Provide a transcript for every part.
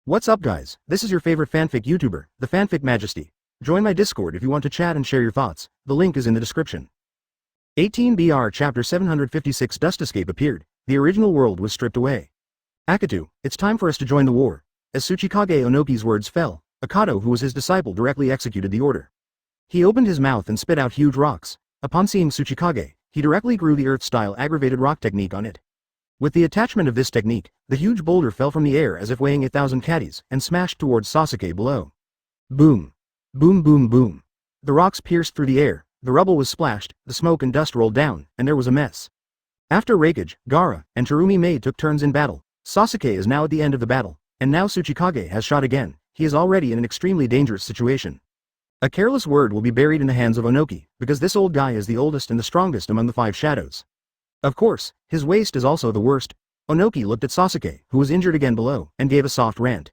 What's up guys, this is your favorite fanfic YouTuber, the Fanfic Majesty. Join my Discord if you want to chat and share your thoughts, the link is in the description. 18BR Chapter 756 Dust Escape appeared, the original world was stripped away. Akatu, it's time for us to join the war. As Tsuchikage Onoki's words fell, Akato who was his disciple directly executed the order. He opened his mouth and spit out huge rocks. Upon seeing Tsuchikage, he directly grew the earth-style aggravated rock technique on it. With the attachment of this technique, the huge boulder fell from the air as if weighing 1,000 caddies and smashed towards Sasuke below. Boom. Boom boom boom. The rocks pierced through the air, the rubble was splashed, the smoke and dust rolled down, and there was a mess. After Hokage, Gaara, and Terumi Mei took turns in battle, Sasuke is now at the end of the battle, and now Tsuchikage has shot again, he is already in an extremely dangerous situation. A careless word will be buried in the hands of Onoki, because this old guy is the oldest and the strongest among the 5 shadows. Of course, his waist is also the worst. Onoki looked at Sasuke, who was injured again below, and gave a soft rant.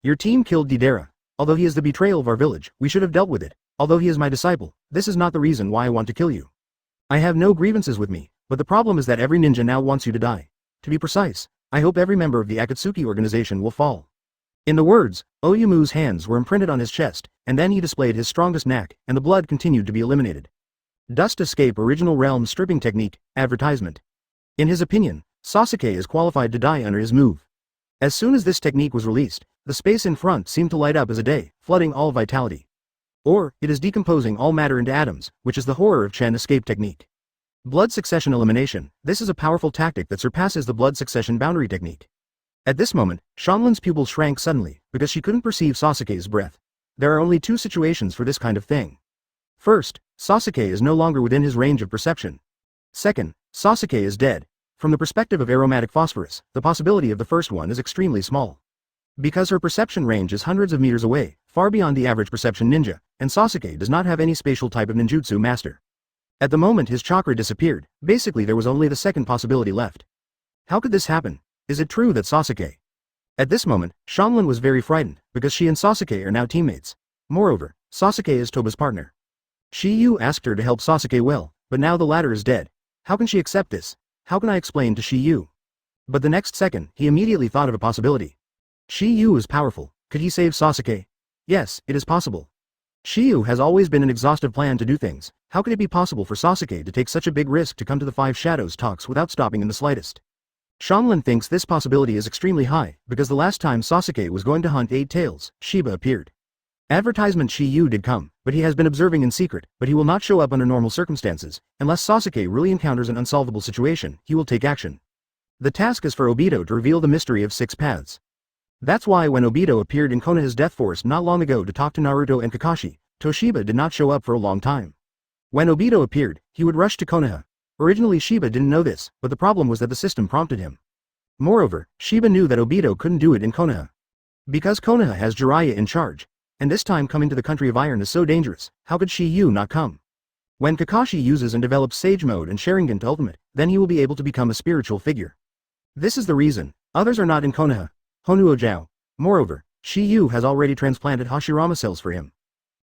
Your team killed Deidara. Although he is the betrayal of our village, we should have dealt with it. Although he is my disciple, this is not the reason why I want to kill you. I have no grievances with me, but the problem is that every ninja now wants you to die. To be precise, I hope every member of the Akatsuki organization will fall. In the words, Oyumu's hands were imprinted on his chest, and then he displayed his strongest knack, and the blood continued to be eliminated. Dust Escape Original Realm Stripping Technique, Advertisement. In his opinion, Sasuke is qualified to die under his move. As soon as this technique was released, the space in front seemed to light up as a day, flooding all vitality. Or, it is decomposing all matter into atoms, which is the horror of Chen escape technique. Blood Succession Elimination, this is a powerful tactic that surpasses the Blood Succession Boundary technique. At this moment, Shanlin's pupil shrank suddenly, because she couldn't perceive Sasuke's breath. There are only 2 situations for this kind of thing. First, Sasuke is no longer within his range of perception. Second, Sasuke is dead. From the perspective of aromatic phosphorus, the possibility of the first one is extremely small. Because her perception range is hundreds of meters away, far beyond the average perception ninja, and Sasuke does not have any spatial type of ninjutsu master. At the moment his chakra disappeared, basically there was only the second possibility left. How could this happen? Is it true that Sasuke? At this moment, Shanlin was very frightened, because she and Sasuke are now teammates. Moreover, Sasuke is Toba's partner. Shiyu asked her to help Sasuke well, but now the latter is dead. How can she accept this? How can I explain to Shiyu? But the next second, he immediately thought of a possibility. Shiyu is powerful. Could he save Sasuke? Yes, it is possible. Shiyu has always been an exhaustive plan to do things. How could it be possible for Sasuke to take such a big risk to come to the 5 Shadows talks without stopping in the slightest? Shanlin thinks this possibility is extremely high, because the last time Sasuke was going to hunt 8 tails, Shiba appeared. Advertisement Shiyu did come, but he has been observing in secret, but he will not show up under normal circumstances. Unless Sasuke really encounters an unsolvable situation, he will take action. The task is for Obito to reveal the mystery of 6 paths. That's why when Obito appeared in Konoha's death forest not long ago to talk to Naruto and Kakashi, Toshiba did not show up for a long time. When Obito appeared, he would rush to Konoha. Originally Shiba didn't know this, but the problem was that the system prompted him. Moreover, Shiba knew that Obito couldn't do it in Konoha. Because Konoha has Jiraiya in charge. And this time coming to the country of iron is so dangerous, how could Shiyu not come? When Kakashi uses and develops Sage Mode and Sharingan to Ultimate, then he will be able to become a spiritual figure. This is the reason, others are not in Konoha. Honuojao. Moreover, Shiyu has already transplanted Hashirama cells for him.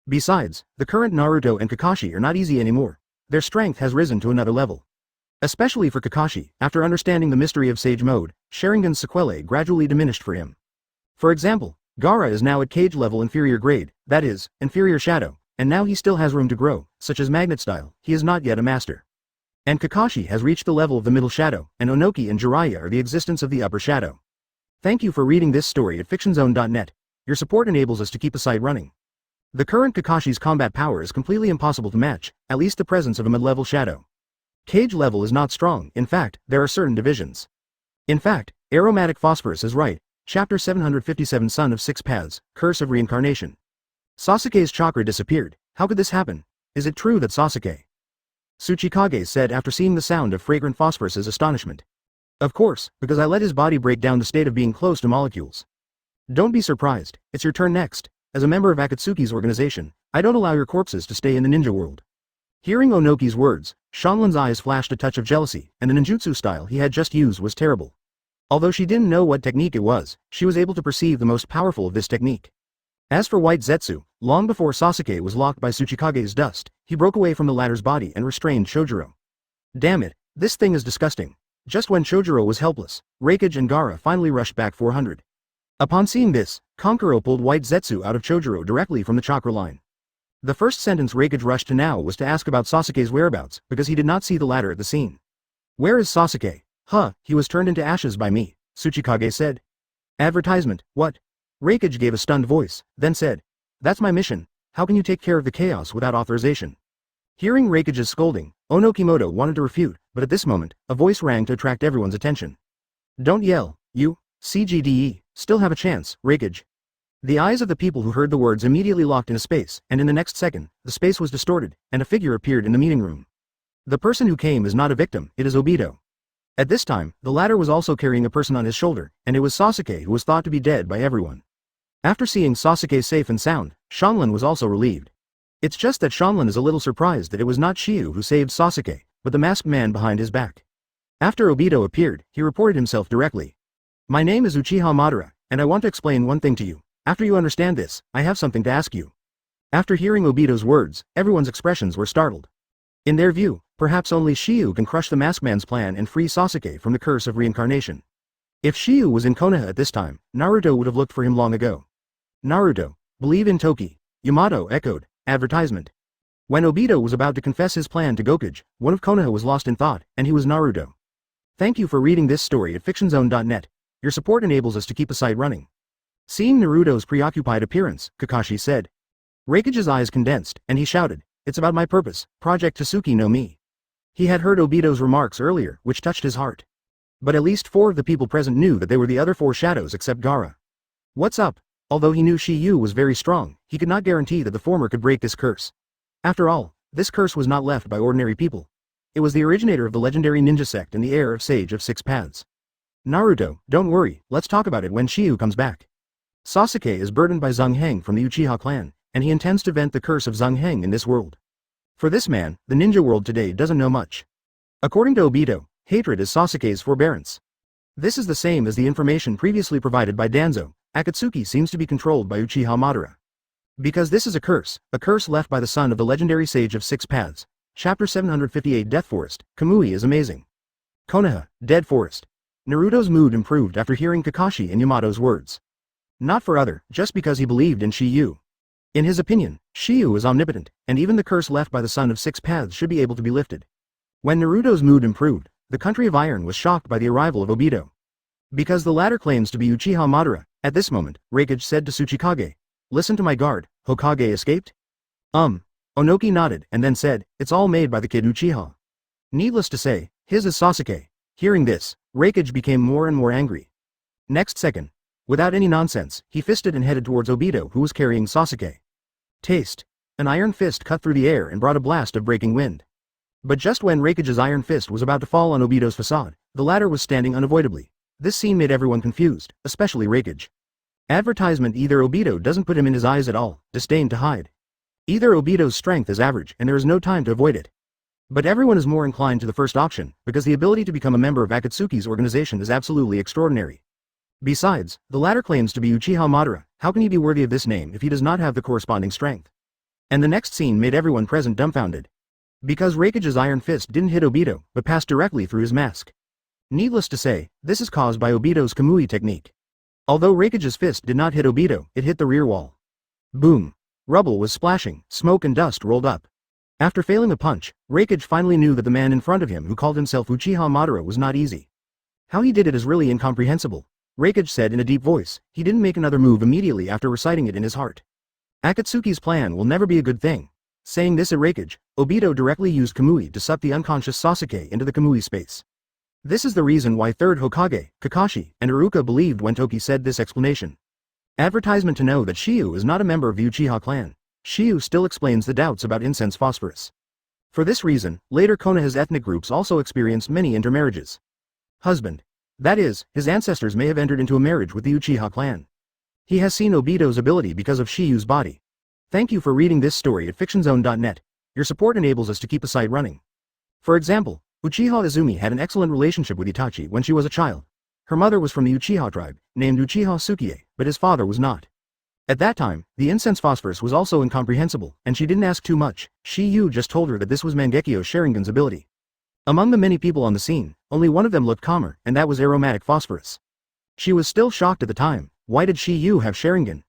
Besides, the current Naruto and Kakashi are not easy anymore. Their strength has risen to another level. Especially for Kakashi, after understanding the mystery of Sage Mode, Sharingan's sequelae gradually diminished for him. For example, Gaara is now at Cage level inferior grade, that is, inferior shadow, and now he still has room to grow, such as magnet style, he is not yet a master. And Kakashi has reached the level of the middle shadow, and Onoki and Jiraiya are the existence of the upper shadow. Thank you for reading this story at fictionzone.net. Your support enables us to keep the site running. The current Kakashi's combat power is completely impossible to match, at least the presence of a mid-level shadow. Cage level is not strong, in fact, there are certain divisions. In fact, aromatic phosphorus is right. Chapter 757 Son of 6 Paths, Curse of Reincarnation. Sasuke's chakra disappeared. How could this happen? Is it true that Sasuke? Tsuchikage said after seeing the sound of fragrant phosphorus's astonishment. Of course, because I let his body break down the state of being close to molecules. Don't be surprised, it's your turn next. As a member of Akatsuki's organization, I don't allow your corpses to stay in the ninja world. Hearing Onoki's words, Shanlin's eyes flashed a touch of jealousy, and the ninjutsu style he had just used was terrible. Although she didn't know what technique it was, she was able to perceive the most powerful of this technique. As for White Zetsu, long before Sasuke was locked by Tsuchikage's dust, he broke away from the latter's body and restrained Chojuro. Damn it, this thing is disgusting. Just when Chojuro was helpless, Hokage and Gaara finally rushed back 400. Upon seeing this, Kankuro pulled White Zetsu out of Chojuro directly from the chakra line. The first sentence Reikage rushed to now was to ask about Sasuke's whereabouts, because he did not see the latter at the scene. Where is Sasuke? Huh, he was turned into ashes by me, Tsuchikage said. Advertisement, what? Reikage gave a stunned voice, then said, that's my mission, how can you take care of the chaos without authorization? Hearing Reikage's scolding, Ono Kimoto wanted to refute, but at this moment, a voice rang to attract everyone's attention. Don't yell, you, CGDE, still have a chance, Reikage. The eyes of the people who heard the words immediately locked into space, and in the next second, the space was distorted, and a figure appeared in the meeting room. The person who came is not a victim, it is Obito. At this time, the latter was also carrying a person on his shoulder, and it was Sasuke who was thought to be dead by everyone. After seeing Sasuke safe and sound, Shanlin was also relieved. It's just that Shanlin is a little surprised that it was not Shiyu who saved Sasuke, but the masked man behind his back. After Obito appeared, he reported himself directly. My name is Uchiha Madara, and I want to explain one thing to you. After you understand this, I have something to ask you. After hearing Obito's words, everyone's expressions were startled. In their view, perhaps only Shiyu can crush the masked man's plan and free Sasuke from the curse of reincarnation. If Shiyu was in Konoha at this time, Naruto would have looked for him long ago. Naruto, believe in Toki, Yamato echoed, advertisement. When Obito was about to confess his plan to Gokage, one of Konoha was lost in thought, and he was Naruto. Thank you for reading this story at fictionzone.net. Your support enables us to keep the site running. Seeing Naruto's preoccupied appearance, Kakashi said. Reikage's eyes condensed, and he shouted, it's about my purpose, Project Tasuki no Mi. He had heard Obito's remarks earlier, which touched his heart. But at least 4 of the people present knew that they were the other 4 shadows except Gaara. What's up? Although he knew Shiyu was very strong, he could not guarantee that the former could break this curse. After all, this curse was not left by ordinary people. It was the originator of the legendary ninja sect and the heir of Sage of Six Paths. Naruto, don't worry, let's talk about it when Shiyu comes back. Sasuke is burdened by Zhang Heng from the Uchiha clan, and he intends to vent the curse of Zhang Heng in this world. For this man, the ninja world today doesn't know much. According to Obito, hatred is Sasuke's forbearance. This is the same as the information previously provided by Danzo. Akatsuki seems to be controlled by Uchiha Madara. Because this is a curse left by the son of the legendary Sage of Six Paths. Chapter 758 Death Forest, Kamui is amazing. Konoha, Dead Forest. Naruto's mood improved after hearing Kakashi and Yamato's words. Not for other, just because he believed in Shiyu. In his opinion, Shiyu is omnipotent, and even the curse left by the son of Six Paths should be able to be lifted. When Naruto's mood improved, the country of Iron was shocked by the arrival of Obito. Because the latter claims to be Uchiha Madara, at this moment, Reikage said to Tsuchikage, listen to my guard, Hokage escaped? Onoki nodded and then said, it's all made by the kid Uchiha. Needless to say, his is Sasuke. Hearing this, Reikage became more and more angry. Next second, without any nonsense, he fisted and headed towards Obito who was carrying Sasuke. Taste. An iron fist cut through the air and brought a blast of breaking wind. But just when Reikage's iron fist was about to fall on Obito's facade, the latter was standing unavoidably. This scene made everyone confused, especially Reikage. Advertisement either Obito doesn't put him in his eyes at all, disdain to hide. Either Obito's strength is average and there is no time to avoid it. But everyone is more inclined to the first option, because the ability to become a member of Akatsuki's organization is absolutely extraordinary. Besides, the latter claims to be Uchiha Madara, how can he be worthy of this name if he does not have the corresponding strength? And the next scene made everyone present dumbfounded. Because Reikage's iron fist didn't hit Obito, but passed directly through his mask. Needless to say, this is caused by Obito's Kamui technique. Although Reikage's fist did not hit Obito, it hit the rear wall. Boom. Rubble was splashing, smoke and dust rolled up. After failing a punch, Reikage finally knew that the man in front of him who called himself Uchiha Madara was not easy. How he did it is really incomprehensible, Reikage said in a deep voice. He didn't make another move immediately after reciting it in his heart. Akatsuki's plan will never be a good thing. Saying this at Reikage, Obito directly used Kamui to suck the unconscious Sasuke into the Kamui space. This is the reason why third Hokage, Kakashi, and Iruka believed when Toki said this explanation. Advertisement to know that Shiyu is not a member of the Uchiha clan. Shiyu still explains the doubts about incense phosphorus. For this reason, later Konoha's ethnic groups also experienced many intermarriages. Husband. That is, his ancestors may have entered into a marriage with the Uchiha clan. He has seen Obito's ability because of Shiyu's body. Thank you for reading this story at fictionzone.net. Your support enables us to keep the site running. For example, Uchiha Izumi had an excellent relationship with Itachi when she was a child. Her mother was from the Uchiha tribe, named Uchiha Sukie, but his father was not. At that time, the incense phosphorus was also incomprehensible, and she didn't ask too much. Shiyu just told her that this was Mangekyo Sharingan's ability. Among the many people on the scene, only one of them looked calmer, and that was aromatic phosphorus. She was still shocked at the time, Why did Shiyu have Sharingan?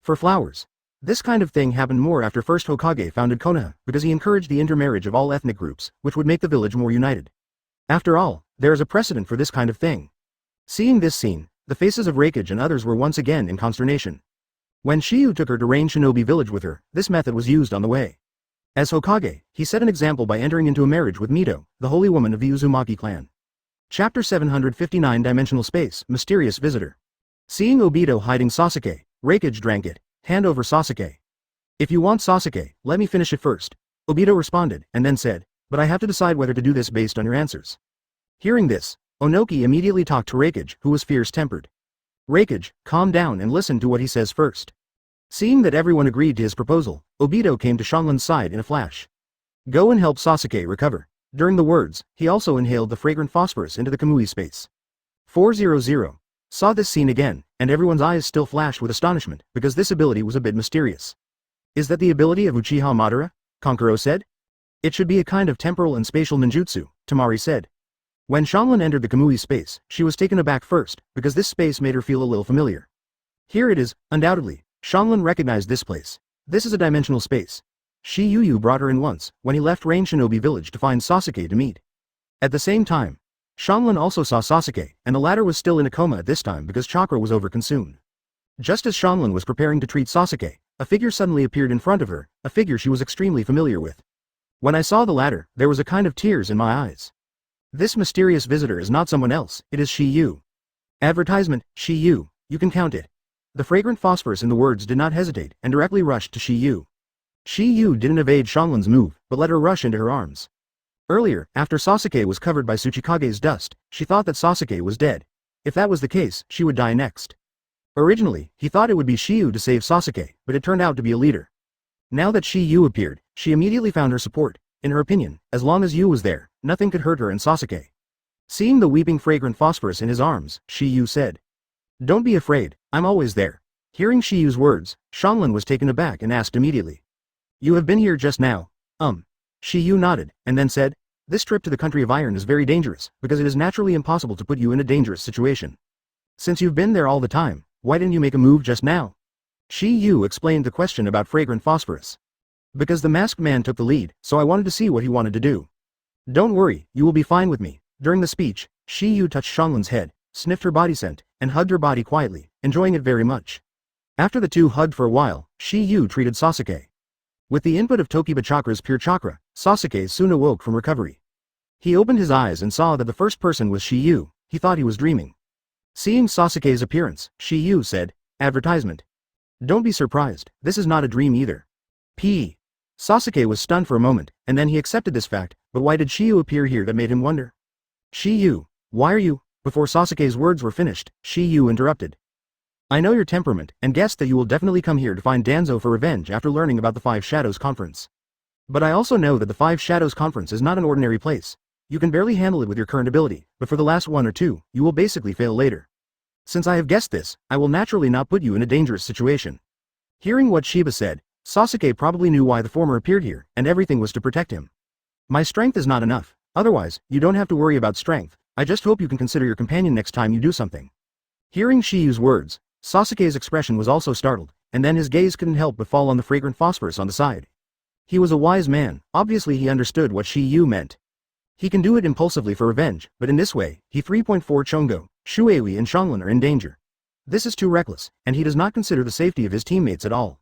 For flowers. This kind of thing happened more after first Hokage founded Konoha, because he encouraged the intermarriage of all ethnic groups, which would make the village more united. After all, there is a precedent for this kind of thing. Seeing this scene, the faces of Raikage and others were once again in consternation. When Shiyu took her to Rain Shinobi village with her, this method was used on the way. As Hokage, he set an example by entering into a marriage with Mito, the holy woman of the Uzumaki clan. Chapter 759 Dimensional Space, Mysterious Visitor. Seeing Obito hiding Sasuke, Raikage drank it. Hand over Sasuke. If you want Sasuke, let me finish it first. Obito responded, and then said, but I have to decide whether to do this based on your answers. Hearing this, Onoki immediately talked to Raikage, who was fierce-tempered. Raikage, calm down and listen to what he says first. Seeing that everyone agreed to his proposal, Obito came to Shanlan's side in a flash. Go and help Sasuke recover. During the words, he also inhaled the fragrant phosphorus into the Kamui space. 400. Saw this scene again, and everyone's eyes still flashed with astonishment, because this ability was a bit mysterious. Is that the ability of Uchiha Madara? Kankuro said. It should be a kind of temporal and spatial ninjutsu, Tamari said. When Shanlan entered the Kamui space, she was taken aback first, because this space made her feel a little familiar. Here it is, undoubtedly. Shanlan recognized this place. This is a dimensional space. Shiyu brought her in once, when he left Rain Shinobi village to find Sasuke to meet. At the same time, Shanlan also saw Sasuke, and the latter was still in a coma at this time because chakra was overconsumed. Just as Shanlan was preparing to treat Sasuke, a figure suddenly appeared in front of her, a figure she was extremely familiar with. When I saw the latter, there was a kind of tears in my eyes. This mysterious visitor is not someone else, it is Shiyu. Advertisement, Shiyu, you can count it. The fragrant phosphorus in the words did not hesitate, and directly rushed to Shiyu. Shiyu didn't evade Shanlan's move, but let her rush into her arms. Earlier, after Sasuke was covered by Tsuchikage's dust, she thought that Sasuke was dead. If that was the case, she would die next. Originally, he thought it would be Shiyu to save Sasuke, but it turned out to be a leader. Now that Shiyu appeared, she immediately found her support. In her opinion, as long as Yu was there, nothing could hurt her and Sasuke. Seeing the weeping fragrant phosphorus in his arms, Shiyu said. Don't be afraid, I'm always there. Hearing Shiyu's words, Shanlan was taken aback and asked immediately. You have been here just now? Shiyu nodded, and then said, this trip to the country of iron is very dangerous, because it is naturally impossible to put you in a dangerous situation. Since you've been there all the time, why didn't you make a move just now? Shiyu explained the question about fragrant phosphorus. Because the masked man took the lead, so I wanted to see what he wanted to do. Don't worry, you will be fine with me. During the speech, Shiyu touched Shanlan's head, sniffed her body scent, and hugged her body quietly, enjoying it very much. After the two hugged for a while, Shiyu treated Sasuke. With the input of Tokiba Chakra's pure chakra, Sasuke soon awoke from recovery. He opened his eyes and saw that the first person was Shiyu. He thought he was dreaming. Seeing Sasuke's appearance, Shiyu said, advertisement. Don't be surprised, this is not a dream either. Sasuke was stunned for a moment, and then he accepted this fact, but why did Shiyu appear here that made him wonder? Shiyu, why are you? Before Sasuke's words were finished, Shiyu interrupted. I know your temperament, and guessed that you will definitely come here to find Danzo for revenge after learning about the Five Shadows Conference. But I also know that the Five Shadows Conference is not an ordinary place. You can barely handle it with your current ability, but for the last one or two, you will basically fail later. Since I have guessed this, I will naturally not put you in a dangerous situation. Hearing what Shiba said, Sasuke probably knew why the former appeared here, and everything was to protect him. My strength is not enough, otherwise, you don't have to worry about strength, I just hope you can consider your companion next time you do something. Hearing Shiyu's words, Sasuke's expression was also startled, and then his gaze couldn't help but fall on the fragrant phosphorus on the side. He was a wise man, obviously he understood what Shiyu meant. He can do it impulsively for revenge, but in this way, he 3.4 Chongo, Shuei and Shanlan are in danger. This is too reckless, and he does not consider the safety of his teammates at all.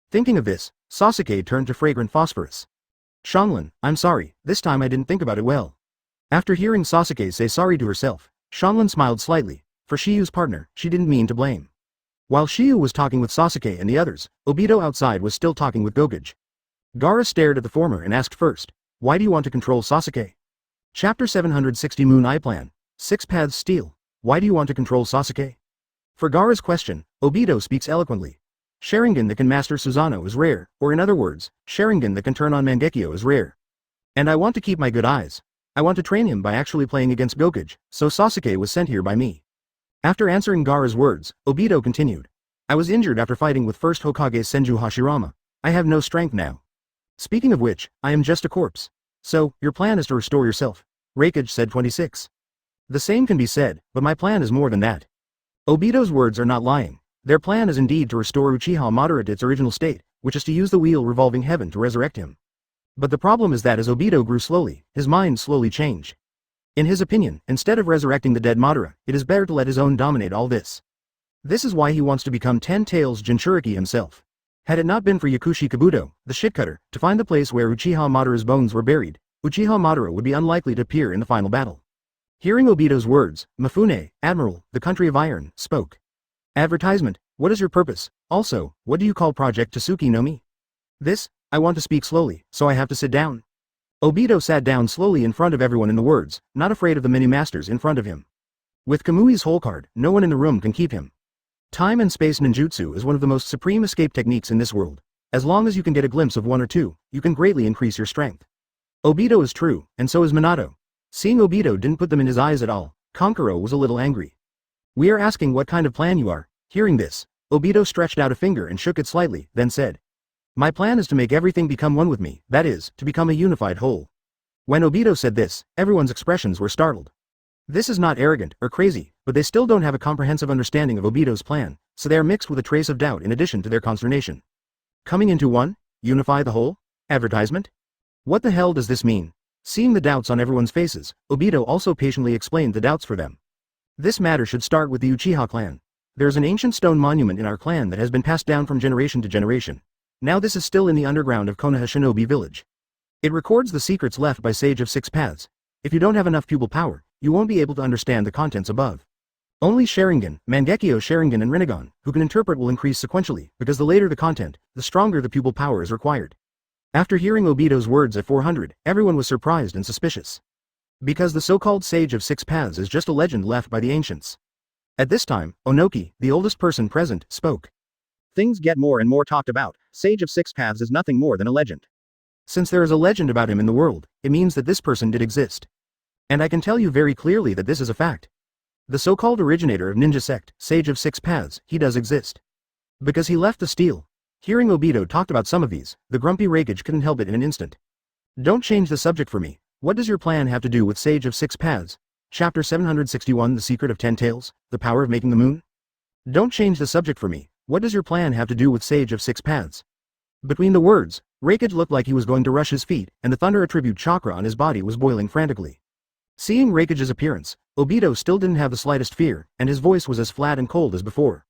Thinking of this, Sasuke turned to fragrant phosphorus. Shanlan, I'm sorry, this time I didn't think about it well. After hearing Sasuke say sorry to herself, Shanlan smiled slightly. For Shiyu's partner, she didn't mean to blame. While Shiyu was talking with Sasuke and the others, Obito outside was still talking with Gokage. Gaara stared at the former and asked first, why do you want to control Sasuke? Chapter 760 Moon Eye Plan, 6 Paths Steel, why do you want to control Sasuke? For Gaara's question, Obito speaks eloquently. Sharingan that can master Susanoo is rare, or in other words, Sharingan that can turn on Mangekyo is rare. And I want to keep my good eyes. I want to train him by actually playing against Gokage, so Sasuke was sent here by me. After answering Gaara's words, Obito continued. I was injured after fighting with first Hokage Senju Hashirama. I have no strength now. Speaking of which, I am just a corpse. So, your plan is to restore yourself. Raikage said 26. The same can be said, but my plan is more than that. Obito's words are not lying. Their plan is indeed to restore Uchiha Madara to its original state, which is to use the wheel revolving heaven to resurrect him. But the problem is that as Obito grew slowly, his mind slowly changed. In his opinion, instead of resurrecting the dead Madara, it is better to let his own dominate all this. This is why he wants to become Ten Tails Jinchuriki himself. Had it not been for Yakushi Kabuto, the shitcutter, to find the place where Uchiha Madara's bones were buried, Uchiha Madara would be unlikely to appear in the final battle. Hearing Obito's words, Mifune, Admiral, the Country of Iron, spoke. Advertisement, what is your purpose? Also, what do you call Project Tsuki no Mi? This, I want to speak slowly, so I have to sit down. Obito sat down slowly in front of everyone in the words, not afraid of the mini-masters in front of him. With Kamui's whole card, no one in the room can keep him. Time and space ninjutsu is one of the most supreme escape techniques in this world. As long as you can get a glimpse of one or two, you can greatly increase your strength. Obito is true, and so is Minato. Seeing Obito didn't put them in his eyes at all, Kankuro was a little angry. We are asking what kind of plan you are. Hearing this, Obito stretched out a finger and shook it slightly, then said. My plan is to make everything become one with me, that is, to become a unified whole. When Obito said this, everyone's expressions were startled. This is not arrogant or crazy, but they still don't have a comprehensive understanding of Obito's plan, so they are mixed with a trace of doubt in addition to their consternation. Coming into one? Unify the whole? Advertisement? What the hell does this mean? Seeing the doubts on everyone's faces, Obito also patiently explained the doubts for them. This matter should start with the Uchiha clan. There is an ancient stone monument in our clan that has been passed down from generation to generation. Now this is still in the underground of Konoha Shinobi village. It records the secrets left by Sage of Six Paths. If you don't have enough pupil power, you won't be able to understand the contents above. Only Sharingan, Mangekyo Sharingan and Rinnegan, who can interpret will increase sequentially, because the later the content, the stronger the pupil power is required. After hearing Obito's words at 400, everyone was surprised and suspicious. Because the so-called Sage of Six Paths is just a legend left by the ancients. At this time, Onoki, the oldest person present, spoke. Things get more and more talked about. Sage of Six Paths is nothing more than a legend. Since there is a legend about him in the world, it means that this person did exist. And I can tell you very clearly that this is a fact. The so-called originator of ninja sect, Sage of Six Paths, he does exist. Because he left the steel. Hearing Obito talked about some of these, the grumpy Raikage couldn't help it in an instant. Don't change the subject for me. What does your plan have to do with Sage of Six Paths? Chapter 761 The Secret of Ten Tails, The Power of Making the Moon? Don't change the subject for me. What does your plan have to do with Sage of Six Paths? Between the words, Raikage looked like he was going to rush his feet, and the thunder attribute chakra on his body was boiling frantically. Seeing Raikage's appearance, Obito still didn't have the slightest fear, and his voice was as flat and cold as before.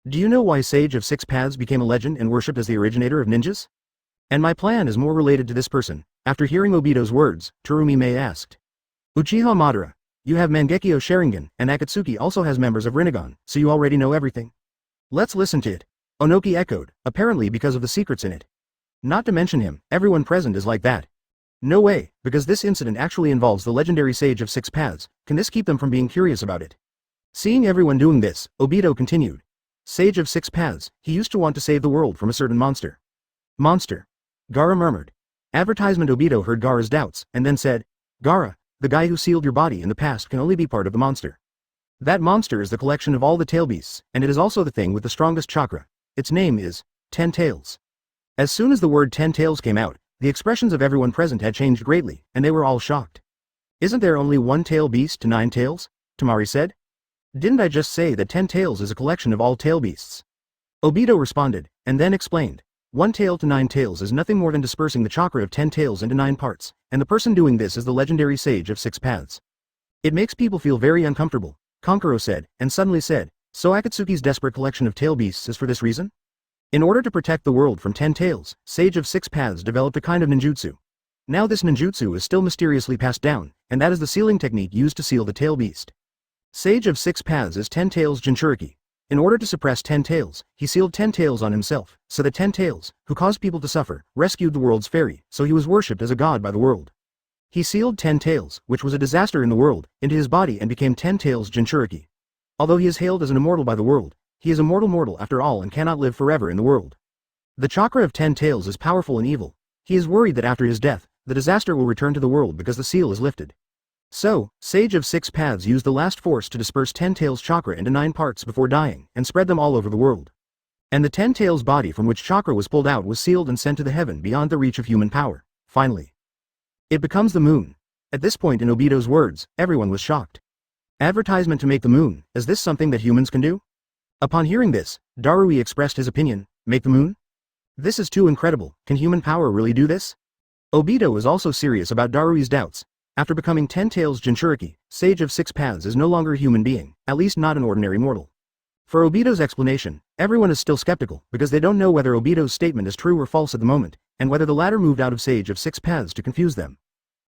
Do you know why Sage of Six Paths became a legend and worshipped as the originator of ninjas? And my plan is more related to this person. After hearing Obito's words, Terumi Mei asked. Uchiha Madara, you have Mangekyo Sharingan, and Akatsuki also has members of Rinnegan, so you already know everything. Let's listen to it. Onoki echoed, apparently because of the secrets in it. Not to mention him, everyone present is like that. No way, because this incident actually involves the legendary Sage of Six Paths. Can this keep them from being curious about it? Seeing everyone doing this, Obito continued. Sage of Six Paths, he used to want to save the world from a certain monster. Monster. Gaara murmured. Advertisement. Obito heard Gaara's doubts, and then said, Gaara, the guy who sealed your body in the past can only be part of the monster. That monster is the collection of all the tail beasts, and it is also the thing with the strongest chakra. Its name is Ten Tails. As soon as the word Ten Tails came out, the expressions of everyone present had changed greatly, and they were all shocked. Isn't there only one tail beast to 9 tails? Tamari said. Didn't I just say that 10 tails is a collection of all tail beasts? Obito responded, and then explained. 1 tail to 9 tails is nothing more than dispersing the chakra of 10 tails into 9 parts, and the person doing this is the legendary Sage of Six Paths. It makes people feel very uncomfortable, Kankuro said, and suddenly said, so Akatsuki's desperate collection of tail beasts is for this reason? In order to protect the world from 10 tails, Sage of Six Paths developed a kind of ninjutsu. Now this ninjutsu is still mysteriously passed down, and that is the sealing technique used to seal the tail beast. Sage of Six Paths is 10 Tails Jinchuriki. In order to suppress 10 tails, he sealed 10 tails on himself, so that 10 tails, who caused people to suffer, rescued the world's fairy, so he was worshipped as a god by the world. He sealed 10 tails, which was a disaster in the world, into his body and became 10 Tails Jinchuriki. Although he is hailed as an immortal by the world, he is a mortal after all and cannot live forever in the world. The chakra of 10 tails is powerful and evil. He is worried that after his death, the disaster will return to the world because the seal is lifted. So, Sage of Six Paths used the last force to disperse 10 tails chakra into 9 parts before dying, and spread them all over the world. And the 10 tails body from which chakra was pulled out was sealed and sent to the heaven beyond the reach of human power. Finally, it becomes the moon. At this point in Obito's words, everyone was shocked. Advertisement to make the moon, is this something that humans can do? Upon hearing this, Darui expressed his opinion, make the moon? This is too incredible, can human power really do this? Obito is also serious about Darui's doubts. After becoming 10 Tails Jinchuriki, Sage of Six Paths is no longer a human being, at least not an ordinary mortal. For Obito's explanation, everyone is still skeptical because they don't know whether Obito's statement is true or false at the moment, and whether the latter moved out of Sage of Six Paths to confuse them.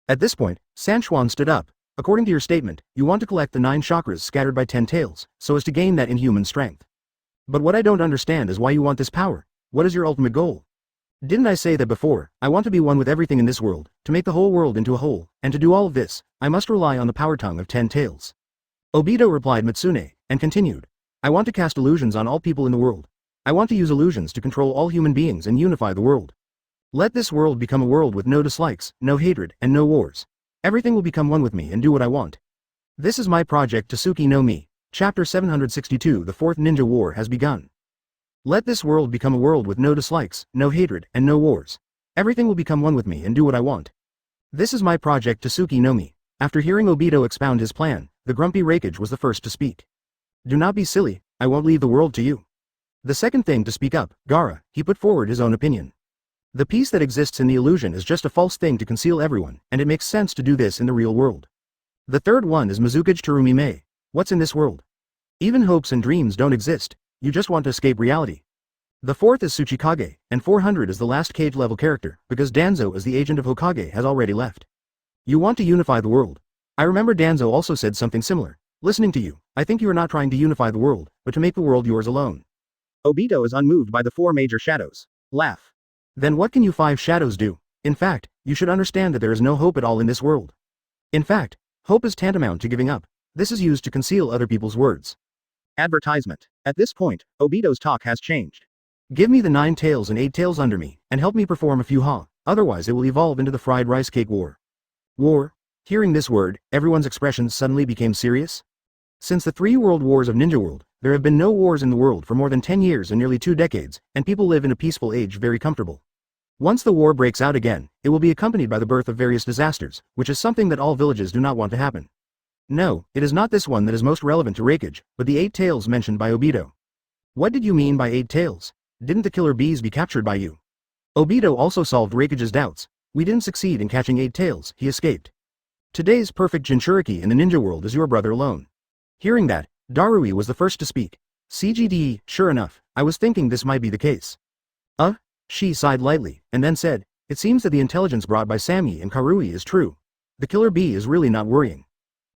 At this point, Sanchuan stood up. According to your statement, you want to collect the 9 chakras scattered by 10 tails, so as to gain that inhuman strength. But what I don't understand is why you want this power. What is your ultimate goal? Didn't I say that before? I want to be one with everything in this world, to make the whole world into a whole, and to do all of this, I must rely on the power tongue of 10 tails. Obito replied Mitsune, and continued. I want to cast illusions on all people in the world. I want to use illusions to control all human beings and unify the world. Let this world become a world with no dislikes, no hatred, and no wars. Everything will become one with me and do what I want. This is my project Tsuki no Mi. Chapter 762 The Fourth Ninja War has begun. Let this world become a world with no dislikes, no hatred, and no wars. Everything will become one with me and do what I want. This is my project Tsuki no Mi. After hearing Obito expound his plan, the grumpy Raikage was the first to speak. Do not be silly, I won't leave the world to you. The second thing to speak up, Gaara, he put forward his own opinion. The peace that exists in the illusion is just a false thing to conceal everyone, and it makes sense to do this in the real world. The third one is Mizukage Terumi Mei. What's in this world? Even hopes and dreams don't exist, you just want to escape reality. The fourth is Tsuchikage, and 400 is the last cage-level character, because Danzo as the agent of Hokage has already left. You want to unify the world. I remember Danzo also said something similar. Listening to you, I think you are not trying to unify the world, but to make the world yours alone. Obito is unmoved by the 4 major shadows. Laugh. Then what can you 5 shadows do? In fact, you should understand that there is no hope at all in this world. In fact, hope is tantamount to giving up. This is used to conceal other people's words. Advertisement. At this point, Obito's talk has changed. Give me the 9 tails and 8 tails under me, and help me perform a few ha, otherwise it will evolve into the fried rice cake war. War? Hearing this word, everyone's expressions suddenly became serious. Since the 3 world wars of Ninja World, there have been no wars in the world for more than 10 years and nearly 2 decades, and people live in a peaceful age very comfortable. Once the war breaks out again, it will be accompanied by the birth of various disasters, which is something that all villages do not want to happen. No, it is not this one that is most relevant to Raikage, but the 8 tails mentioned by Obito. What did you mean by 8 tails? Didn't the killer bees be captured by you? Obito also solved Raikage's doubts. We didn't succeed in catching 8 tails, he escaped. Today's perfect Jinchuriki in the ninja world is your brother alone. Hearing that, Darui was the first to speak. CGDE, sure enough, I was thinking this might be the case. She sighed lightly, and then said, it seems that the intelligence brought by Sami and Karui is true. The killer bee is really not worrying.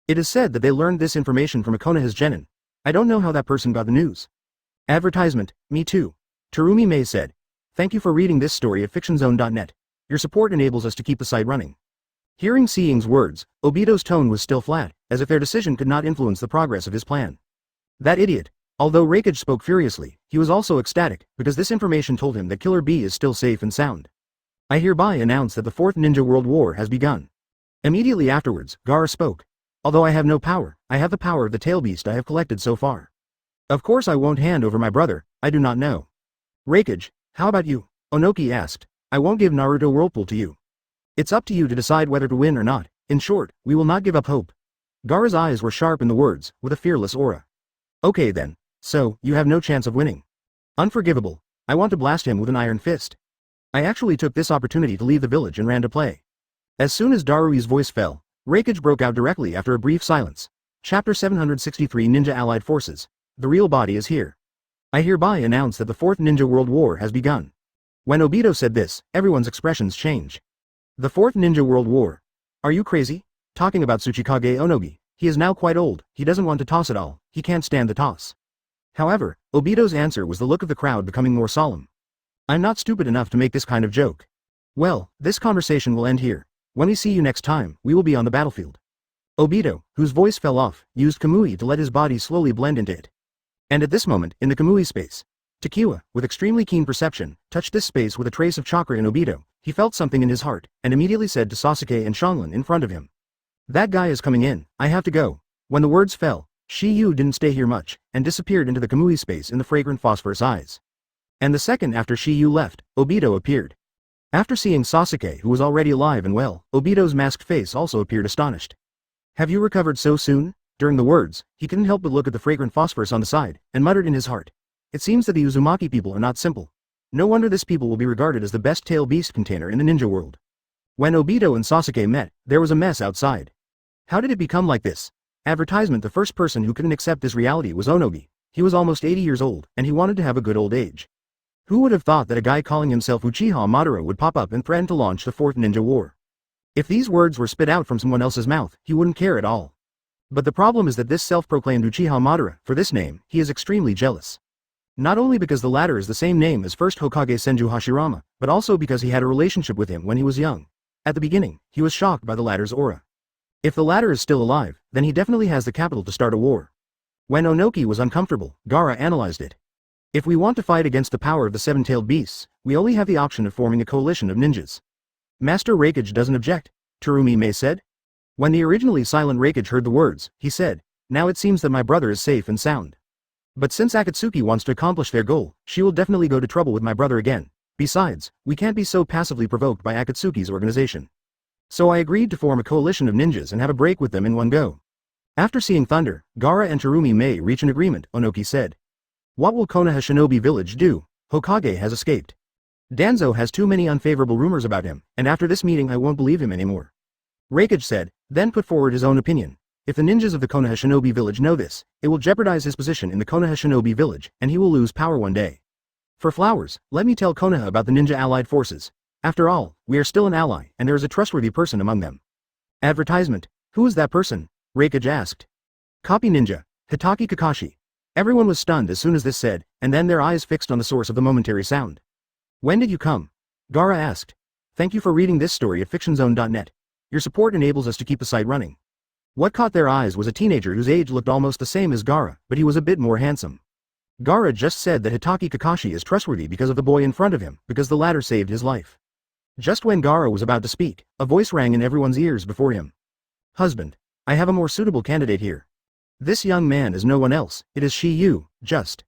It is said that they learned this information from Akonoha's genin. I don't know how that person got the news. Advertisement, me too. Terumi Mei said. Thank you for reading this story at fictionzone.net. Your support enables us to keep the site running. Hearing Seeing's words, Obito's tone was still flat, as if their decision could not influence the progress of his plan. That idiot. Although Raikage spoke furiously, he was also ecstatic, because this information told him that Killer Bee is still safe and sound. I hereby announce that the 4th Ninja World War has begun. Immediately afterwards, Gaara spoke. Although I have no power, I have the power of the tail beast I have collected so far. Of course I won't hand over my brother, I do not know. Raikage, how about you? Onoki asked. I won't give Naruto Whirlpool to you. It's up to you to decide whether to win or not. In short, we will not give up hope. Gaara's eyes were sharp in the words, with a fearless aura. Okay then. So, you have no chance of winning. Unforgivable. I want to blast him with an iron fist. I actually took this opportunity to leave the village and ran to play. As soon as Darui's voice fell, Raikage broke out directly after a brief silence. Chapter 763 Ninja Allied Forces. The real body is here. I hereby announce that the 4th Ninja World War has begun. When Obito said this, everyone's expressions changed. The 4th Ninja World War. Are you crazy? Talking about Tsuchikage Onogi. He is now quite old, he doesn't want to toss at all, he can't stand the toss. However, Obito's answer was the look of the crowd becoming more solemn. I'm not stupid enough to make this kind of joke. Well, this conversation will end here. When we see you next time, we will be on the battlefield. Obito, whose voice fell off, used Kamui to let his body slowly blend into it. And at this moment, in the Kamui space, Takiwa, with extremely keen perception, touched this space with a trace of chakra in Obito. He felt something in his heart, and immediately said to Sasuke and Shanlin in front of him. That guy is coming in, I have to go. When the words fell, Shiyu didn't stay here much, and disappeared into the Kamui space in the fragrant phosphorus eyes. And the second after Shiyu left, Obito appeared. After seeing Sasuke who was already alive and well, Obito's masked face also appeared astonished. Have you recovered so soon? During the words, he couldn't help but look at the fragrant phosphorus on the side, and muttered in his heart. It seems that the Uzumaki people are not simple. No wonder this people will be regarded as the best tail beast container in the ninja world. When Obito and Sasuke met, there was a mess outside. How did it become like this? Advertisement. The first person who couldn't accept this reality was Onogi. He was almost 80 years old, and he wanted to have a good old age. Who would have thought that a guy calling himself Uchiha Madara would pop up and threaten to launch the fourth ninja war? If these words were spit out from someone else's mouth, he wouldn't care at all. But the problem is that this self-proclaimed Uchiha Madara, for this name, he is extremely jealous. Not only because the latter is the same name as first Hokage Senju Hashirama, but also because he had a relationship with him when he was young. At the beginning, he was shocked by the latter's aura. If the latter is still alive, then he definitely has the capital to start a war. When Onoki was uncomfortable, Gaara analyzed it. If we want to fight against the power of the seven-tailed beasts, we only have the option of forming a coalition of ninjas. Master Raikage doesn't object, Terumi Mei said. When the originally silent Raikage heard the words, he said, "Now it seems that my brother is safe and sound. But since Akatsuki wants to accomplish their goal, she will definitely go to trouble with my brother again. Besides, we can't be so passively provoked by Akatsuki's organization. So I agreed to form a coalition of ninjas and have a break with them in one go." After seeing thunder, Gaara and Terumi Mei reach an agreement, Onoki said. What will Konoha Shinobi Village do? Hokage has escaped. Danzo has too many unfavorable rumors about him, and after this meeting I won't believe him anymore. Raikage said, then put forward his own opinion. If the ninjas of the Konoha Shinobi Village know this, it will jeopardize his position in the Konoha Shinobi Village, and he will lose power one day. For flowers, let me tell Konoha about the ninja allied forces. After all, we are still an ally, and there is a trustworthy person among them. Advertisement. Who is that person? Raikage asked. Copy ninja, Hitaki Kakashi. Everyone was stunned as soon as this said, and then their eyes fixed on the source of the momentary sound. When did you come? Gaara asked. Thank you for reading this story at fictionzone.net. Your support enables us to keep the site running. What caught their eyes was a teenager whose age looked almost the same as Gaara, but he was a bit more handsome. Gaara just said that Hitaki Kakashi is trustworthy because of the boy in front of him, because the latter saved his life. Just when Gaara was about to speak, a voice rang in everyone's ears before him. Husband, I have a more suitable candidate here. This young man is no one else, it is Shiyu, just.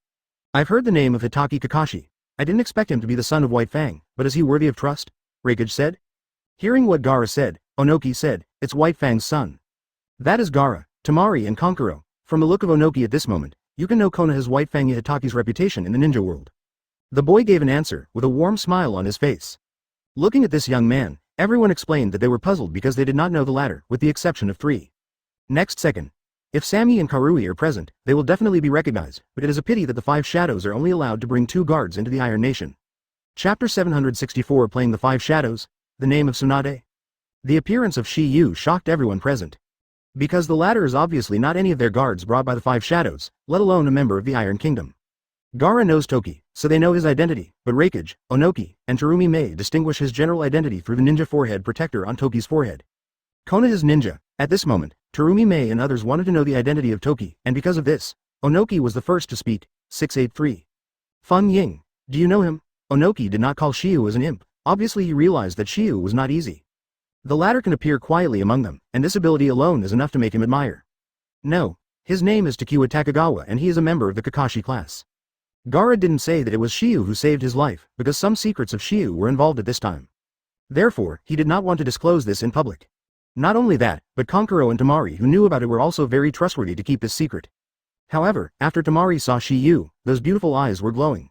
I've heard the name of Hitaki Kakashi. I didn't expect him to be the son of White Fang, but is he worthy of trust? Raikage said. Hearing what Gaara said, Onoki said, it's White Fang's son. That is Gaara, Tamari and Kankuro. From the look of Onoki at this moment, you can know Konoha's White Fang Hitaki's reputation in the ninja world. The boy gave an answer, with a warm smile on his face. Looking at this young man, everyone explained that they were puzzled because they did not know the latter, with the exception of 3. Next second. If Sami and Karui are present, they will definitely be recognized, but it is a pity that the 5 shadows are only allowed to bring 2 guards into the Iron Nation. Chapter 764 Playing the 5 Shadows, the name of Tsunade. The appearance of Shiyu shocked everyone present. Because the latter is obviously not any of their guards brought by the 5 shadows, let alone a member of the Iron Kingdom. Gaara knows Toki, so they know his identity, but Raikage, Onoki, and Terumi Mei distinguish his general identity through the ninja forehead protector on Toki's forehead. Konoha's ninja. At this moment, Terumi Mei and others wanted to know the identity of Toki, and because of this, Onoki was the first to speak. 683. Feng Ying. Do you know him? Onoki did not call Shiyu as an imp. Obviously he realized that Shiyu was not easy. The latter can appear quietly among them, and this ability alone is enough to make him admire. No. His name is Takiwa Takagawa and he is a member of the Kakashi class. Gaara didn't say that it was Shiyu who saved his life, because some secrets of Shiyu were involved at this time. Therefore, he did not want to disclose this in public. Not only that, but Kankuro and Tamari who knew about it were also very trustworthy to keep this secret. However, after Tamari saw Shiyu, those beautiful eyes were glowing.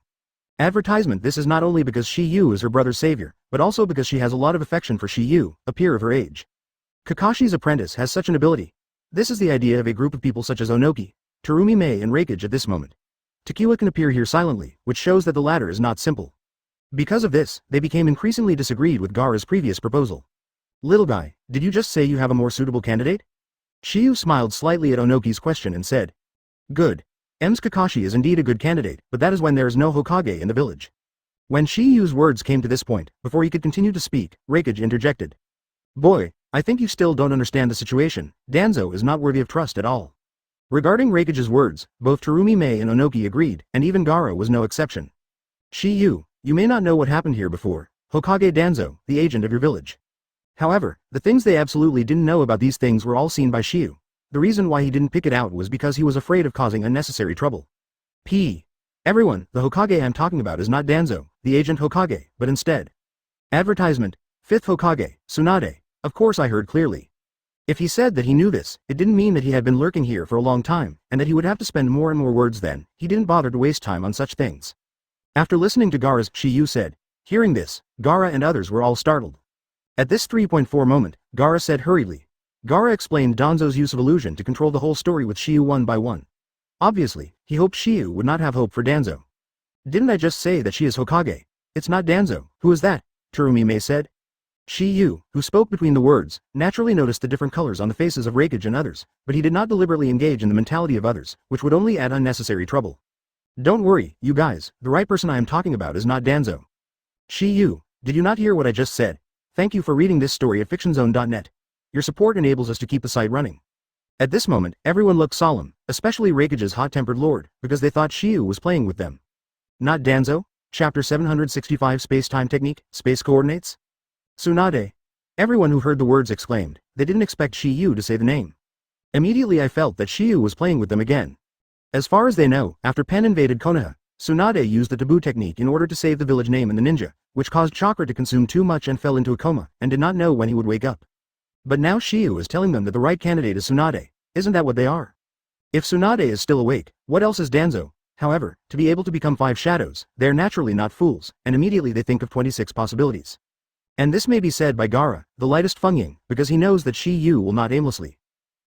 Advertisement. This is not only because Shiyu is her brother's savior, but also because she has a lot of affection for Shiyu, a peer of her age. Kakashi's apprentice has such an ability. This is the idea of a group of people such as Onoki, Terumi Mei and Raikage at this moment. Takiwa can appear here silently, which shows that the latter is not simple. Because of this, they became increasingly disagreed with Gaara's previous proposal. Little guy, did you just say you have a more suitable candidate? Shiyu smiled slightly at Onoki's question and said. Good. M's Kakashi is indeed a good candidate, but that is when there is no Hokage in the village. When Shiyu's words came to this point, before he could continue to speak, Raikage interjected. Boy, I think you still don't understand the situation. Danzo is not worthy of trust at all. Regarding Raikage's words, both Terumi Mei and Onoki agreed, and even Gaara was no exception. Shiyu, you may not know what happened here before. Hokage Danzo, the agent of your village. However, the things they absolutely didn't know about these things were all seen by Shiyu. The reason why he didn't pick it out was because he was afraid of causing unnecessary trouble. Everyone, the Hokage I'm talking about is not Danzo, the agent Hokage, but instead. Advertisement. 5th Hokage, Tsunade. Of course I heard clearly. If he said that he knew this, it didn't mean that he had been lurking here for a long time, and that he would have to spend more and more words then. He didn't bother to waste time on such things. After listening to Gaara's, Shiyu said. Hearing this, Gaara and others were all startled. At this 3.4 moment, Gaara said hurriedly. Gaara explained Danzo's use of illusion to control the whole story with Shiyu one by one. Obviously, he hoped Shiyu would not have hope for Danzo. Didn't I just say that she is Hokage? It's not Danzo. Who is that? Terumi said. Shiyu, who spoke between the words, naturally noticed the different colors on the faces of Reikage and others, but he did not deliberately engage in the mentality of others, which would only add unnecessary trouble. Don't worry, you guys, the right person I am talking about is not Danzo. Shiyu, did you not hear what I just said? Thank you for reading this story at fictionzone.net. Your support enables us to keep the site running. At this moment, everyone looked solemn, especially Reikage's hot-tempered lord, because they thought Shiyu was playing with them. Not Danzo? Chapter 765 Space-Time Technique, Space Coordinates? Tsunade. Everyone who heard the words exclaimed. They didn't expect Shiyu to say the name. Immediately I felt that Shiyu was playing with them again. As far as they know, after Pen invaded Konoha, Tsunade used the taboo technique in order to save the village name and the ninja, which caused Chakra to consume too much and fell into a coma, and did not know when he would wake up. But now Shiyu is telling them that the right candidate is Tsunade. Isn't that what they are? If Tsunade is still awake, what else is Danzo? However, to be able to become 5 shadows, they are naturally not fools, and immediately they think of 26 possibilities. And this may be said by Gaara, the lightest Fengying, because he knows that Shiyu will not aimlessly.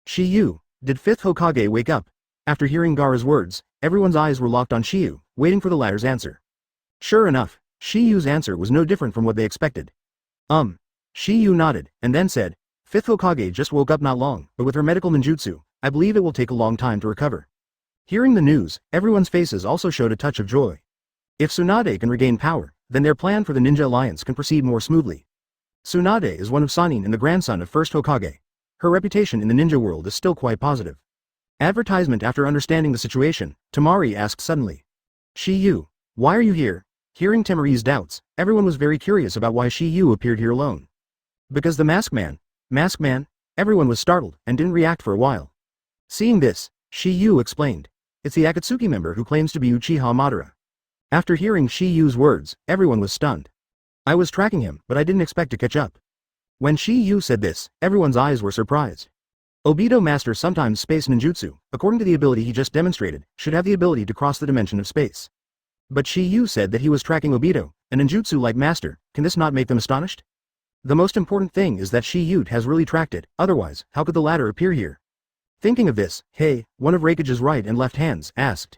Shiyu, did 5th Hokage wake up? After hearing Gaara's words, everyone's eyes were locked on Shiyu, waiting for the latter's answer. Sure enough, Shiyu's answer was no different from what they expected. Shiyu nodded, and then said, 5th Hokage just woke up not long, but with her medical ninjutsu, I believe it will take a long time to recover. Hearing the news, everyone's faces also showed a touch of joy. If Tsunade can regain power, then their plan for the Ninja Alliance can proceed more smoothly. Tsunade is one of Sannin and the grandson of 1st Hokage. Her reputation in the ninja world is still quite positive. Advertisement. After understanding the situation, Temari asked suddenly. Shiyu, why are you here? Hearing Temari's doubts, everyone was very curious about why Shiyu appeared here alone. Because the Masked Man? Everyone was startled and didn't react for a while. Seeing this, Shiyu explained. It's the Akatsuki member who claims to be Uchiha Madara. After hearing Shiyu's words, everyone was stunned. I was tracking him, but I didn't expect to catch up. When Shiyu said this, everyone's eyes were surprised. Obito Master sometimes space ninjutsu, according to the ability he just demonstrated, should have the ability to cross the dimension of space. But Shiyu said that he was tracking Obito, a ninjutsu-like master. Can this not make them astonished? The most important thing is that Shiyu has really tracked it, otherwise, how could the latter appear here? Thinking of this, Hey, one of Reikage's right and left hands, asked.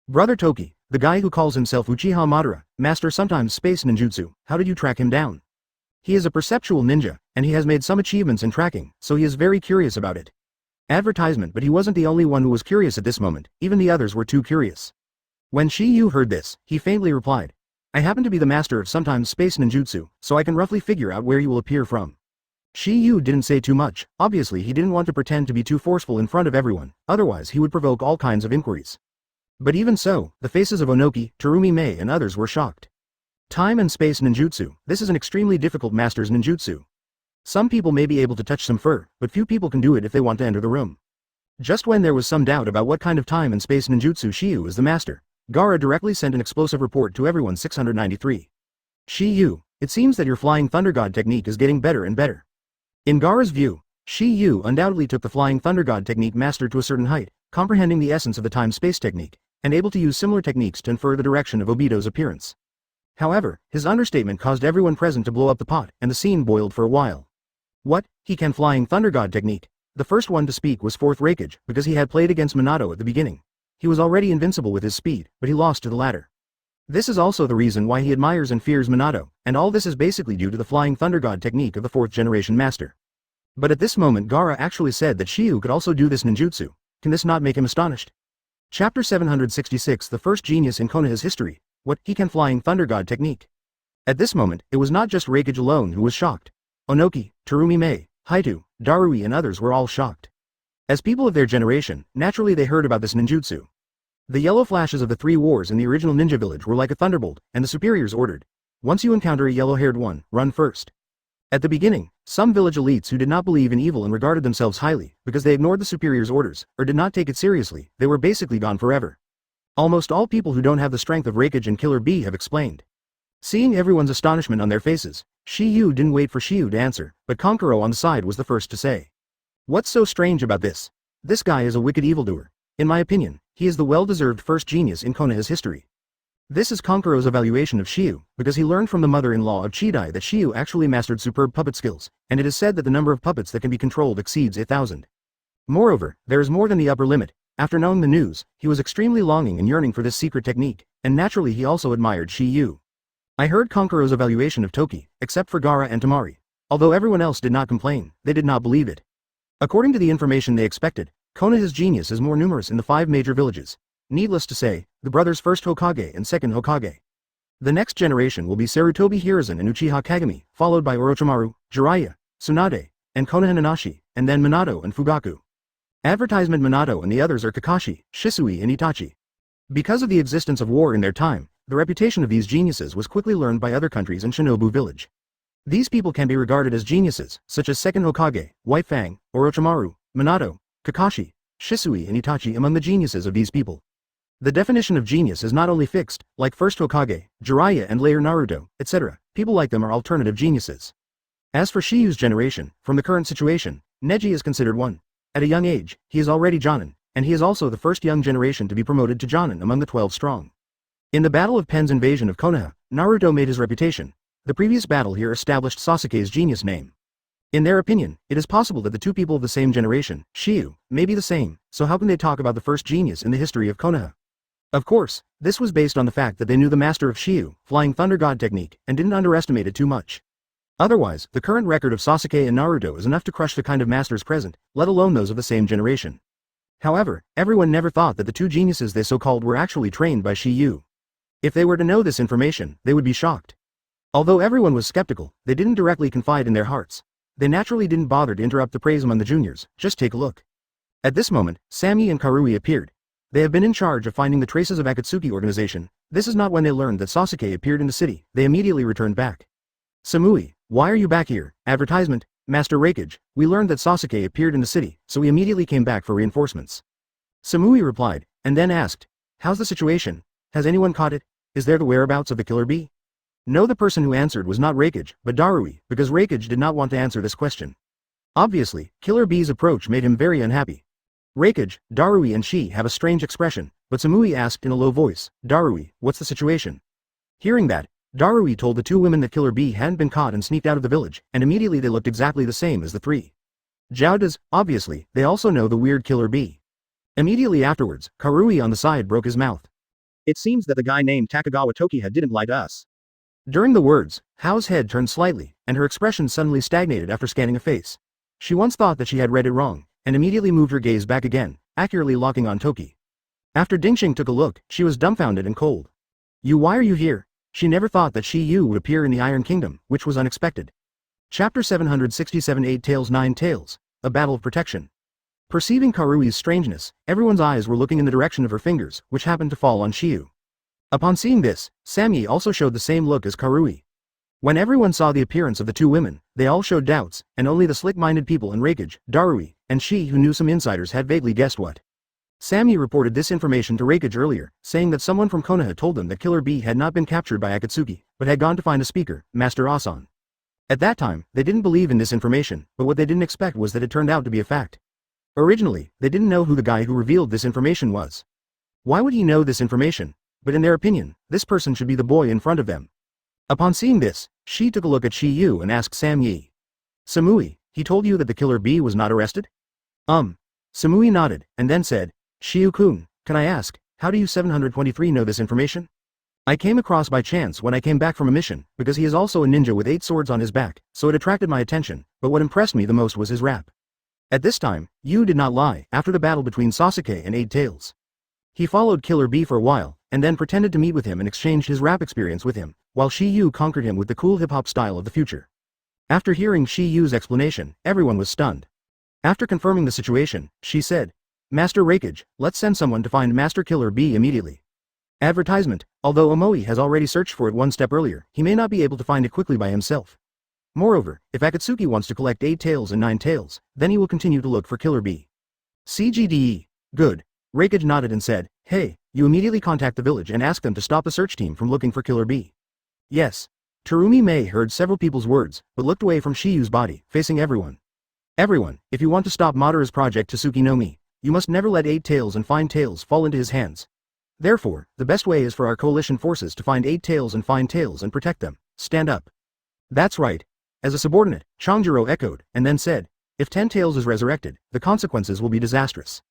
Brother Toki, the guy who calls himself Uchiha Madara, master sometimes space ninjutsu, how did you track him down? He is a perceptual ninja, and he has made some achievements in tracking, so he is very curious about it. Advertisement. But he wasn't the only one who was curious at this moment, even the others were too curious. When Shiyu heard this, he faintly replied. I happen to be the master of sometimes space ninjutsu, so I can roughly figure out where you will appear from. Shiyu didn't say too much. Obviously he didn't want to pretend to be too forceful in front of everyone, otherwise he would provoke all kinds of inquiries. But even so, the faces of Onoki, Terumi and others were shocked. Time and space ninjutsu, this is an extremely difficult master's ninjutsu. Some people may be able to touch some fur, but few people can do it if they want to enter the room. Just when there was some doubt about what kind of time and space ninjutsu Shiyu is the master, Gaara directly sent an explosive report to everyone 693. Shiyu, it seems that your Flying Thunder God technique is getting better and better. In Gaara's view, Shiyu undoubtedly took the Flying Thunder God technique mastered to a certain height, comprehending the essence of the time-space technique, and able to use similar techniques to infer the direction of Obito's appearance. However, his understatement caused everyone present to blow up the pot, and the scene boiled for a while. What? He can Flying Thunder God technique? The first one to speak was 4th Reikage, because he had played against Minato at the beginning. He was already invincible with his speed, but he lost to the latter. This is also the reason why he admires and fears Minato, and all this is basically due to the Flying Thunder God technique of the 4th generation master. But at this moment Gaara actually said that Shiyu could also do this ninjutsu. Can this not make him astonished? Chapter 766 The first genius in Konoha's history. What? He can Flying Thunder God technique. At this moment, it was not just Reikage alone who was shocked. Onoki, Terumi, Haitu, Darui and others were all shocked. As people of their generation, naturally they heard about this ninjutsu. The yellow flashes of the 3 wars in the original ninja village were like a thunderbolt, and the superiors ordered. Once you encounter a yellow-haired one, run first. At the beginning, some village elites who did not believe in evil and regarded themselves highly, because they ignored the superiors' orders, or did not take it seriously, they were basically gone forever. Almost all people who don't have the strength of Reikage and Killer Bee have explained. Seeing everyone's astonishment on their faces, Shiyu didn't wait for Shiyu to answer, but Konkuro on the side was the first to say. What's so strange about this? This guy is a wicked evildoer. In my opinion, he is the well-deserved first genius in Konoha's history. This is Konkuro's evaluation of Shiyu, because he learned from the mother-in-law of Chidai that Shiyu actually mastered superb puppet skills, and it is said that the number of puppets that can be controlled exceeds 8,000. Moreover, there is more than the upper limit. After knowing the news, he was extremely longing and yearning for this secret technique, and naturally he also admired Shiyu. I heard Konkuro's evaluation of Toki, except for Gaara and Tamari. Although everyone else did not complain, they did not believe it. According to the information they expected, Konoha's genius is more numerous in the 5 major villages. Needless to say, the brothers first Hokage and second Hokage. The next generation will be Sarutobi Hiruzen and Uchiha Kagami, followed by Orochimaru, Jiraiya, Tsunade, and Konoha Nanashi, and then Minato and Fugaku. Advertisement Minato and the others are Kakashi, Shisui and Itachi. Because of the existence of war in their time, the reputation of these geniuses was quickly learned by other countries and Shinobu village. These people can be regarded as geniuses, such as second Hokage, White Fang, Orochimaru, Minato, Kakashi, Shisui and Itachi among the geniuses of these people. The definition of genius is not only fixed, like first Hokage, Jiraiya and later Naruto, etc. People like them are alternative geniuses. As for Shiyu's generation, from the current situation, Neji is considered one. At a young age, he is already Jonin, and he is also the first young generation to be promoted to Jonin among the 12 strong. In the Battle of Pen's invasion of Konoha, Naruto made his reputation. The previous battle here established Sasuke's genius name. In their opinion, it is possible that the two people of the same generation, Shiyu, may be the same, so how can they talk about the first genius in the history of Konoha? Of course, this was based on the fact that they knew the master of Shiyu, Flying Thunder God technique, and didn't underestimate it too much. Otherwise, the current record of Sasuke and Naruto is enough to crush the kind of masters present, let alone those of the same generation. However, everyone never thought that the two geniuses they so-called were actually trained by Shiyu. If they were to know this information, they would be shocked. Although everyone was skeptical, they didn't directly confide in their hearts. They naturally didn't bother to interrupt the praise among the juniors, just take a look. At this moment, Sami and Karui appeared. They have been in charge of finding the traces of Akatsuki organization. This is not when they learned that Sasuke appeared in the city, they immediately returned back. Samui, why are you back here? Advertisement, Master Raikage, we learned that Sasuke appeared in the city, so we immediately came back for reinforcements. Samui replied, and then asked, how's the situation? Has anyone caught it? Is there the whereabouts of the killer bee? No, the person who answered was not Raikage, but Darui, because Raikage did not want to answer this question. Obviously, Killer Bee's approach made him very unhappy. Raikage, Darui and she have a strange expression, but Samui asked in a low voice, Darui, what's the situation? Hearing that, Darui told the two women that Killer Bee hadn't been caught and sneaked out of the village, and immediately they looked exactly the same as the three. Joudas, obviously, they also know the weird Killer Bee. Immediately afterwards, Karui on the side broke his mouth. It seems that the guy named Takagawa Tokiha didn't lie to us. During the words, Hao's head turned slightly, and her expression suddenly stagnated after scanning a face. She once thought that she had read it wrong, and immediately moved her gaze back again, accurately locking on Toki. After Dingxing took a look, she was dumbfounded and cold. Why are you here? She never thought that Shiyu would appear in the Iron Kingdom, which was unexpected. Chapter 767 8 Tails 9 Tails, A Battle of Protection. Perceiving Karui's strangeness, everyone's eyes were looking in the direction of her fingers, which happened to fall on Shiyu. Upon seeing this, Sami also showed the same look as Karui. When everyone saw the appearance of the two women, they all showed doubts, and only the slick-minded people in Raikage, Darui, and she who knew some insiders had vaguely guessed what. Sami reported this information to Raikage earlier, saying that someone from Konoha told them that Killer Bee had not been captured by Akatsuki, but had gone to find a speaker, Master Asan. At that time, they didn't believe in this information, but what they didn't expect was that it turned out to be a fact. Originally, they didn't know who the guy who revealed this information was. Why would he know this information? But in their opinion, this person should be the boy in front of them. Upon seeing this, she took a look at Shiyu and asked Samui. Samui, he told you that the Killer Bee was not arrested? Samui nodded, and then said, Shiyu-kun, can I ask, how do you 723 know this information? I came across by chance when I came back from a mission, because he is also a ninja with 8 swords on his back, so it attracted my attention, but what impressed me the most was his rap. At this time, Yu did not lie after the battle between Sasuke and 8 Tails. He followed Killer Bee for a while, and then pretended to meet with him and exchanged his rap experience with him, while Shiyu conquered him with the cool hip-hop style of the future. After hearing Shiyu's explanation, everyone was stunned. After confirming the situation, she said, Master Raikage, let's send someone to find Master Killer Bee immediately. Advertisement, although Omoi has already searched for it one step earlier, he may not be able to find it quickly by himself. Moreover, if Akatsuki wants to collect 8 tails and 9 tails, then he will continue to look for Killer Bee. CGDE. Good. Raikage nodded and said, hey, you immediately contact the village and ask them to stop the search team from looking for Killer Bee. Yes. Terumi Mei heard several people's words, but looked away from Shiyu's body, facing everyone. Everyone, if you want to stop Madara's project Tsuki no Mi, you must never let 8 tails and fine tails fall into his hands. Therefore, the best way is for our coalition forces to find 8 tails and fine tails and protect them. Stand up. That's right. As a subordinate, Changjiro echoed, and then said, if 10 tails is resurrected, the consequences will be disastrous.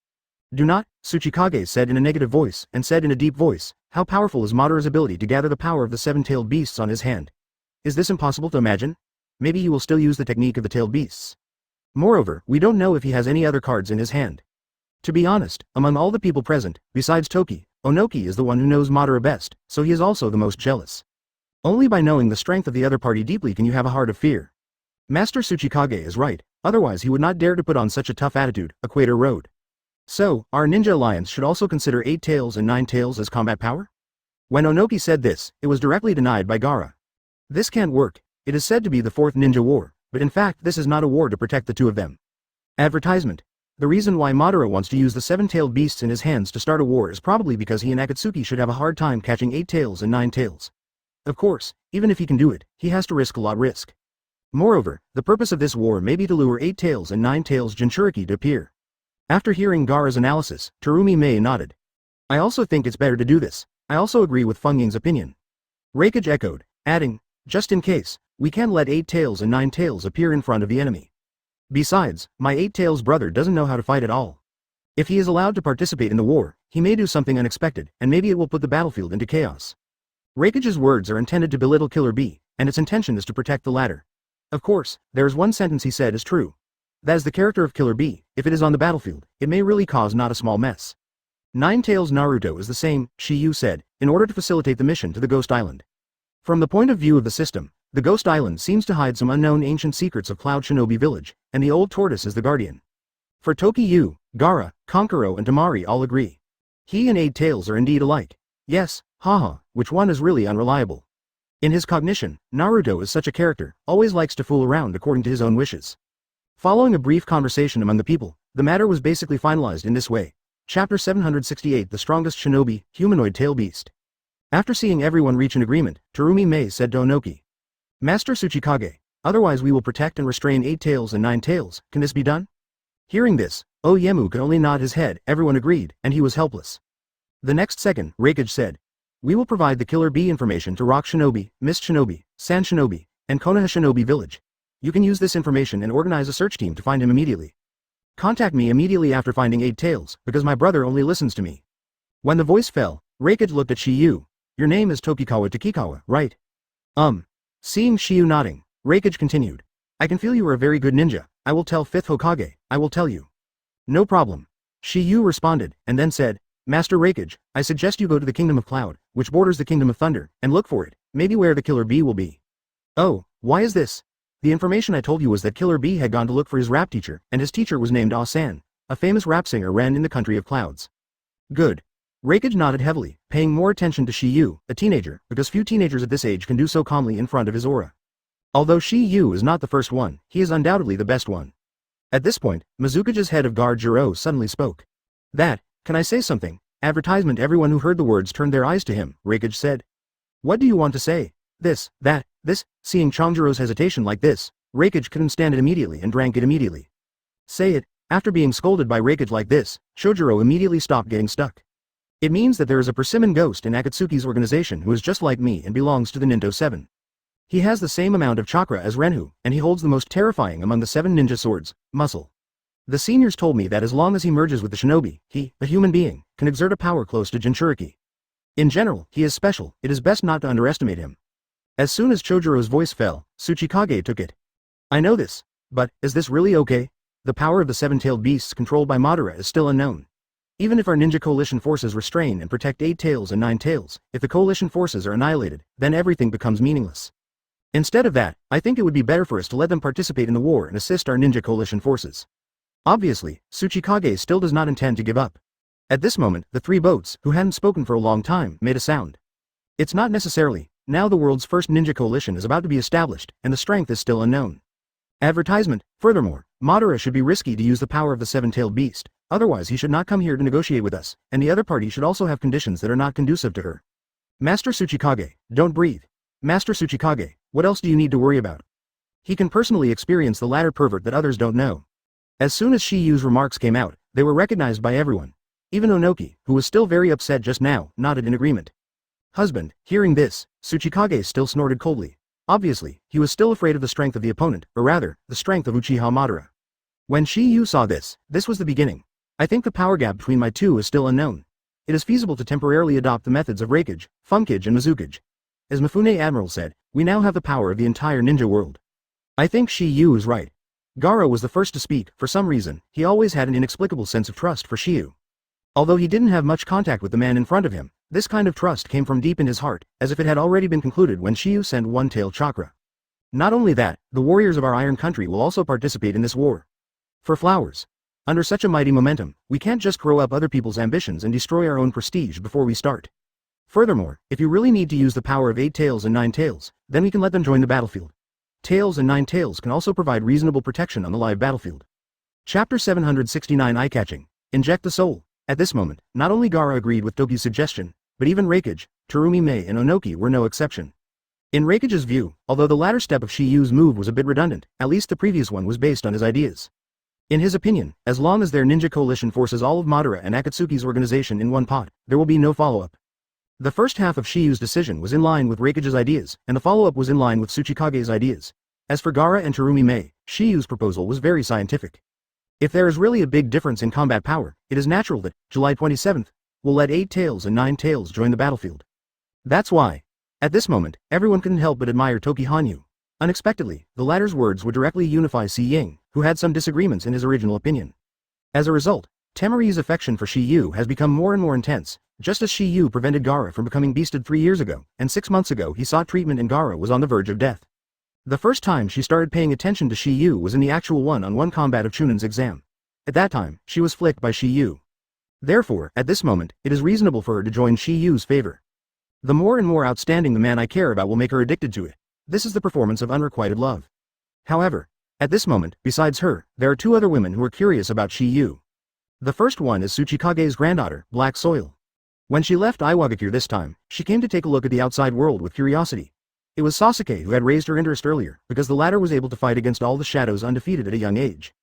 Do not, Tsuchikage said in a negative voice, and said in a deep voice, how powerful is Madara's ability to gather the power of the 7-tailed beasts on his hand? Is this impossible to imagine? Maybe he will still use the technique of the tailed beasts. Moreover, we don't know if he has any other cards in his hand. To be honest, among all the people present, besides Toki, Onoki is the one who knows Madara best, so he is also the most jealous. Only by knowing the strength of the other party deeply can you have a heart of fear. Master Tsuchikage is right, otherwise he would not dare to put on such a tough attitude, Equator Road. So, our ninja alliance should also consider 8 tails and 9 tails as combat power? When Onoki said this, it was directly denied by Gaara. This can't work. It is said to be the 4th ninja war, but in fact this is not a war to protect the two of them. Advertisement. The reason why Madara wants to use the 7-tailed beasts in his hands to start a war is probably because he and Akatsuki should have a hard time catching 8 tails and 9 tails. Of course, even if he can do it, he has to risk a lot risk. Moreover, the purpose of this war may be to lure 8 tails and 9 tails Jinchuriki to appear. After hearing Gaara's analysis, Terumi Mei nodded. I also think it's better to do this. I also agree with Feng Ying's opinion. Reikage echoed, adding, just in case, we can let 8 tails and 9 tails appear in front of the enemy. Besides, my 8 tails brother doesn't know how to fight at all. If he is allowed to participate in the war, he may do something unexpected, and maybe it will put the battlefield into chaos. Reikage's words are intended to belittle Killer B, and its intention is to protect the latter. Of course, there is one sentence he said is true. That is the character of Killer B. If it is on the battlefield, it may really cause not a small mess. 9 Tails Naruto is the same, Shiyu said, in order to facilitate the mission to the Ghost Island. From the point of view of the system, the Ghost Island seems to hide some unknown ancient secrets of Cloud Shinobi Village, and the old tortoise is the guardian. For Toki Yu, Gaara, Kankuro and Tamari all agree. He and 8 Tails are indeed alike. Yes, haha, which one is really unreliable? In his cognition, Naruto is such a character, always likes to fool around according to his own wishes. Following a brief conversation among the people, the matter was basically finalized in this way. Chapter 768 The Strongest Shinobi, Humanoid Tail Beast. After seeing everyone reach an agreement, Terumi Mei said to Onoki. Master Tsuchikage, otherwise we will protect and restrain 8 tails and 9 tails, can this be done? Hearing this, Oyemu could only nod his head, everyone agreed, and he was helpless. The next second, Reikage said. We will provide the Killer Bee information to Rock Shinobi, Mist Shinobi, Sand Shinobi, and Konoha Shinobi Village. You can use this information and organize a search team to find him immediately. Contact me immediately after finding 8 tails, because my brother only listens to me. When the voice fell, Reikage looked at Shiyu. Your name is Tokikawa Takikawa, right? Seeing Shiyu nodding, Reikage continued. I can feel you are a very good ninja. I will tell 5th Hokage, I will tell you. No problem. Shiyu responded, and then said, Master Reikage, I suggest you go to the Kingdom of Cloud, which borders the Kingdom of Thunder, and look for it, maybe where the Killer Bee will be. Oh, why is this? The information I told you was that Killer Bee had gone to look for his rap teacher, and his teacher was named Ah-san, a famous rap singer ran in the country of clouds. Good. Reikage nodded heavily, paying more attention to Shiyu, a teenager, because few teenagers at this age can do so calmly in front of his aura. Although Shiyu is not the first one, he is undoubtedly the best one. At this point, Mizukage's head of guard Jiro suddenly spoke. Can I say something? Advertisement. Everyone who heard the words turned their eyes to him, Reikage said. What do you want to say? This. Seeing Chongjiro's hesitation like this, Reikage couldn't stand it immediately and drank it immediately. Say it. After being scolded by Reikage like this, Chojiro immediately stopped getting stuck. It means that there is a persimmon ghost in Akatsuki's organization who is just like me and belongs to the Ninto 7. He has the same amount of chakra as Renhu, and he holds the most terrifying among the 7 ninja swords, muscle. The seniors told me that as long as he merges with the shinobi, he, a human being, can exert a power close to Jinchuriki. In general, he is special, it is best not to underestimate him. As soon as Chojiro's voice fell, Tsuchikage took it. I know this, but, is this really okay? The power of the 7-tailed beasts controlled by Madara is still unknown. Even if our ninja coalition forces restrain and protect 8 tails and 9 tails, if the coalition forces are annihilated, then everything becomes meaningless. Instead of that, I think it would be better for us to let them participate in the war and assist our ninja coalition forces. Obviously, Tsuchikage still does not intend to give up. At this moment, the 3 boats, who hadn't spoken for a long time, made a sound. It's not necessarily. Now the world's first ninja coalition is about to be established, and the strength is still unknown. Advertisement. Furthermore, Madara should be risky to use the power of the 7-tailed beast, otherwise he should not come here to negotiate with us, and the other party should also have conditions that are not conducive to her. Master Tsuchikage, don't breathe. Master Tsuchikage, what else do you need to worry about? He can personally experience the latter pervert that others don't know. As soon as Shiyu's remarks came out, they were recognized by everyone. Even Onoki, who was still very upset just now, nodded in agreement. Husband, hearing this, Tsuchikage still snorted coldly. Obviously, he was still afraid of the strength of the opponent, or rather, the strength of Uchiha Madara. When Shiyu saw this was the beginning. I think the power gap between my two is still unknown. It is feasible to temporarily adopt the methods of Raikage, Funkage and Mizukage. As Mifune Admiral said, we now have the power of the entire ninja world. I think Shiyu is right. Gaara was the first to speak. For some reason, he always had an inexplicable sense of trust for Shiyu. Although he didn't have much contact with the man in front of him, this kind of trust came from deep in his heart, as if it had already been concluded when Shiyu sent one-tailed chakra. Not only that, the warriors of our Iron Country will also participate in this war. For flowers. Under such a mighty momentum, we can't just grow up other people's ambitions and destroy our own prestige before we start. Furthermore, if you really need to use the power of 8 tails and 9 tails, then we can let them join the battlefield. Tails and 9 tails can also provide reasonable protection on the live battlefield. Chapter 769 Eye-Catching. Inject the soul. At this moment, not only Gaara agreed with Toki's suggestion, but even Raikage, Terumi Mei and Onoki were no exception. In Raikage's view, although the latter step of Shiyu's move was a bit redundant, at least the previous one was based on his ideas. In his opinion, as long as their ninja coalition forces all of Madara and Akatsuki's organization in one pot, there will be no follow-up. The first half of Shiyu's decision was in line with Raikage's ideas, and the follow-up was in line with Tsuchikage's ideas. As for Gaara and Terumi Mei, Shiyu's proposal was very scientific. If there is really a big difference in combat power, it is natural that, July 27th, we'll let 8 tails and 9 tails join the battlefield. That's why. At this moment, everyone couldn't help but admire Toki Hanyu. Unexpectedly, the latter's words would directly unify Si Ying, who had some disagreements in his original opinion. As a result, Temari's affection for Shiyu has become more and more intense, just as Shiyu prevented Gaara from becoming beasted 3 years ago, and 6 months ago he sought treatment and Gaara was on the verge of death. The first time she started paying attention to Shiyu was in the actual one-on-one combat of Chunon's exam. At that time, she was flicked by Shiyu. Therefore, at this moment, it is reasonable for her to join Shiyu's favor. The more and more outstanding the man I care about will make her addicted to it. This is the performance of unrequited love. However, at this moment, besides her, there are 2 other women who are curious about Shiyu. The first one is Tsuchikage's granddaughter, Black Soil. When she left Iwagakure this time, she came to take a look at the outside world with curiosity. It was Sasuke who had raised her interest earlier, because the latter was able to fight against all the shadows undefeated at a young age.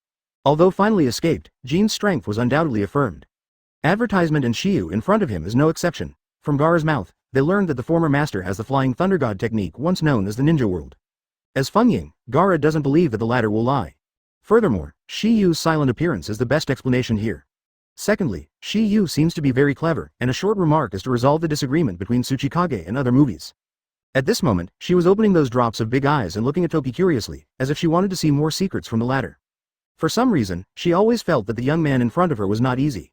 Although finally escaped, Jin's strength was undoubtedly affirmed. Advertisement and Shiyu in front of him is no exception. From Gaara's mouth, they learned that the former master has the Flying Thunder God technique once known as the Ninja World. As Funying, Gaara doesn't believe that the latter will lie. Furthermore, Shiyu's silent appearance is the best explanation here. Secondly, Shiyu seems to be very clever, and a short remark is to resolve the disagreement between Tsuchikage and other movies. At this moment, she was opening those drops of big eyes and looking at Toki curiously, as if she wanted to see more secrets from the latter. For some reason, she always felt that the young man in front of her was not easy.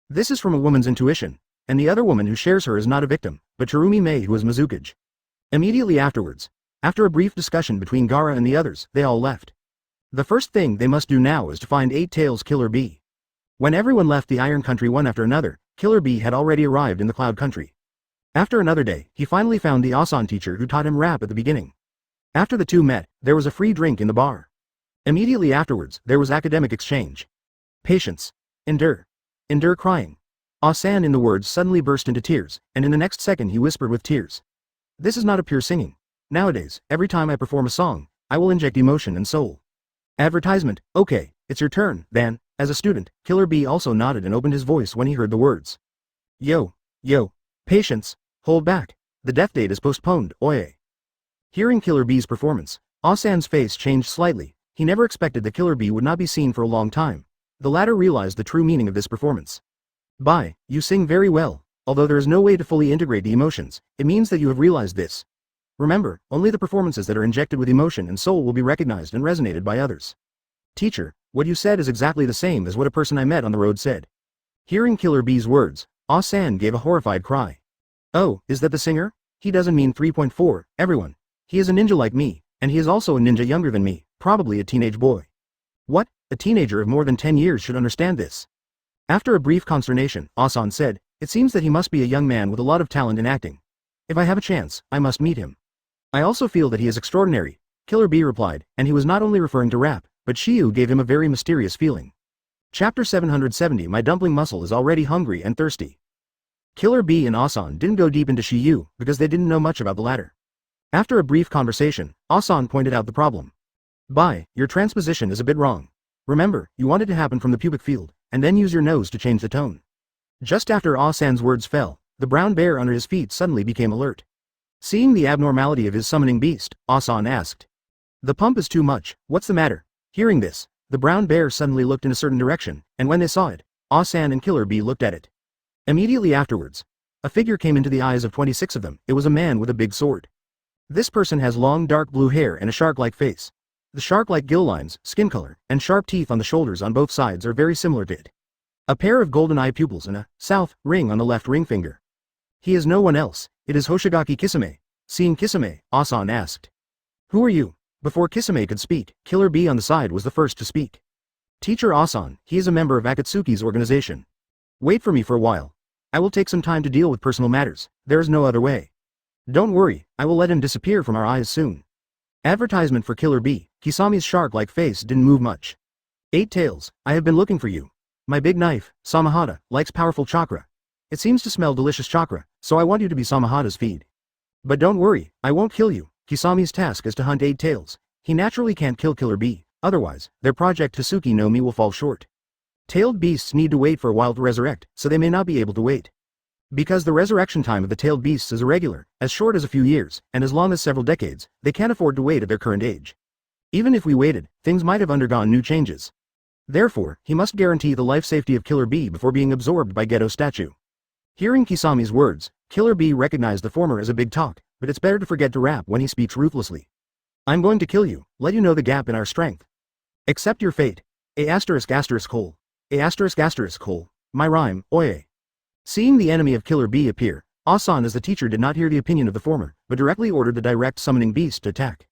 This is from a woman's intuition, and the other woman who shares her is not a victim, but Terumi Mei, who is Mizukage. Immediately afterwards, after a brief discussion between Gaara and the others, they all left. The first thing they must do now is to find 8 Tails Killer Bee. When everyone left the Iron Country one after another, Killer Bee had already arrived in the Cloud Country. After another day, he finally found the Asan teacher who taught him rap at the beginning. After the two met, there was a free drink in the bar. Immediately afterwards, there was academic exchange. Patience. Endure. Endure crying. Asan in the words suddenly burst into tears, and in the next second he whispered with tears. This is not a pure singing. Nowadays, every time I perform a song, I will inject emotion and soul. Advertisement. Okay, it's your turn, then. As a student, Killer Bee also nodded and opened his voice when he heard the words. Yo. Patience. Hold back. The death date is postponed, oye. Hearing Killer Bee's performance, Asan's face changed slightly. He never expected that Killer Bee would not be seen for a long time. The latter realized the true meaning of this performance. Bye, you sing very well. Although there is no way to fully integrate the emotions, it means that you have realized this. Remember, only the performances that are injected with emotion and soul will be recognized and resonated by others. Teacher, what you said is exactly the same as what a person I met on the road said. Hearing Killer Bee's words, Asan gave a horrified cry. Oh, is that the singer? He doesn't mean 3.4, everyone. He is a ninja like me, and he is also a ninja younger than me, probably a teenage boy. What? A teenager of more than 10 years should understand this. After a brief consternation, Asan said, it seems that he must be a young man with a lot of talent in acting. If I have a chance, I must meet him. I also feel that he is extraordinary, Killer Bee replied, and he was not only referring to rap, but Shiyu gave him a very mysterious feeling. Chapter 770 My dumpling muscle is already hungry and thirsty. Killer Bee and Asan didn't go deep into Shiyu because they didn't know much about the latter. After a brief conversation, Asan pointed out the problem. Bye, your transposition is a bit wrong. Remember, you want it to happen from the pubic field, and then use your nose to change the tone. Just after Ah-san's words fell, the brown bear under his feet suddenly became alert. Seeing the abnormality of his summoning beast, Ah-san asked, "The pump is too much, what's the matter?" Hearing this, the brown bear suddenly looked in a certain direction, and when they saw it, Ah-san and Killer Bee looked at it. Immediately afterwards, a figure came into the eyes of 26 of them. It was a man with a big sword. This person has long dark blue hair and a shark-like face. The shark-like gill lines, skin color, and sharp teeth on the shoulders on both sides are very similar to it. A pair of golden eye pupils and a south ring on the left ring finger. He is no one else, it is Hoshigaki Kisame. Seeing Kisame, Ah-san asked, "Who are you?" Before Kisame could speak, Killer Bee on the side was the first to speak. "Teacher Ah-san, he is a member of Akatsuki's organization. Wait for me for a while. I will take some time to deal with personal matters, there is no other way. Don't worry, I will let him disappear from our eyes soon." Advertisement for Killer Bee. Kisame's shark-like face didn't move much. "Eight Tails, I have been looking for you. My big knife, Samahata, likes powerful chakra. It seems to smell delicious chakra, so I want you to be Samahata's feed. But don't worry, I won't kill you. Kisame's task is to hunt Eight Tails. He naturally can't kill Killer Bee, otherwise, their project Tasuki no Mi will fall short. Tailed beasts need to wait for a while to resurrect, so they may not be able to wait. Because the resurrection time of the tailed beasts is irregular, as short as a few years, and as long as several decades, they can't afford to wait at their current age. Even if we waited, things might have undergone new changes. Therefore, he must guarantee the life safety of Killer Bee before being absorbed by Ghetto Statue." Hearing Kisame's words, Killer Bee recognized the former as a big talk, but it's better to forget to rap when he speaks ruthlessly. "I'm going to kill you, let you know the gap in our strength. Accept your fate. A asterisk asterisk hole. A asterisk asterisk hole. My rhyme, oye." Seeing the enemy of Killer Bee appear, Ah-san as the teacher did not hear the opinion of the former, but directly ordered the direct summoning beast to attack.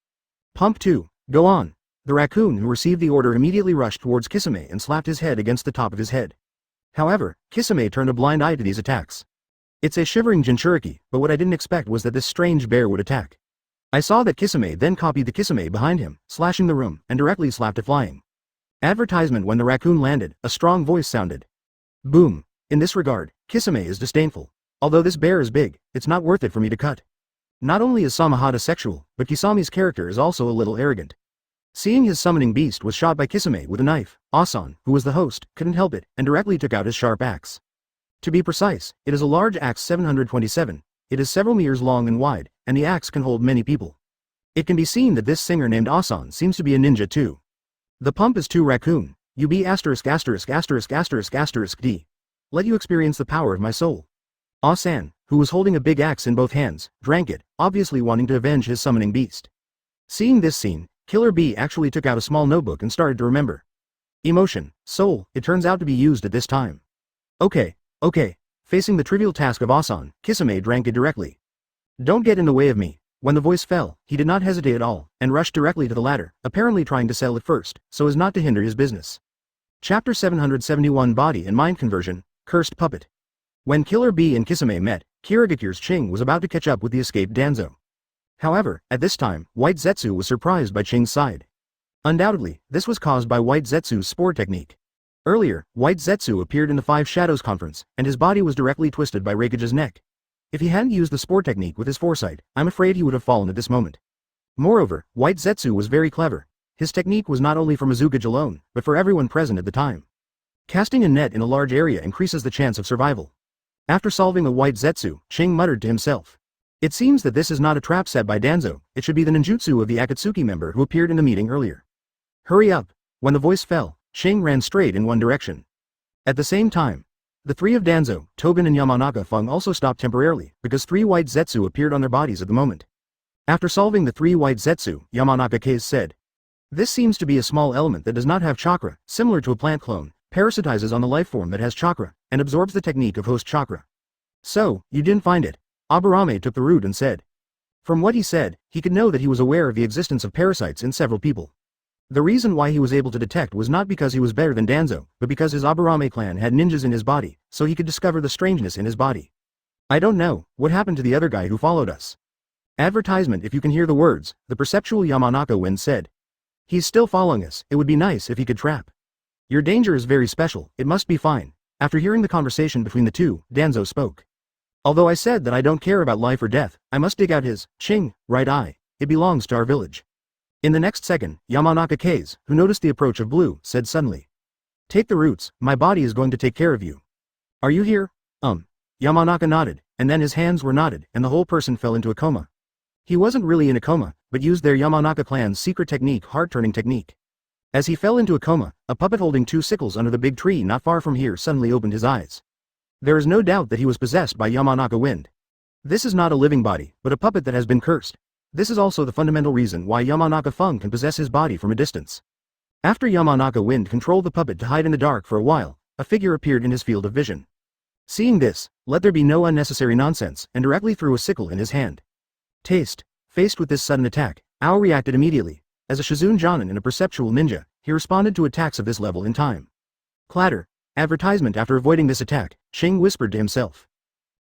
"Pump 2, go on." The raccoon who received the order immediately rushed towards Kisame and slapped his head against the top of his head. However, Kisame turned a blind eye to these attacks. "It's a shivering Jinchuriki, but what I didn't expect was that this strange bear would attack." I saw that Kisame then copied the Kisame behind him, slashing the room, and directly slapped it flying. Advertisement. When the raccoon landed, a strong voice sounded. "Boom. In this regard, Kisame is disdainful. Although this bear is big, it's not worth it for me to cut." Not only is Samahata sexual, but Kisame's character is also a little arrogant. Seeing his summoning beast was shot by Kisame with a knife, Ah-san, who was the host, couldn't help it, and directly took out his sharp axe. To be precise, it is a large axe 727, it is several meters long and wide, and the axe can hold many people. It can be seen that this singer named Ah-san seems to be a ninja too. "The pump is 2 raccoon, you be asterisk asterisk asterisk asterisk asterisk D. Let you experience the power of my soul." Ah-san, who was holding a big axe in both hands, drank it, obviously wanting to avenge his summoning beast. Seeing this scene, Killer Bee actually took out a small notebook and started to remember. Emotion, soul, it turns out to be used at this time. Okay. Facing the trivial task of Ah-san, Kisame drank it directly. "Don't get in the way of me." When the voice fell, he did not hesitate at all, and rushed directly to the ladder, apparently trying to sell it first, so as not to hinder his business. Chapter 771. Body and Mind Conversion, Cursed Puppet. When Killer Bee and Kisame met, Kirigakure's Ching was about to catch up with the escaped Danzo. However, at this time, White Zetsu was surprised by Ching's side. Undoubtedly, this was caused by White Zetsu's spore technique. Earlier, White Zetsu appeared in the Five Shadows conference, and his body was directly twisted by Reikage's neck. If he hadn't used the spore technique with his foresight, I'm afraid he would have fallen at this moment. Moreover, White Zetsu was very clever. His technique was not only for Mizukage alone, but for everyone present at the time. Casting a net in a large area increases the chance of survival. After solving the White Zetsu, Ching muttered to himself. It seems that this is not a trap set by Danzo, it should be the ninjutsu of the Akatsuki member who appeared in the meeting earlier. Hurry up. When the voice fell, Ching ran straight in one direction. At the same time, the three of Danzo, Tobin and Yamanaka Fung also stopped temporarily, because 3 White Zetsu appeared on their bodies at the moment. After solving the 3 White Zetsu, Yamanaka Kase said, "This seems to be a small element that does not have chakra, similar to a plant clone, parasitizes on the life form that has chakra, and absorbs the technique of host chakra." "So, you didn't find it?" Aburame took the root and said. From what he said, he could know that he was aware of the existence of parasites in several people. The reason why he was able to detect was not because he was better than Danzo, but because his Aburame clan had ninjas in his body, so he could discover the strangeness in his body. "I don't know, what happened to the other guy who followed us?" Advertisement. If you can hear the words, the perceptual Yamanaka Wind said. "He's still following us, it would be nice if he could trap." "Your danger is very special, it must be fine." After hearing the conversation between the two, Danzo spoke. "Although I said that I don't care about life or death, I must dig out his, Ching, right eye. It belongs to our village." In the next second, Yamanaka Kase, who noticed the approach of Blue, said suddenly. Take the roots, my body is going to take care of you. Are you here? Yamanaka nodded, and then his hands were knotted, and the whole person fell into a coma. He wasn't really in a coma, but used their Yamanaka clan's secret technique, heart-turning technique. As he fell into a coma, a puppet holding 2 sickles under the big tree not far from here suddenly opened his eyes. There is no doubt that he was possessed by Yamanaka wind. This is not a living body, but a puppet that has been cursed. This is also the fundamental reason why Yamanaka Feng can possess his body from a distance. After Yamanaka wind controlled the puppet to hide in the dark for a while, a figure appeared in his field of vision. Seeing this, let there be no unnecessary nonsense, and directly threw a sickle in his hand. Taste. Faced with this sudden attack, Ao reacted immediately. As a Shizun Jonin and a perceptual ninja, he responded to attacks of this level in time. Clatter. Advertisement. After avoiding this attack, Shing whispered to himself.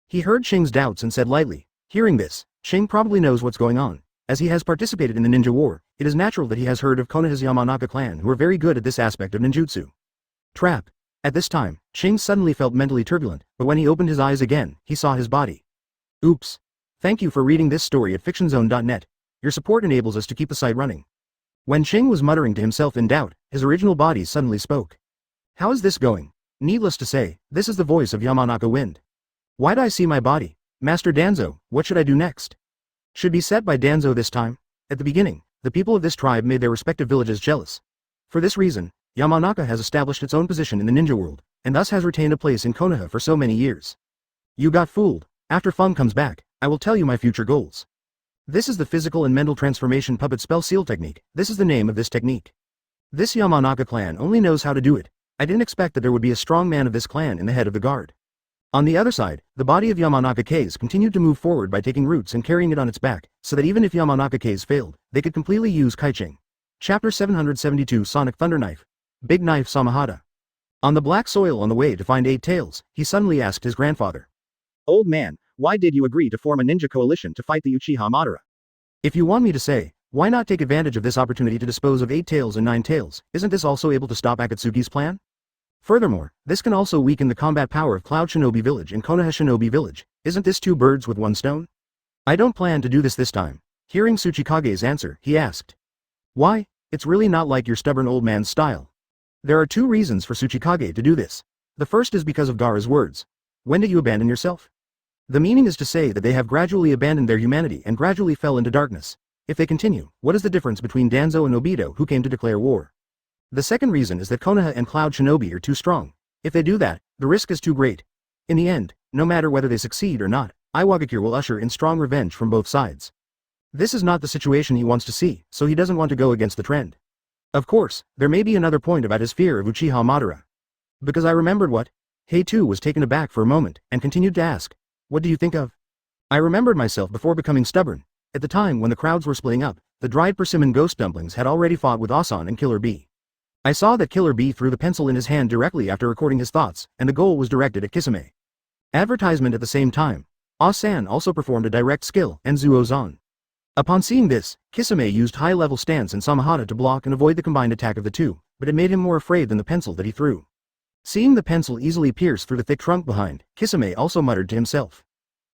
He heard Shing's doubts and said lightly. Hearing this, Shing probably knows what's going on. As he has participated in the ninja war, it is natural that he has heard of Konoha's Yamanaka clan who are very good at this aspect of ninjutsu. Trap. At this time, Shing suddenly felt mentally turbulent, but when he opened his eyes again, he saw his body. Oops. Thank you for reading this story at fictionzone.net. Your support enables us to keep the site running. When Shing was muttering to himself in doubt, his original body suddenly spoke. How is this going? Needless to say, this is the voice of Yamanaka Wind. Why'd I see my body? Master Danzo, what should I do next? Should be set by Danzo this time. At the beginning, the people of this tribe made their respective villages jealous. For this reason, Yamanaka has established its own position in the ninja world, and thus has retained a place in Konoha for so many years. You got fooled. After Feng comes back, I will tell you my future goals. This is the physical and mental transformation puppet spell seal technique. This is the name of this technique. This Yamanaka clan only knows how to do it. I didn't expect that there would be a strong man of this clan in the head of the guard. On the other side, the body of Yamanaka Kase continued to move forward by taking roots and carrying it on its back, so that even if Yamanaka Kase failed, they could completely use Kaiching. Chapter 772 Sonic Thunder Knife. Big Knife Samahata. On the black soil on the way to find 8 Tails, he suddenly asked his grandfather. Old man, why did you agree to form a ninja coalition to fight the Uchiha Madara? If you want me to say, why not take advantage of this opportunity to dispose of 8 Tails and 9 Tails? Isn't this also able to stop Akatsuki's plan? Furthermore, this can also weaken the combat power of Cloud Shinobi Village and Konoha Shinobi Village. Isn't this 2 birds with 1 stone? I don't plan to do this time. Hearing Tsuchikage's answer, he asked. Why? It's really not like your stubborn old man's style. There are 2 reasons for Tsuchikage to do this. The first is because of Gaara's words. When did you abandon yourself? The meaning is to say that they have gradually abandoned their humanity and gradually fell into darkness. If they continue, what is the difference between Danzo and Obito who came to declare war? The second reason is that Konoha and Cloud Shinobi are too strong. If they do that, the risk is too great. In the end, no matter whether they succeed or not, Iwagakure will usher in strong revenge from both sides. This is not the situation he wants to see, so he doesn't want to go against the trend. Of course, there may be another point about his fear of Uchiha Madara. Because I remembered what? Hei too was taken aback for a moment, and continued to ask, what do you think of? I remembered myself before becoming stubborn. At the time when the crowds were splitting up, the dried persimmon ghost dumplings had already fought with Asan and Killer Bee. I saw that Killer Bee threw the pencil in his hand directly after recording his thoughts, and the goal was directed at Kisame. Advertisement at the same time. Asan also performed a direct skill, and Zuo-zan. Upon seeing this, Kisame used high-level stance and Samahata to block and avoid the combined attack of the 2, but it made him more afraid than the pencil that he threw. Seeing the pencil easily pierce through the thick trunk behind, Kisame also muttered to himself.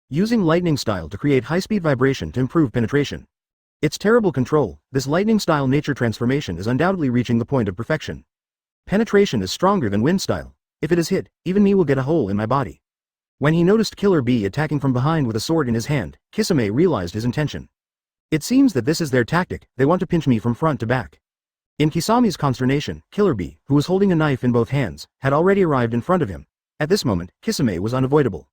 Using lightning style to create high-speed vibration to improve penetration. Its terrible control, this lightning style nature transformation is undoubtedly reaching the point of perfection. Penetration is stronger than wind style. If it is hit, even me will get a hole in my body. When he noticed Killer Bee attacking from behind with a sword in his hand, Kisame realized his intention. It seems that this is their tactic, they want to pinch me from front to back. In Kisame's consternation, Killer Bee, who was holding a knife in both hands, had already arrived in front of him. At this moment, Kisame was unavoidable.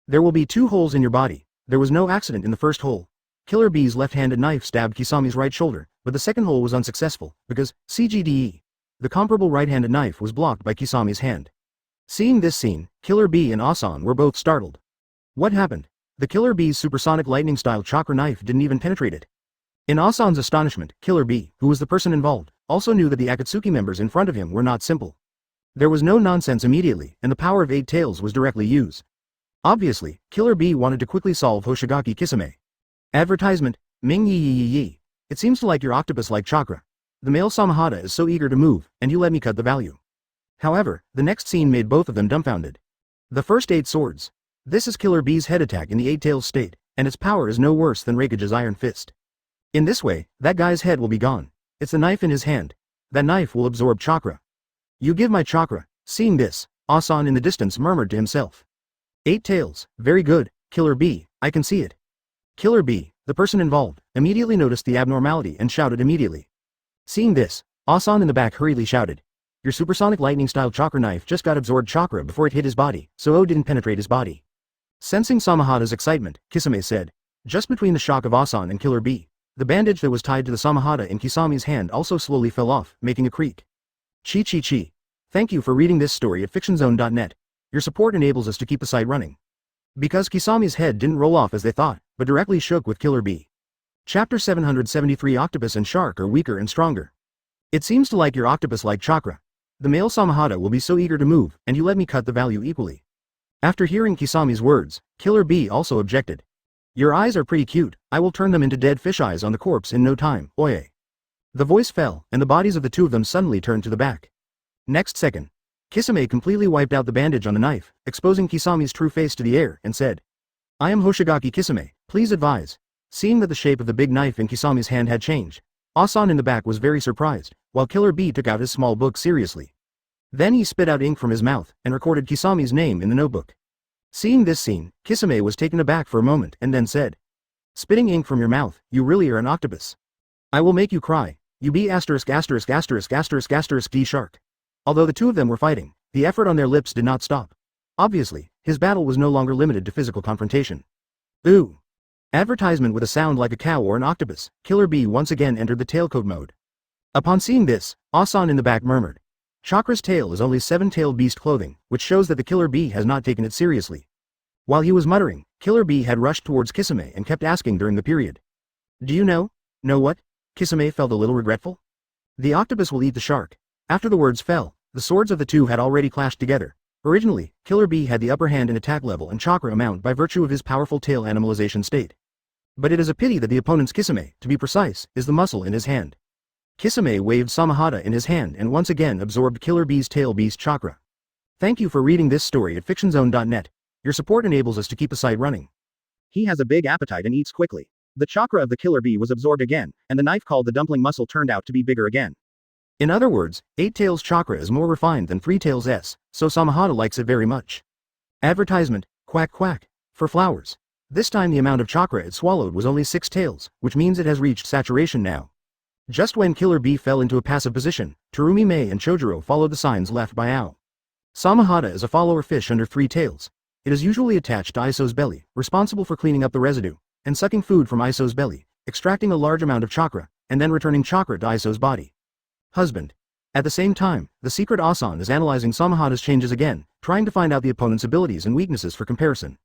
There will be 2 holes in your body. There was no accident in the first hole. Killer Bee's left-handed knife stabbed Kisame's right shoulder, but the second hole was unsuccessful, because, CGDE, the comparable right-handed knife was blocked by Kisame's hand. Seeing this scene, Killer Bee and Asan were both startled. What happened? The Killer Bee's supersonic lightning-style chakra knife didn't even penetrate it. In Asan's astonishment, Killer Bee, who was the person involved, also knew that the Akatsuki members in front of him were not simple. There was no nonsense immediately, and the power of 8 Tails was directly used. Obviously, Killer Bee wanted to quickly solve Hoshigaki Kisame. Advertisement, Ming yi yi yi yi. It seems to like your octopus-like chakra. The male Samahata is so eager to move, and you let me cut the value. However, the next scene made both of them dumbfounded. The first 8 swords. This is Killer Bee's head attack in the 8 Tails state, and its power is no worse than Raikage's Iron Fist. In this way, that guy's head will be gone. It's the knife in his hand. That knife will absorb chakra. You give my chakra. Seeing this, Asan in the distance murmured to himself. 8 tails, very good, Killer Bee, I can see it. Killer Bee, the person involved, immediately noticed the abnormality and shouted immediately. Seeing this, Asan in the back hurriedly shouted. Your supersonic lightning-style chakra knife just got absorbed chakra before it hit his body, so O didn't penetrate his body. Sensing Samahata's excitement, Kisame said. Just between the shock of Asan and Killer Bee, the bandage that was tied to the Samahata in Kisami's hand also slowly fell off, making a creak. Chi. Thank you for reading this story at fictionzone.net. Your support enables us to keep the site running. Because Kisami's head didn't roll off as they thought, but directly shook with Killer Bee. Chapter 773 Octopus and Shark are weaker and stronger. It seems to like your octopus-like chakra. The male Samahata will be so eager to move, and you let me cut the value equally. After hearing Kisami's words, Killer Bee also objected. Your eyes are pretty cute, I will turn them into dead fish eyes on the corpse in no time, oye. The voice fell, and the bodies of the two of them suddenly turned to the back. Next second, Kisame completely wiped out the bandage on the knife, exposing Kisami's true face to the air, and said, I am Hoshigaki Kisame, please advise. Seeing that the shape of the big knife in Kisami's hand had changed, Asan in the back was very surprised, while Killer Bee took out his small book seriously. Then he spit out ink from his mouth, and recorded Kisami's name in the notebook. Seeing this scene, Kisame was taken aback for a moment, and then said, Spitting ink from your mouth, you really are an octopus. I will make you cry, you be ******** D shark. Although the two of them were fighting, the effort on their lips did not stop. Obviously, his battle was no longer limited to physical confrontation. Ooh. Advertisement with a sound like a cow or an octopus, Killer Bee once again entered the tailcoat mode. Upon seeing this, Asan in the back murmured. Chakra's tail is only 7-tailed beast clothing, which shows that the Killer Bee has not taken it seriously. While he was muttering, Killer Bee had rushed towards Kisame and kept asking during the period. Do you know? Know what? Kisame felt a little regretful. The octopus will eat the shark. After the words fell, the swords of the two had already clashed together. Originally, Killer Bee had the upper hand in attack level and chakra amount by virtue of his powerful tail animalization state. But it is a pity that the opponent's Kisame, to be precise, is the muscle in his hand. Kisame waved Samahata in his hand and once again absorbed Killer Bee's tail beast chakra. Thank you for reading this story at fictionzone.net. Your support enables us to keep the site running. He has a big appetite and eats quickly. The chakra of the Killer Bee was absorbed again, and the knife called the dumpling muscle turned out to be bigger again. In other words, 8 tails chakra is more refined than 3 tails S, so Samahata likes it very much. Advertisement, quack quack, for flowers. This time the amount of chakra it swallowed was only 6 tails, which means it has reached saturation now. Just when Killer Bee fell into a passive position, Terumi Mei and Chojuro followed the signs left by Ao. Samahata is a follower fish under 3 tails. It is usually attached to Iso's belly, responsible for cleaning up the residue, and sucking food from Iso's belly, extracting a large amount of chakra, and then returning chakra to Iso's body. Husband. At the same time, the secret Asan is analyzing Samahata's changes again, trying to find out the opponent's abilities and weaknesses for comparison.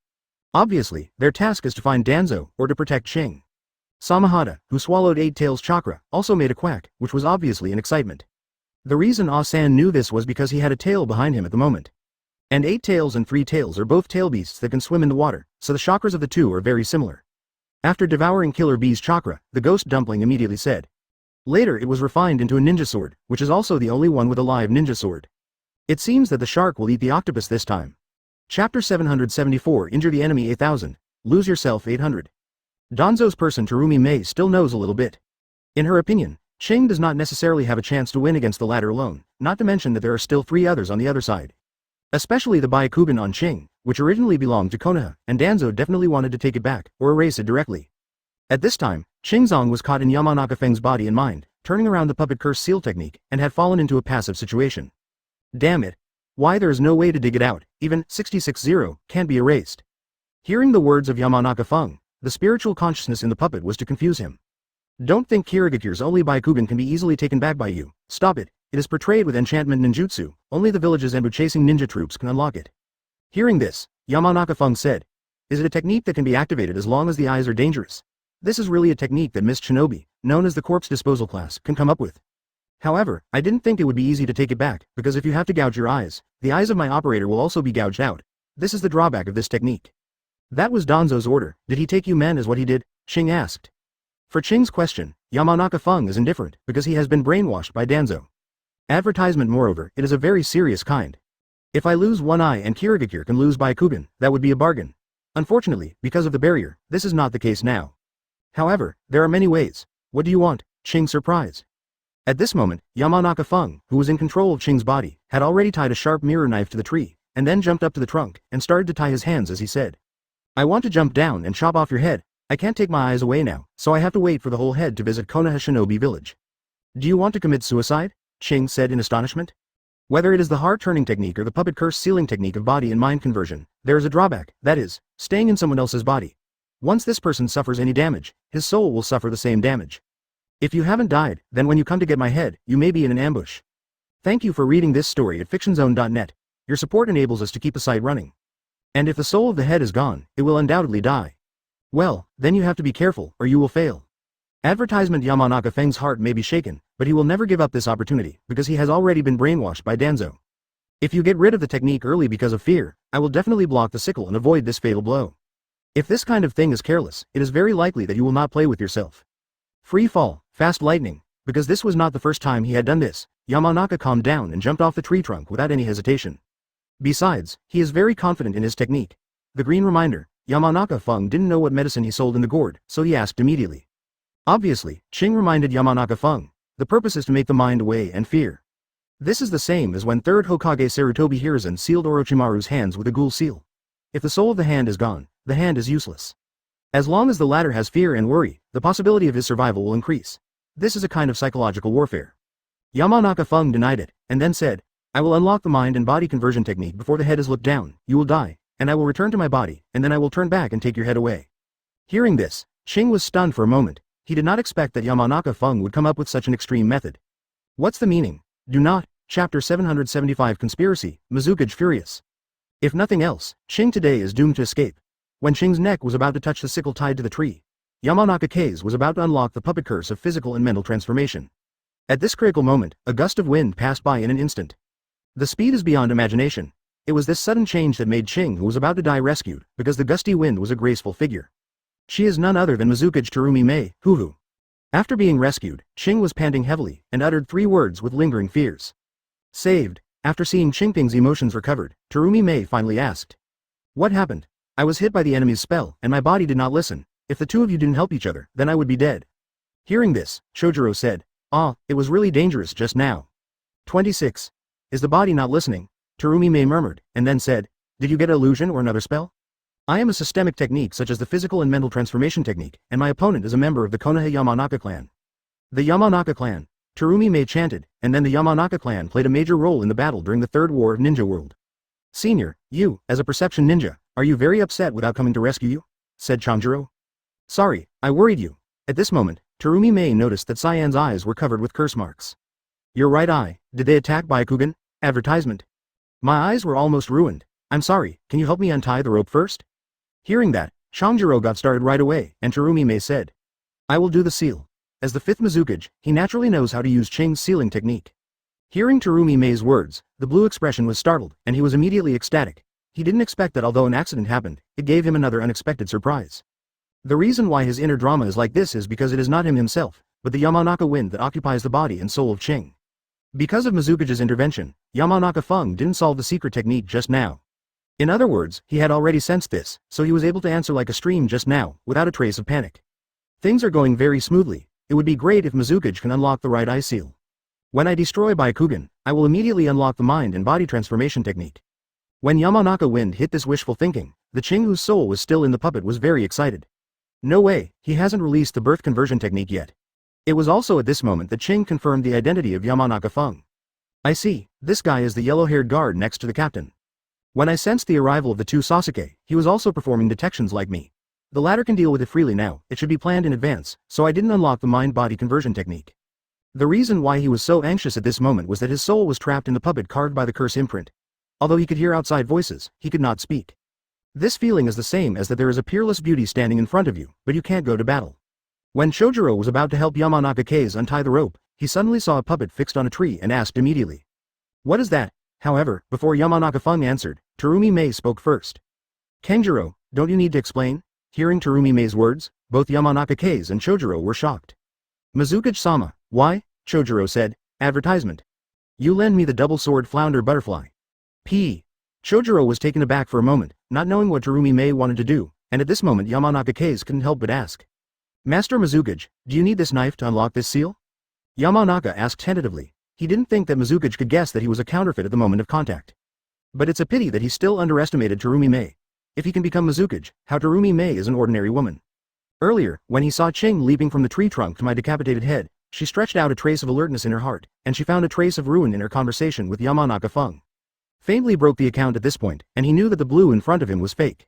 Obviously, their task is to find Danzo, or to protect Ching. Samahata, who swallowed 8 tails chakra, also made a quack, which was obviously an excitement. The reason Asan knew this was because he had a tail behind him at the moment. And 8 tails and 3 tails are both tail beasts that can swim in the water, so the chakras of the two are very similar. After devouring Killer Bee's chakra, the ghost dumpling immediately said. Later it was refined into a ninja sword, which is also the only one with a live ninja sword. It seems that the shark will eat the octopus this time. Chapter 774 Injure the enemy 8000, lose yourself 800. Danzo's person Terumi Mei still knows a little bit. In her opinion, Ching does not necessarily have a chance to win against the latter alone, not to mention that there are still 3 others on the other side. Especially the Byakugan on Ching, which originally belonged to Konoha, and Danzo definitely wanted to take it back, or erase it directly. At this time, Qingzong was caught in Yamanaka Feng's body and mind, turning around the puppet curse seal technique, and had fallen into a passive situation. Damn it. Why there is no way to dig it out, even 660 can't be erased. Hearing the words of Yamanaka Feng, the spiritual consciousness in the puppet was to confuse him. Don't think Kirigakir's only Byakugan can be easily taken back by you, stop it, it is portrayed with enchantment ninjutsu, only the village's Enbu-chasing ninja troops can unlock it. Hearing this, Yamanaka Feng said, is it a technique that can be activated as long as the eyes are dangerous? This is really a technique that Miss Shinobi, known as the corpse disposal class, can come up with. However, I didn't think it would be easy to take it back, because if you have to gouge your eyes, the eyes of my operator will also be gouged out. This is the drawback of this technique. That was Danzo's order. Did he take you men as what he did? Ching asked. For Ching's question, Yamanaka Feng is indifferent, because he has been brainwashed by Danzo. Advertisement moreover, it is a very serious kind. If I lose one eye and Kirigakir can lose Byakugan, that would be a bargain. Unfortunately, because of the barrier, this is not the case now. However, there are many ways. What do you want? Ching surprised. At this moment, Yamanaka Feng, who was in control of Qing's body, had already tied a sharp mirror knife to the tree, and then jumped up to the trunk, and started to tie his hands as he said. I want to jump down and chop off your head. I can't take my eyes away now, so I have to wait for the whole head to visit Konoha Shinobi village. Do you want to commit suicide? Qing said in astonishment. Whether it is the heart-turning technique or the puppet curse sealing technique of body and mind conversion, there is a drawback, that is, staying in someone else's body. Once this person suffers any damage, his soul will suffer the same damage. If you haven't died, then when you come to get my head, you may be in an ambush. Thank you for reading this story at fictionzone.net. Your support enables us to keep the site running. And if the soul of the head is gone, it will undoubtedly die. Well, then you have to be careful, or you will fail. Advertisement. Yamanaka Feng's heart may be shaken, but he will never give up this opportunity, because he has already been brainwashed by Danzo. If you get rid of the technique early because of fear, I will definitely block the sickle and avoid this fatal blow. If this kind of thing is careless, it is very likely that you will not play with yourself. Free fall, fast lightning. Because this was not the first time he had done this, Yamanaka calmed down and jumped off the tree trunk without any hesitation. Besides, he is very confident in his technique. The green reminder, Yamanaka Feng didn't know what medicine he sold in the gourd, so he asked immediately. Obviously, Qing reminded Yamanaka Feng, the purpose is to make the mind away and fear. This is the same as when 3rd Hokage Sarutobi Hiruzen sealed Orochimaru's hands with a ghoul seal. If the soul of the hand is gone, the hand is useless. As long as the latter has fear and worry, the possibility of his survival will increase. This is a kind of psychological warfare. Yamanaka Feng denied it, and then said, I will unlock the mind and body conversion technique before the head is looked down, you will die, and I will return to my body, and then I will turn back and take your head away. Hearing this, Qing was stunned for a moment. He did not expect that Yamanaka Feng would come up with such an extreme method. What's the meaning? Do not. Chapter 775 Conspiracy, Mizukage furious. If nothing else, Qing today is doomed to escape. When Qing's neck was about to touch the sickle tied to the tree, Yamanaka Case was about to unlock the puppet curse of physical and mental transformation. At this critical moment, a gust of wind passed by in an instant. The speed is beyond imagination. It was this sudden change that made Qing, who was about to die, rescued, because the gusty wind was a graceful figure. She is none other than Mizukage Terumi Mei, Huhu. After being rescued, Qing was panting heavily, and uttered 3 words with lingering fears. Saved. After seeing Qingping's emotions recovered, Terumi Mei finally asked. What happened? I was hit by the enemy's spell, and my body did not listen. If the two of you didn't help each other, then I would be dead. Hearing this, Chojuro said, it was really dangerous just now. 26. Is the body not listening? Terumi Mei murmured, and then said, did you get illusion or another spell? I am a systemic technique such as the physical and mental transformation technique, and my opponent is a member of the Konoha Yamanaka clan. The Yamanaka clan, Terumi Mei chanted, and then the Yamanaka clan played a major role in the battle during the Third War of Ninja World. Senior, you, as a perception ninja, are you very upset without coming to rescue you? Said Chonjuro. Sorry, I worried you. At this moment, Terumi Mei noticed that Cyan's eyes were covered with curse marks. Your right eye, did they attack Byakugan? Advertisement. My eyes were almost ruined. I'm sorry, can you help me untie the rope first? Hearing that, Chonjuro got started right away, and Terumi Mei said, I will do the seal. As the 5th Mizukage, he naturally knows how to use Qing's sealing technique. Hearing Terumi Mei's words, the blue expression was startled, and he was immediately ecstatic. He didn't expect that although an accident happened, it gave him another unexpected surprise. The reason why his inner drama is like this is because it is not him himself, but the Yamanaka wind that occupies the body and soul of Qing. Because of Mizukage's intervention, Yamanaka Feng didn't solve the secret technique just now. In other words, he had already sensed this, so he was able to answer like a stream just now, without a trace of panic. Things are going very smoothly. It would be great if Mizukage can unlock the right eye seal. When I destroy Byakugan, I will immediately unlock the mind and body transformation technique. When Yamanaka wind hit this wishful thinking, the Qing whose soul was still in the puppet was very excited. No way, he hasn't released the birth conversion technique yet. It was also at this moment that Qing confirmed the identity of Yamanaka Feng. I see, this guy is the yellow-haired guard next to the captain. When I sensed the arrival of the 2 Sasuke, he was also performing detections like me. The latter can deal with it freely now, it should be planned in advance, so I didn't unlock the mind-body conversion technique. The reason why he was so anxious at this moment was that his soul was trapped in the puppet carved by the curse imprint. Although he could hear outside voices, he could not speak. This feeling is the same as that there is a peerless beauty standing in front of you, but you can't go to battle. When Chojuro was about to help Yamanaka Case untie the rope, he suddenly saw a puppet fixed on a tree and asked immediately. What is that? However, before Yamanaka Feng answered, Terumi Mei spoke first. Kenjiro, don't you need to explain? Hearing Terumi Mei's words, both Yamanaka Case and Chojuro were shocked. Mizukage-sama, why? Chojuro said, advertisement. You lend me the double sword flounder butterfly. P. Chojuro was taken aback for a moment, not knowing what Terumi Mei wanted to do, and at this moment Yamanaka Case couldn't help but ask. Master Mizukage, do you need this knife to unlock this seal? Yamanaka asked tentatively. He didn't think that Mizukage could guess that he was a counterfeit at the moment of contact. But it's a pity that he still underestimated Terumi Mei. If he can become Mizukage, how Terumi Mei is an ordinary woman. Earlier, when he saw Ching leaping from the tree trunk to my decapitated head, she stretched out a trace of alertness in her heart, and she found a trace of ruin in her conversation with Yamanaka Feng. Faintly broke the account at this point, and he knew that the blue in front of him was fake.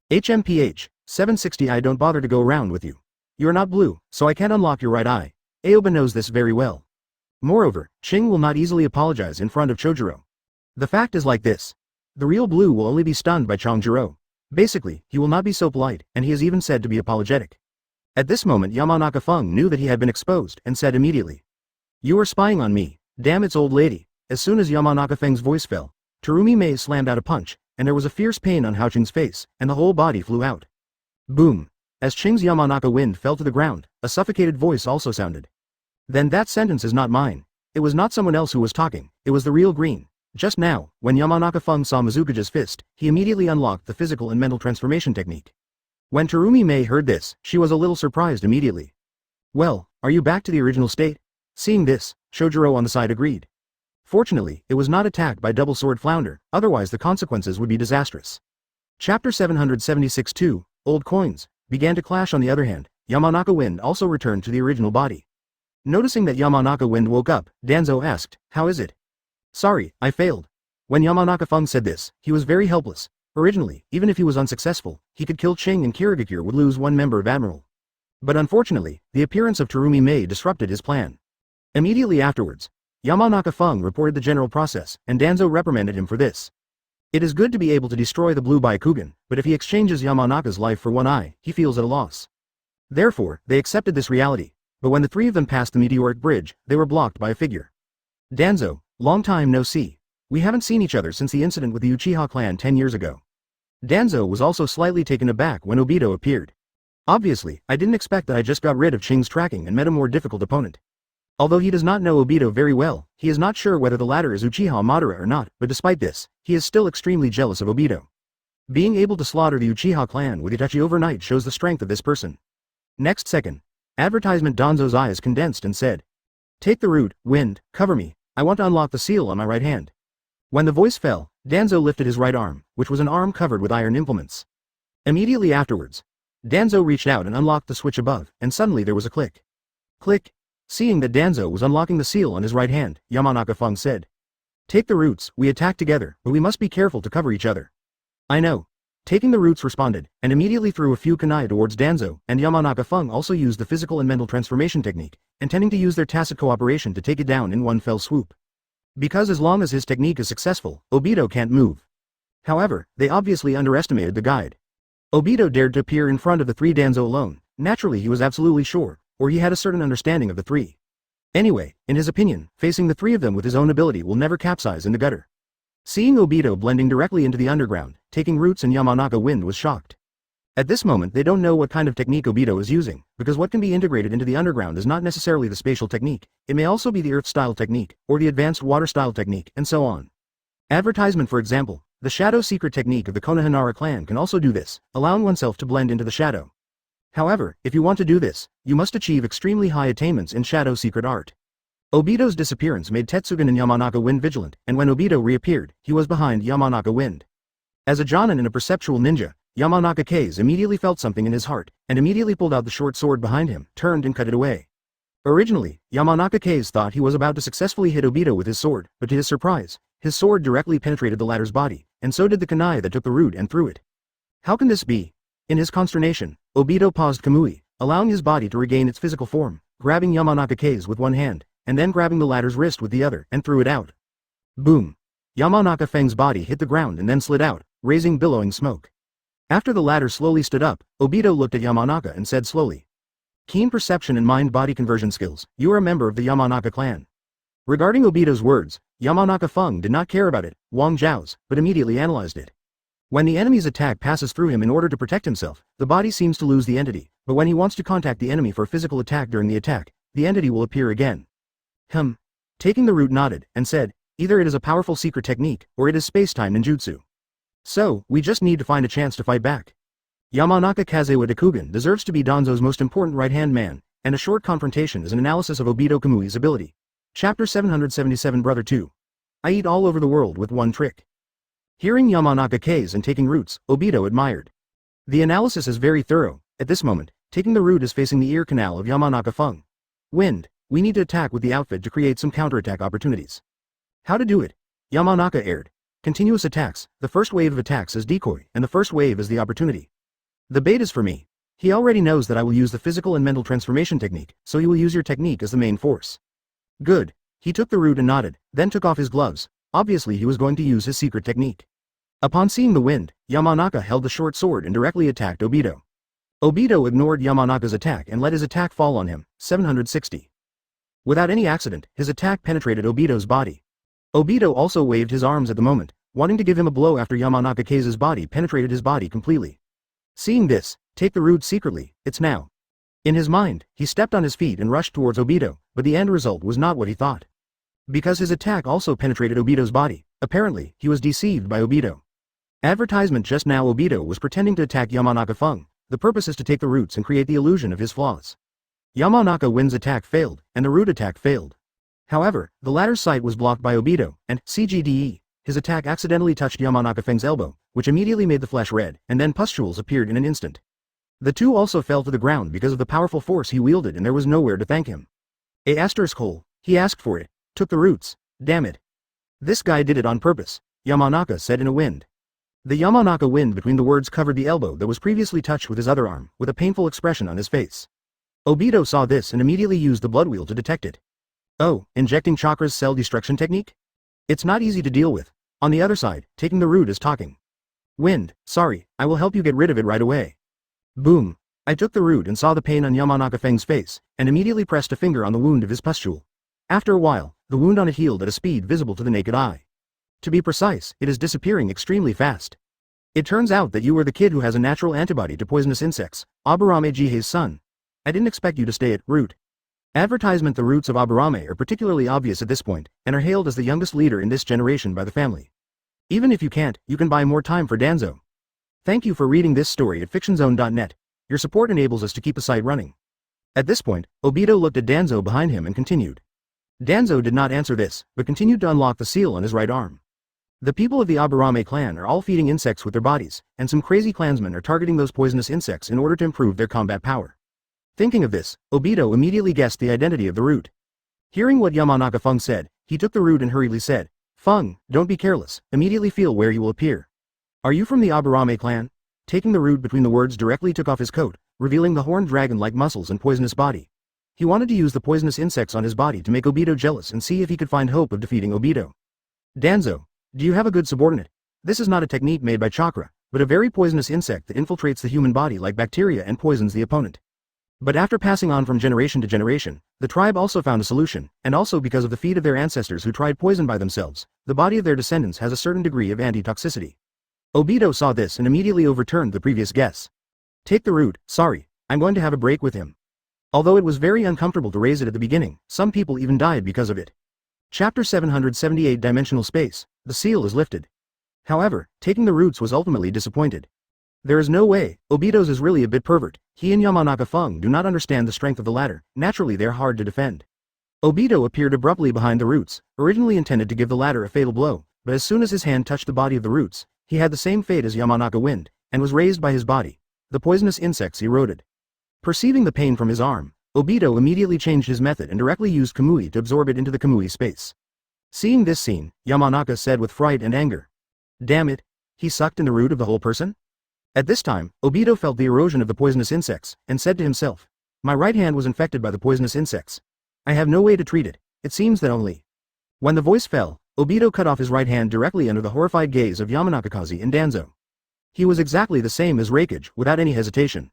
HMPH, 760 I don't bother to go around with you. You're not blue, so I can't unlock your right eye. Aoba knows this very well. Moreover, Ching will not easily apologize in front of Chojuro. The fact is like this. The real blue will only be stunned by Chongjuro. Basically, he will not be so polite, and he is even said to be apologetic. At this moment Yamanaka Feng knew that he had been exposed, and said immediately. You are spying on me, damn it's old lady. As soon as Yamanaka Feng's voice fell, Terumi Mei slammed out a punch, and there was a fierce pain on Hao Qing's face, and the whole body flew out. Boom. As Qing's Yamanaka wind fell to the ground, a suffocated voice also sounded. Then that sentence is not mine. It was not someone else who was talking, it was the real green. Just now, when Yamanaka Feng saw Mizukage's fist, he immediately unlocked the physical and mental transformation technique. When Terumi Mei heard this, she was a little surprised immediately. Well, are you back to the original state? Seeing this, Chojuro on the side agreed. Fortunately, it was not attacked by double sword flounder, otherwise the consequences would be disastrous. Chapter 776-2, Old Coins, began to clash. On the other hand, Yamanaka Wind also returned to the original body. Noticing that Yamanaka Wind woke up, Danzo asked, how is it? Sorry, I failed. When Yamanaka Feng said this, he was very helpless. Originally, even if he was unsuccessful, he could kill Ching and Kirigakure would lose one member of Admiral. But unfortunately, the appearance of Terumi Mei disrupted his plan. Immediately afterwards, Yamanaka Feng reported the general process, and Danzo reprimanded him for this. It is good to be able to destroy the blue Byakugan, but if he exchanges Yamanaka's life for one eye, he feels at a loss. Therefore, they accepted this reality, but when the three of them passed the meteoric bridge, they were blocked by a figure. Danzo, long time no see. We haven't seen each other since the incident with the Uchiha clan 10 years ago. Danzo was also slightly taken aback when Obito appeared. Obviously, I didn't expect that I just got rid of Ching's tracking and met a more difficult opponent. Although he does not know Obito very well, he is not sure whether the latter is Uchiha Madara or not, but despite this, he is still extremely jealous of Obito. Being able to slaughter the Uchiha clan with Itachi overnight shows the strength of this person. Next second, advertisement. Danzo's eyes condensed and said, take the root, wind, cover me, I want to unlock the seal on my right hand. When the voice fell, Danzo lifted his right arm, which was an arm covered with iron implements. Immediately afterwards, Danzo reached out and unlocked the switch above, and suddenly there was a click. Click. Seeing that Danzo was unlocking the seal on his right hand, Yamanaka Feng said. Take the roots, we attack together, but we must be careful to cover each other. I know. Taking the roots responded, and immediately threw a few kunai towards Danzo, and Yamanaka Feng also used the physical and mental transformation technique, intending to use their tacit cooperation to take it down in one fell swoop. Because as long as his technique is successful, Obito can't move. However, they obviously underestimated the guide. Obito dared to appear in front of the three Danzo alone. Naturally he was absolutely sure, or he had a certain understanding of the three. Anyway, in his opinion, facing the three of them with his own ability will never capsize in the gutter. Seeing Obito blending directly into the underground, taking roots in Yamanaka Wind was shocked. At this moment they don't know what kind of technique Obito is using, because what can be integrated into the underground is not necessarily the spatial technique, it may also be the earth-style technique, or the advanced water-style technique, and so on. Advertisement. For example, the shadow secret technique of the Konohana clan can also do this, allowing oneself to blend into the shadow. However, if you want to do this, you must achieve extremely high attainments in shadow secret art. Obito's disappearance made Tetsugen and Yamanaka Wind vigilant, and when Obito reappeared, he was behind Yamanaka Wind. As a Jonin and a perceptual ninja, Yamanaka Kase immediately felt something in his heart, and immediately pulled out the short sword behind him, turned and cut it away. Originally, Yamanaka Kase thought he was about to successfully hit Obito with his sword, but to his surprise, his sword directly penetrated the latter's body, and so did the kunai that took the root and threw it. How can this be? In his consternation, Obito paused Kamui, allowing his body to regain its physical form, grabbing Yamanaka Kase with one hand, and then grabbing the latter's wrist with the other, and threw it out. Boom! Yamanaka Feng's body hit the ground and then slid out, raising billowing smoke. After the latter slowly stood up, Obito looked at Yamanaka and said slowly. Keen perception and mind-body conversion skills, you are a member of the Yamanaka clan. Regarding Obito's words, Yamanaka Feng did not care about it, Wang Zhao's, but immediately analyzed it. When the enemy's attack passes through him in order to protect himself, the body seems to lose the entity, but when he wants to contact the enemy for a physical attack during the attack, the entity will appear again. Taking the root nodded, and said, either it is a powerful secret technique, or it is space-time ninjutsu. So, we just need to find a chance to fight back. Yamanaka Kazewa Dakugan deserves to be Danzo's most important right-hand man, and a short confrontation is an analysis of Obito Kamui's ability. Chapter 777 Brother 2. I eat all over the world with one trick. Hearing Yamanaka K's and taking roots, Obito admired. The analysis is very thorough. At this moment, taking the root is facing the ear canal of Yamanaka Feng. Wind, we need to attack with the outfit to create some counterattack opportunities. How to do it? Yamanaka aired. Continuous attacks, the first wave of attacks is decoy, and the first wave is the opportunity. The bait is for me. He already knows that I will use the physical and mental transformation technique, so he will use your technique as the main force. Good. He took the root and nodded, then took off his gloves. Obviously he was going to use his secret technique. Upon seeing the wind, Yamanaka held the short sword and directly attacked Obito. Obito ignored Yamanaka's attack and let his attack fall on him, 760. Without any accident, his attack penetrated Obito's body. Obito also waved his arms at the moment, wanting to give him a blow after Yamanaka K's body penetrated his body completely. Seeing this, take the root secretly, it's now. In his mind, he stepped on his feet and rushed towards Obito, but the end result was not what he thought. Because his attack also penetrated Obito's body, apparently, he was deceived by Obito. Advertisement just now Obito was pretending to attack Yamanaka Feng. The purpose is to take the roots and create the illusion of his flaws. Yamanaka Wind's attack failed, and the root attack failed. However, the latter's sight was blocked by Obito, and, CGDE, his attack accidentally touched Yamanaka Feng's elbow, which immediately made the flesh red, and then pustules appeared in an instant. The two also fell to the ground because of the powerful force he wielded and there was nowhere to thank him. Hole, he asked for it, took the roots, damn it. This guy did it on purpose, Yamanaka said in a wind. The Yamanaka Wind between the words covered the elbow that was previously touched with his other arm, with a painful expression on his face. Obito saw this and immediately used the blood wheel to detect it. Oh, injecting Chakra's cell destruction technique? It's not easy to deal with. On the other side, taking the root is talking. Wind, sorry, I will help you get rid of it right away. Boom. I took the root and saw the pain on Yamanaka Feng's face, and immediately pressed a finger on the wound of his pustule. After a while, the wound on it healed at a speed visible to the naked eye. To be precise, it is disappearing extremely fast. It turns out that you were the kid who has a natural antibody to poisonous insects, Aburame Jihei's son. I didn't expect you to stay at root. Advertisement. The roots of Aburame are particularly obvious at this point, and are hailed as the youngest leader in this generation by the family. Even if you can't, you can buy more time for Danzo. Thank you for reading this story at fictionzone.net. Your support enables us to keep the site running. At this point, Obito looked at Danzo behind him and continued. Danzo did not answer this, but continued to unlock the seal on his right arm. The people of the Aburame clan are all feeding insects with their bodies, and some crazy clansmen are targeting those poisonous insects in order to improve their combat power. Thinking of this, Obito immediately guessed the identity of the root. Hearing what Yamanaka Feng said, he took the root and hurriedly said, Feng, don't be careless, immediately feel where you will appear. Are you from the Aburame clan? Taking the root between the words directly took off his coat, revealing the horned dragon-like muscles and poisonous body. He wanted to use the poisonous insects on his body to make Obito jealous and see if he could find hope of defeating Obito. Danzo, do you have a good subordinate? This is not a technique made by Chakra, but a very poisonous insect that infiltrates the human body like bacteria and poisons the opponent. But after passing on from generation to generation, the tribe also found a solution, and also because of the feat of their ancestors who tried poison by themselves, the body of their descendants has a certain degree of anti-toxicity. Obito saw this and immediately overturned the previous guess. Take the root, sorry, I'm going to have a break with him. Although it was very uncomfortable to raise it at the beginning, some people even died because of it. Chapter 778 Dimensional Space, the seal is lifted. However, taking the roots was ultimately disappointed. There is no way, Obito's is really a bit pervert. He and Yamanaka Feng do not understand the strength of the latter, naturally they are hard to defend. Obito appeared abruptly behind the roots, originally intended to give the latter a fatal blow, but as soon as his hand touched the body of the roots, he had the same fate as Yamanaka Wind, and was raised by his body. The poisonous insects eroded. Perceiving the pain from his arm, Obito immediately changed his method and directly used Kamui to absorb it into the Kamui space. Seeing this scene, Yamanaka said with fright and anger. Damn it, he sucked in the root of the whole person? At this time, Obito felt the erosion of the poisonous insects, and said to himself, my right hand was infected by the poisonous insects. I have no way to treat it, it seems that only. When the voice fell, Obito cut off his right hand directly under the horrified gaze of Yamanaka Kazi and Danzo. He was exactly the same as Raikage, without any hesitation.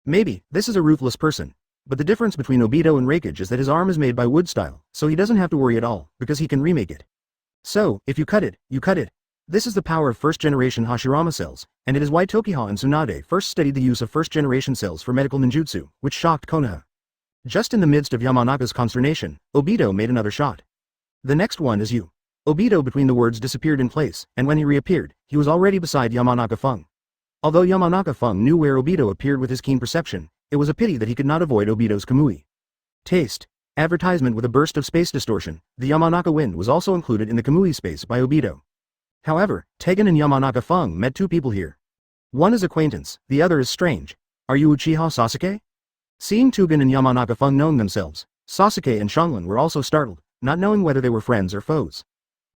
Maybe, this is a ruthless person. But the difference between Obito and Raikage is that his arm is made by wood style, so he doesn't have to worry at all, because he can remake it. So, if you cut it, you cut it. This is the power of first-generation Hashirama cells, and it is why Tokiha and Tsunade first studied the use of first-generation cells for medical ninjutsu, which shocked Konoha. Just in the midst of Yamanaka's consternation, Obito made another shot. The next one is you. Obito between the words disappeared in place, and when he reappeared, he was already beside Yamanaka Feng. Although Yamanaka Feng knew where Obito appeared with his keen perception, it was a pity that he could not avoid Obito's Kamui. Taste. Advertisement with a burst of space distortion. The Yamanaka wind was also included in the Kamui space by Obito. However, Tegan and Yamanaka Fung met two people here. One is acquaintance, the other is strange. Are you Uchiha Sasuke? Seeing Tugan and Yamanaka Fung knowing themselves, Sasuke and Shanglin were also startled, not knowing whether they were friends or foes.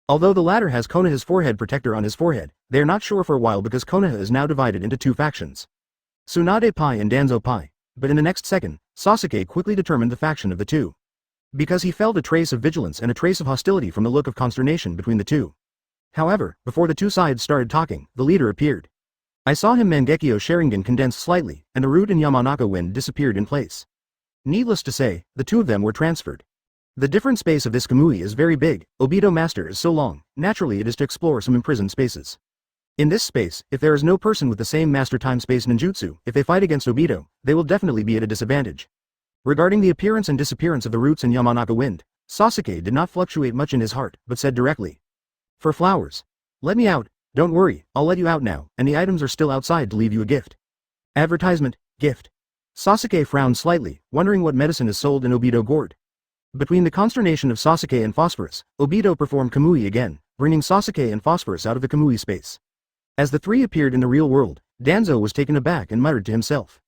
Although the latter has Konoha's forehead protector on his forehead, they are not sure for a while because Konoha is now divided into two factions. Tsunade Pai and Danzo Pai, but in the next second, Sasuke quickly determined the faction of the two. Because he felt a trace of vigilance and a trace of hostility from the look of consternation between the two. However, before the two sides started talking, the leader appeared. I saw him. Mangekyo Sharingan condensed slightly, and the root and Yamanaka wind disappeared in place. Needless to say, the two of them were transferred. The different space of this Kamui is very big. Obito Master is so long, naturally it is to explore some imprisoned spaces. In this space, if there is no person with the same Master Time-Space Ninjutsu, if they fight against Obito, they will definitely be at a disadvantage. Regarding the appearance and disappearance of the roots and Yamanaka wind, Sasuke did not fluctuate much in his heart, but said directly. For flowers. Let me out. Don't worry, I'll let you out now, and the items are still outside to leave you a gift. Advertisement, gift. Sasuke frowned slightly, wondering what medicine is sold in Obito gourd. Between the consternation of Sasuke and Phosphorus, Obito performed Kamui again, bringing Sasuke and Phosphorus out of the Kamui space. As the three appeared in the real world, Danzo was taken aback and muttered to himself.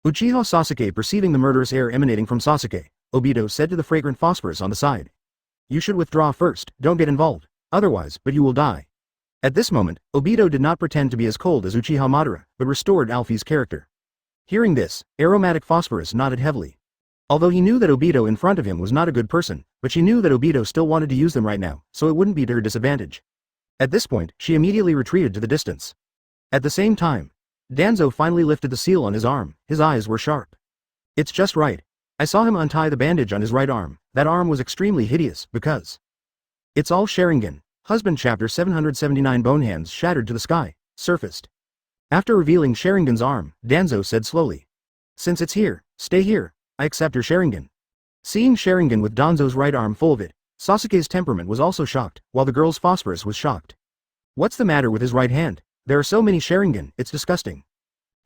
Uchiha Sasuke perceiving the murderous air emanating from Sasuke, Obito said to the fragrant Phosphorus on the side. You should withdraw first, don't get involved, otherwise, but you will die. At this moment, Obito did not pretend to be as cold as Uchiha Madara, but restored Alfie's character. Hearing this, aromatic Phosphorus nodded heavily. Although he knew that Obito in front of him was not a good person, but she knew that Obito still wanted to use them right now, so it wouldn't be to her disadvantage. At this point, she immediately retreated to the distance. At the same time, Danzo finally lifted the seal on his arm. His eyes were sharp. It's just right. I saw him untie the bandage on his right arm. That arm was extremely hideous, because it's all Sharingan. Husband Chapter 779 Bone hands shattered to the sky, surfaced. After revealing Sharingan's arm, Danzo said slowly. Since it's here, stay here, I accept your Sharingan. Seeing Sharingan with Danzo's right arm full of it, Sasuke's temperament was also shocked, while the girl's Phosphorus was shocked. What's the matter with his right hand? There are so many Sharingan, it's disgusting.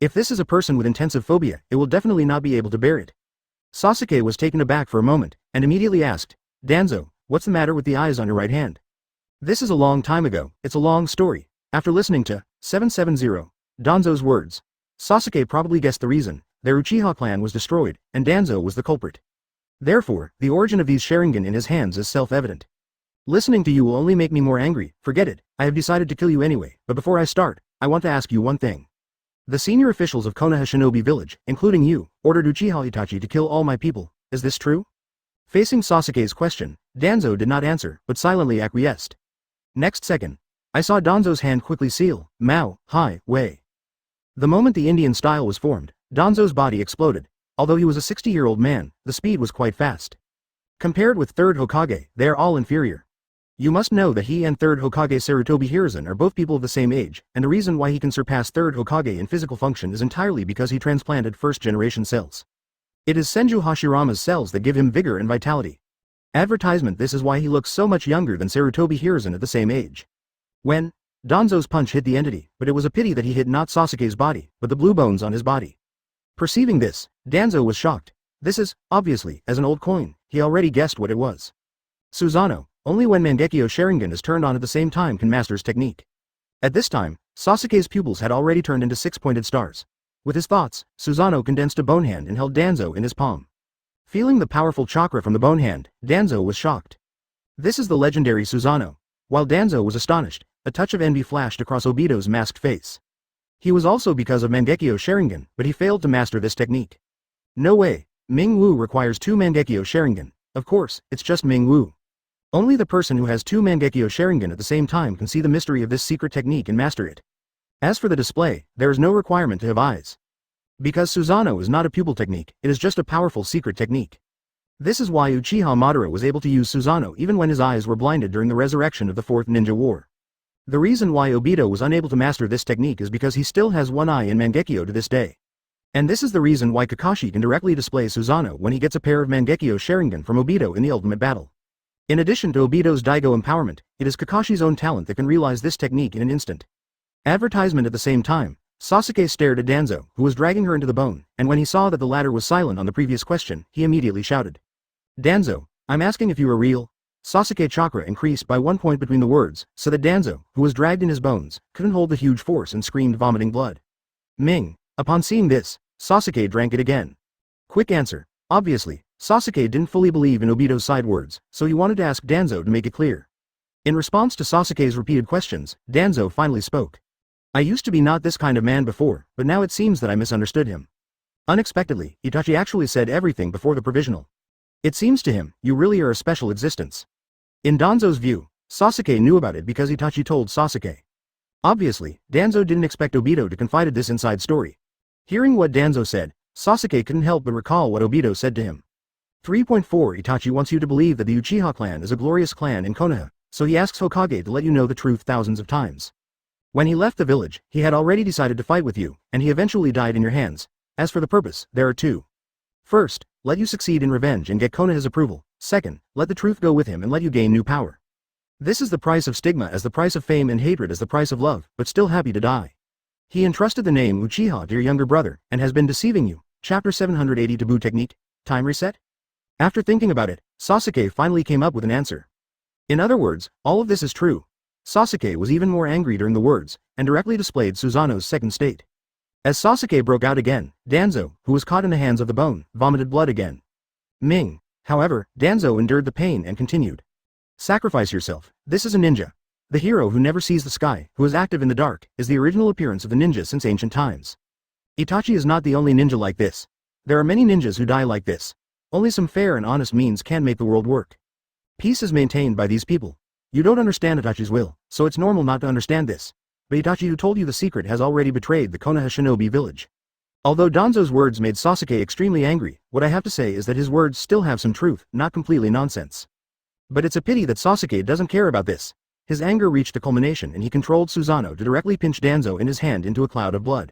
If this is a person with intensive phobia, it will definitely not be able to bear it. Sasuke was taken aback for a moment, and immediately asked, Danzo, what's the matter with the eyes on your right hand? This is a long time ago, it's a long story. After listening to 770, Danzo's words, Sasuke probably guessed the reason. Their Uchiha clan was destroyed, and Danzo was the culprit. Therefore, the origin of these Sharingan in his hands is self-evident. Listening to you will only make me more angry, forget it, I have decided to kill you anyway, but before I start, I want to ask you one thing. The senior officials of Konoha Shinobi Village, including you, ordered Uchiha Itachi to kill all my people, is this true? Facing Sasuke's question, Danzo did not answer, but silently acquiesced. Next second, I saw Danzo's hand quickly seal, Mao, Hai, Wei. The moment the Indian style was formed, Danzo's body exploded. Although he was a 60-year-old man, the speed was quite fast. Compared with 3rd Hokage, they are all inferior. You must know that he and 3rd Hokage Sarutobi Hiruzen are both people of the same age, and the reason why he can surpass 3rd Hokage in physical function is entirely because he transplanted first-generation cells. It is Senju Hashirama's cells that give him vigor and vitality. Advertisement. This is why he looks so much younger than Sarutobi Hiruzen at the same age. When Danzo's punch hit the entity, but it was a pity that he hit not Sasuke's body, but the blue bones on his body. Perceiving this, Danzo was shocked. This is, obviously, as an old coin, he already guessed what it was. Susanoo, only when Mangekyo Sharingan is turned on at the same time can master's technique. At this time, Sasuke's pupils had already turned into 6-pointed stars. With his thoughts, Susanoo condensed a bone hand and held Danzo in his palm. Feeling the powerful chakra from the bone hand, Danzo was shocked. This is the legendary Susanoo. While Danzo was astonished, a touch of envy flashed across Obito's masked face. He was also because of Mangekyo Sharingan, but he failed to master this technique. No way, Ming Wu requires 2 Mangekyo Sharingan. Of course, it's just Ming Wu. Only the person who has 2 Mangekyo Sharingan at the same time can see the mystery of this secret technique and master it. As for the display, there is no requirement to have eyes. Because Susanoo is not a pupil technique, it is just a powerful secret technique. This is why Uchiha Madara was able to use Susanoo even when his eyes were blinded during the resurrection of the 4th Ninja War. The reason why Obito was unable to master this technique is because he still has one eye in Mangekyo to this day. And this is the reason why Kakashi can directly display Susanoo when he gets a pair of Mangekyo Sharingan from Obito in the ultimate battle. In addition to Obito's Daigo empowerment, it is Kakashi's own talent that can realize this technique in an instant. Advertisement. At the same time, Sasuke stared at Danzo, who was dragging her into the bone, and when he saw that the latter was silent on the previous question, he immediately shouted. Danzo, I'm asking if you are real. Sasuke chakra increased by 1 point between the words, so that Danzo, who was dragged in his bones, couldn't hold the huge force and screamed, vomiting blood. Ming. Upon seeing this, Sasuke drank it again. Quick answer. Obviously, Sasuke didn't fully believe in Obito's side words, so he wanted to ask Danzo to make it clear. In response to Sasuke's repeated questions, Danzo finally spoke. I used to be not this kind of man before, but now it seems that I misunderstood him. Unexpectedly, Itachi actually said everything before the provisional. It seems to him, you really are a special existence. In Danzo's view, Sasuke knew about it because Itachi told Sasuke. Obviously, Danzo didn't expect Obito to confide this inside story. Hearing what Danzo said, Sasuke couldn't help but recall what Obito said to him. 3.4 Itachi wants you to believe that the Uchiha clan is a glorious clan in Konoha, so he asks Hokage to let you know the truth thousands of times. When he left the village, he had already decided to fight with you, and he eventually died in your hands. As for the purpose, there are two. First, let you succeed in revenge and get Konoha's approval. Second, let the truth go with him and let you gain new power. This is the price of stigma as the price of fame and hatred as the price of love, but still happy to die. He entrusted the name Uchiha to your younger brother, and has been deceiving you. Chapter 780 Taboo Technique? Time reset? After thinking about it, Sasuke finally came up with an answer. In other words, all of this is true. Sasuke was even more angry during the words, and directly displayed Susanoo's second state. As Sasuke broke out again, Danzo, who was caught in the hands of the bone, vomited blood again. Ming. However, Danzo endured the pain and continued. Sacrifice yourself. This is a ninja. The hero who never sees the sky, who is active in the dark, is the original appearance of the ninja since ancient times. Itachi is not the only ninja like this. There are many ninjas who die like this. Only some fair and honest means can make the world work. Peace is maintained by these people. You don't understand Itachi's will, so it's normal not to understand this. But Itachi, who told you the secret, has already betrayed the Konoha shinobi village. Although Danzo's words made Sasuke extremely angry, what I have to say is that his words still have some truth, not completely nonsense. But it's a pity that Sasuke doesn't care about this. His anger reached a culmination and he controlled Susanoo to directly pinch Danzo in his hand into a cloud of blood.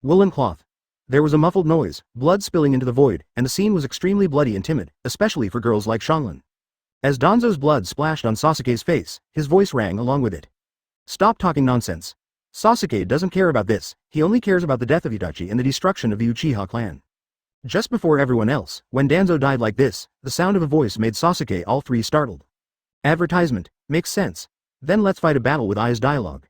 Woolen cloth. There was a muffled noise, blood spilling into the void, and the scene was extremely bloody and timid, especially for girls like Xianglin. As Danzo's blood splashed on Sasuke's face, his voice rang along with it. Stop talking nonsense. Sasuke doesn't care about this, he only cares about the death of Itachi and the destruction of the Uchiha clan. Just before everyone else, when Danzo died like this, the sound of a voice made Sasuke all three startled. Advertisement. Makes sense. Then let's fight a battle with eyes dialogue.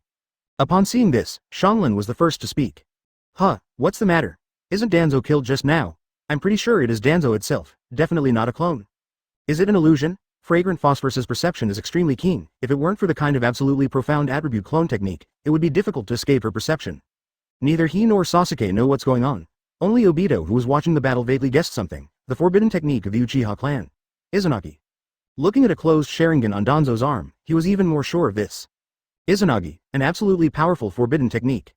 Upon seeing this, Xianglin was the first to speak. Huh, what's the matter? Isn't Danzo killed just now? I'm pretty sure it is Danzo itself, definitely not a clone. Is it an illusion? Fragrant Phosphorus's perception is extremely keen. If it weren't for the kind of absolutely profound attribute clone technique, it would be difficult to escape her perception. Neither he nor Sasuke know what's going on. Only Obito, who was watching the battle, vaguely guessed something, the forbidden technique of the Uchiha clan. Izanagi. Looking at a closed Sharingan on Danzo's arm, he was even more sure of this. Izanagi, an absolutely powerful forbidden technique.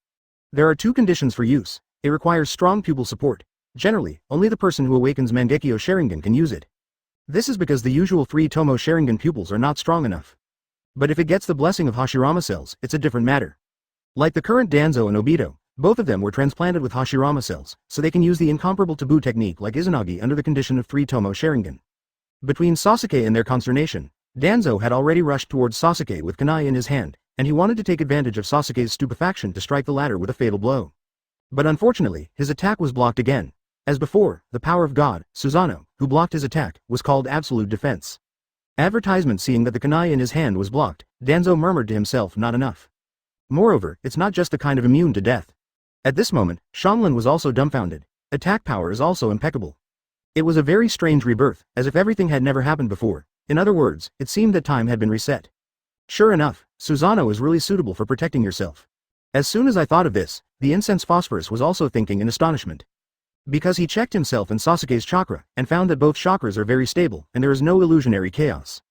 There are two conditions for use. It requires strong pupil support. Generally, only the person who awakens Mangekyo Sharingan can use it. This is because the usual 3 Tomo Sharingan pupils are not strong enough. But if it gets the blessing of Hashirama cells, it's a different matter. Like the current Danzo and Obito, both of them were transplanted with Hashirama cells, so they can use the incomparable taboo technique like Izanagi under the condition of 3 Tomo Sharingan. Between Sasuke and their consternation, Danzo had already rushed towards Sasuke with kunai in his hand, and he wanted to take advantage of Sasuke's stupefaction to strike the latter with a fatal blow. But unfortunately, his attack was blocked again. As before, the power of God, Susanoo, who blocked his attack, was called absolute defense. Advertisement. Seeing that the kunai in his hand was blocked, Danzo murmured to himself, not enough. Moreover, it's not just the kind of immune to death. At this moment, Xianglin was also dumbfounded. Attack power is also impeccable. It was a very strange rebirth, as if everything had never happened before. In other words, it seemed that time had been reset. Sure enough, Susanoo is really suitable for protecting yourself. As soon as I thought of this, the incense Phosphorus was also thinking in astonishment. Because he checked himself and Sasuke's chakra, and found that both chakras are very stable, and there is no illusionary chaos.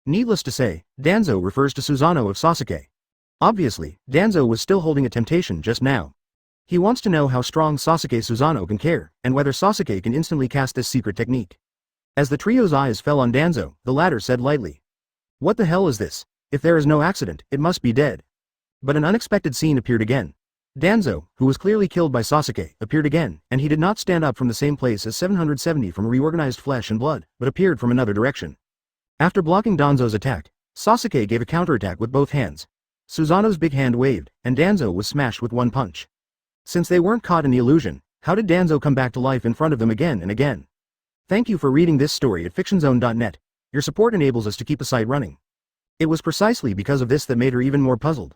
Needless to say, Danzo refers to Susanoo of Sasuke. Obviously, Danzo was still holding a temptation just now. He wants to know how strong Sasuke Susanoo can care, and whether Sasuke can instantly cast this secret technique. As the trio's eyes fell on Danzo, the latter said lightly. What the hell is this? If there is no accident, it must be dead. But an unexpected scene appeared again. Danzo, who was clearly killed by Sasuke, appeared again, and he did not stand up from the same place as 770 from reorganized flesh and blood, but appeared from another direction. After blocking Danzo's attack, Sasuke gave a counterattack with both hands. Susanoo's big hand waved, and Danzo was smashed with one punch. Since they weren't caught in the illusion, how did Danzo come back to life in front of them again and again? Thank you for reading this story at fictionzone.net. Your support enables us to keep the site running. It was precisely because of this that made her even more puzzled.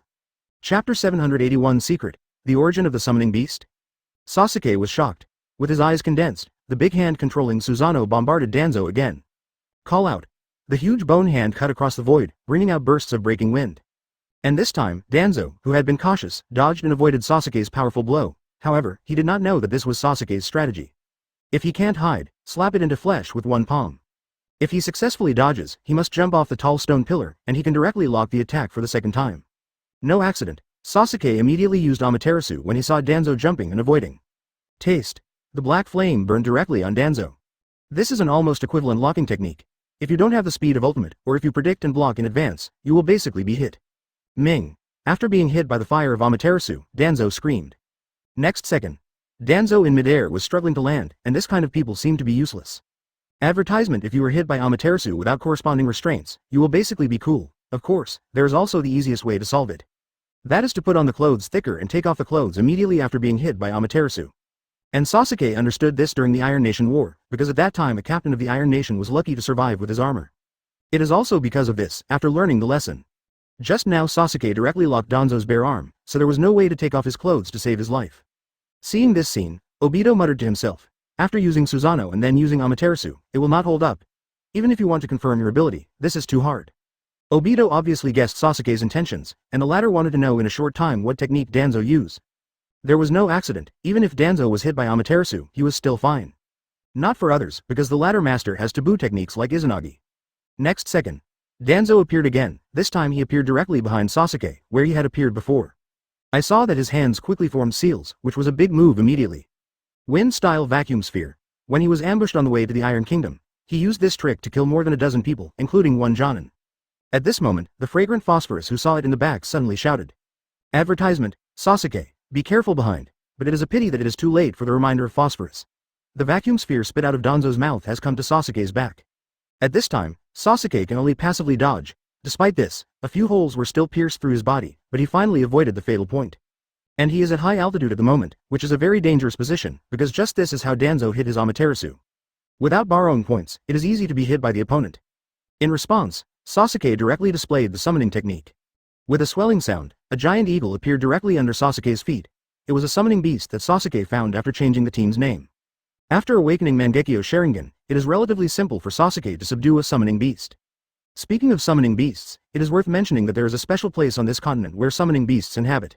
Chapter 781 Secret, The Origin of the Summoning Beast? Sasuke was shocked. With his eyes condensed, the big hand controlling Susanoo bombarded Danzo again. Call out. The huge bone hand cut across the void, bringing out bursts of breaking wind. And this time, Danzo, who had been cautious, dodged and avoided Sasuke's powerful blow. However, he did not know that this was Sasuke's strategy. If he can't hide, slap it into flesh with one palm. If he successfully dodges, he must jump off the tall stone pillar, and he can directly lock the attack for the second time. No accident. Sasuke immediately used Amaterasu when he saw Danzo jumping and avoiding. Taste. The black flame burned directly on Danzo. This is an almost equivalent locking technique. If you don't have the speed of ultimate, or if you predict and block in advance, you will basically be hit. Ming. After being hit by the fire of Amaterasu, Danzo screamed. Next second. Danzo in midair was struggling to land, and this kind of people seem to be useless. Advertisement: if you were hit by Amaterasu without corresponding restraints, you will basically be cool. Of course, there is also the easiest way to solve it. That is to put on the clothes thicker and take off the clothes immediately after being hit by Amaterasu. And Sasuke understood this during the Iron Nation War, because at that time a captain of the Iron Nation was lucky to survive with his armor. It is also because of this, after learning the lesson. Just now Sasuke directly locked Danzo's bare arm, so there was no way to take off his clothes to save his life. Seeing this scene, Obito muttered to himself, after using Susanoo and then using Amaterasu, it will not hold up. Even if you want to confirm your ability, this is too hard. Obito obviously guessed Sasuke's intentions, and the latter wanted to know in a short time what technique Danzo used. There was no accident. Even if Danzo was hit by Amaterasu, he was still fine. Not for others, because the latter master has taboo techniques like Izanagi. Next second. Danzo appeared again. This time he appeared directly behind Sasuke, where he had appeared before. I saw that his hands quickly formed seals, which was a big move immediately. Wind-style vacuum sphere. When he was ambushed on the way to the Iron Kingdom, he used this trick to kill more than a dozen people, including one Jonin. At this moment, the fragrant Phosphorus who saw it in the back suddenly shouted. Advertisement: Sasuke, be careful behind, but it is a pity that it is too late for the reminder of Phosphorus. The vacuum sphere spit out of Danzo's mouth has come to Sasuke's back. At this time, Sasuke can only passively dodge. Despite this, a few holes were still pierced through his body, but he finally avoided the fatal point. And he is at high altitude at the moment, which is a very dangerous position, because just this is how Danzo hit his Amaterasu. Without borrowing points, it is easy to be hit by the opponent. In response, Sasuke directly displayed the summoning technique. With a swelling sound, a giant eagle appeared directly under Sasuke's feet. It was a summoning beast that Sasuke found after changing the team's name. After awakening Mangekyo Sharingan, it is relatively simple for Sasuke to subdue a summoning beast. Speaking of summoning beasts, it is worth mentioning that there is a special place on this continent where summoning beasts inhabit.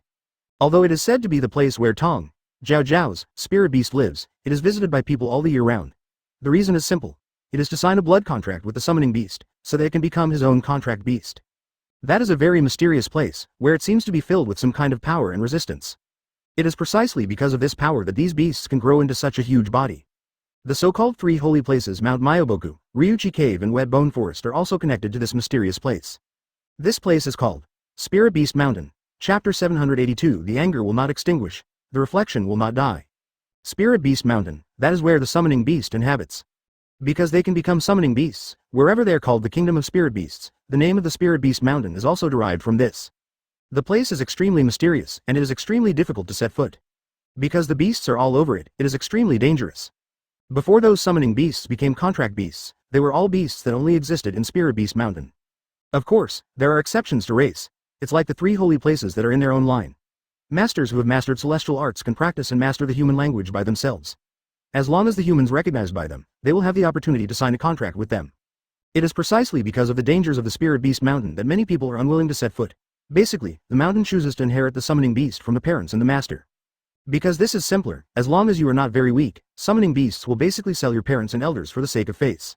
Although it is said to be the place where Tong, Jiao Jiao's spirit beast lives, it is visited by people all the year round. The reason is simple. It is to sign a blood contract with the summoning beast, so that it can become his own contract beast. That is a very mysterious place, where it seems to be filled with some kind of power and resistance. It is precisely because of this power that these beasts can grow into such a huge body. The so-called three holy places Mount Myoboku, Ryuchi Cave and Wet Bone Forest are also connected to this mysterious place. This place is called Spirit Beast Mountain. Chapter 782 The anger will not extinguish, the reflection will not die. Spirit Beast Mountain, that is where the summoning beast inhabits. Because they can become summoning beasts, wherever they are called the Kingdom of Spirit Beasts, the name of the Spirit Beast Mountain is also derived from this. The place is extremely mysterious, and it is extremely difficult to set foot. Because the beasts are all over it, it is extremely dangerous. Before those summoning beasts became contract beasts, they were all beasts that only existed in Spirit Beast Mountain. Of course, there are exceptions to race. It's like the three holy places that are in their own line. Masters who have mastered celestial arts can practice and master the human language by themselves. As long as the humans recognized by them, they will have the opportunity to sign a contract with them. It is precisely because of the dangers of the Spirit Beast Mountain that many people are unwilling to set foot. Basically, the mountain chooses to inherit the summoning beast from the parents and the master. Because this is simpler, as long as you are not very weak, summoning beasts will basically sell your parents and elders for the sake of face.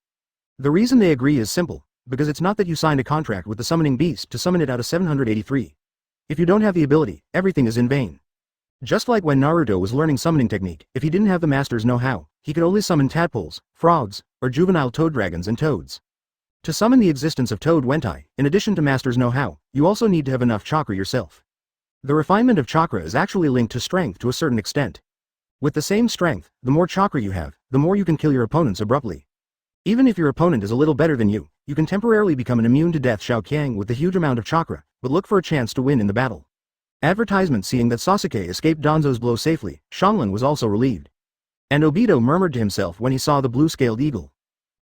The reason they agree is simple, because it's not that you signed a contract with the summoning beast to summon it out of 783. If you don't have the ability, everything is in vain. Just like when Naruto was learning summoning technique, if he didn't have the master's know-how, he could only summon tadpoles, frogs, or juvenile toad dragons and toads. To summon the existence of Toad Wentai, in addition to master's know-how, you also need to have enough chakra yourself. The refinement of chakra is actually linked to strength to a certain extent. With the same strength, the more chakra you have, the more you can kill your opponents abruptly. Even if your opponent is a little better than you, you can temporarily become an immune to death Shao Qiang with a huge amount of chakra, but look for a chance to win in the battle. Advertisement: seeing that Sasuke escaped Danzo's blow safely, Xianglin was also relieved. And Obito murmured to himself when he saw the blue-scaled eagle.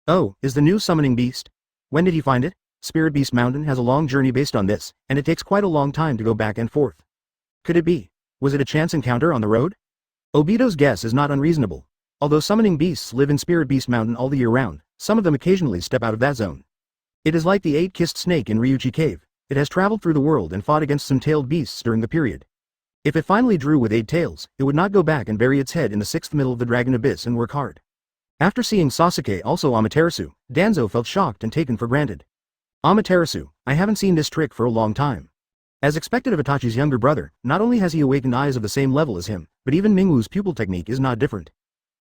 Oh, is the new summoning beast? When did he find it? Spirit Beast Mountain has a long journey based on this, and it takes quite a long time to go back and forth. Could it be? Was it a chance encounter on the road? Obito's guess is not unreasonable. Although summoning beasts live in Spirit Beast Mountain all the year round, some of them occasionally step out of that zone. It is like the 8-kissed snake in Ryuchi Cave. It has traveled through the world and fought against some tailed beasts during the period. If it finally drew with 8 tails, it would not go back and bury its head in the 6th middle of the dragon abyss and work hard. After seeing Sasuke also Amaterasu, Danzo felt shocked and taken for granted. Amaterasu, I haven't seen this trick for a long time. As expected of Itachi's younger brother, not only has he awakened eyes of the same level as him, but even Mingwu's pupil technique is not different.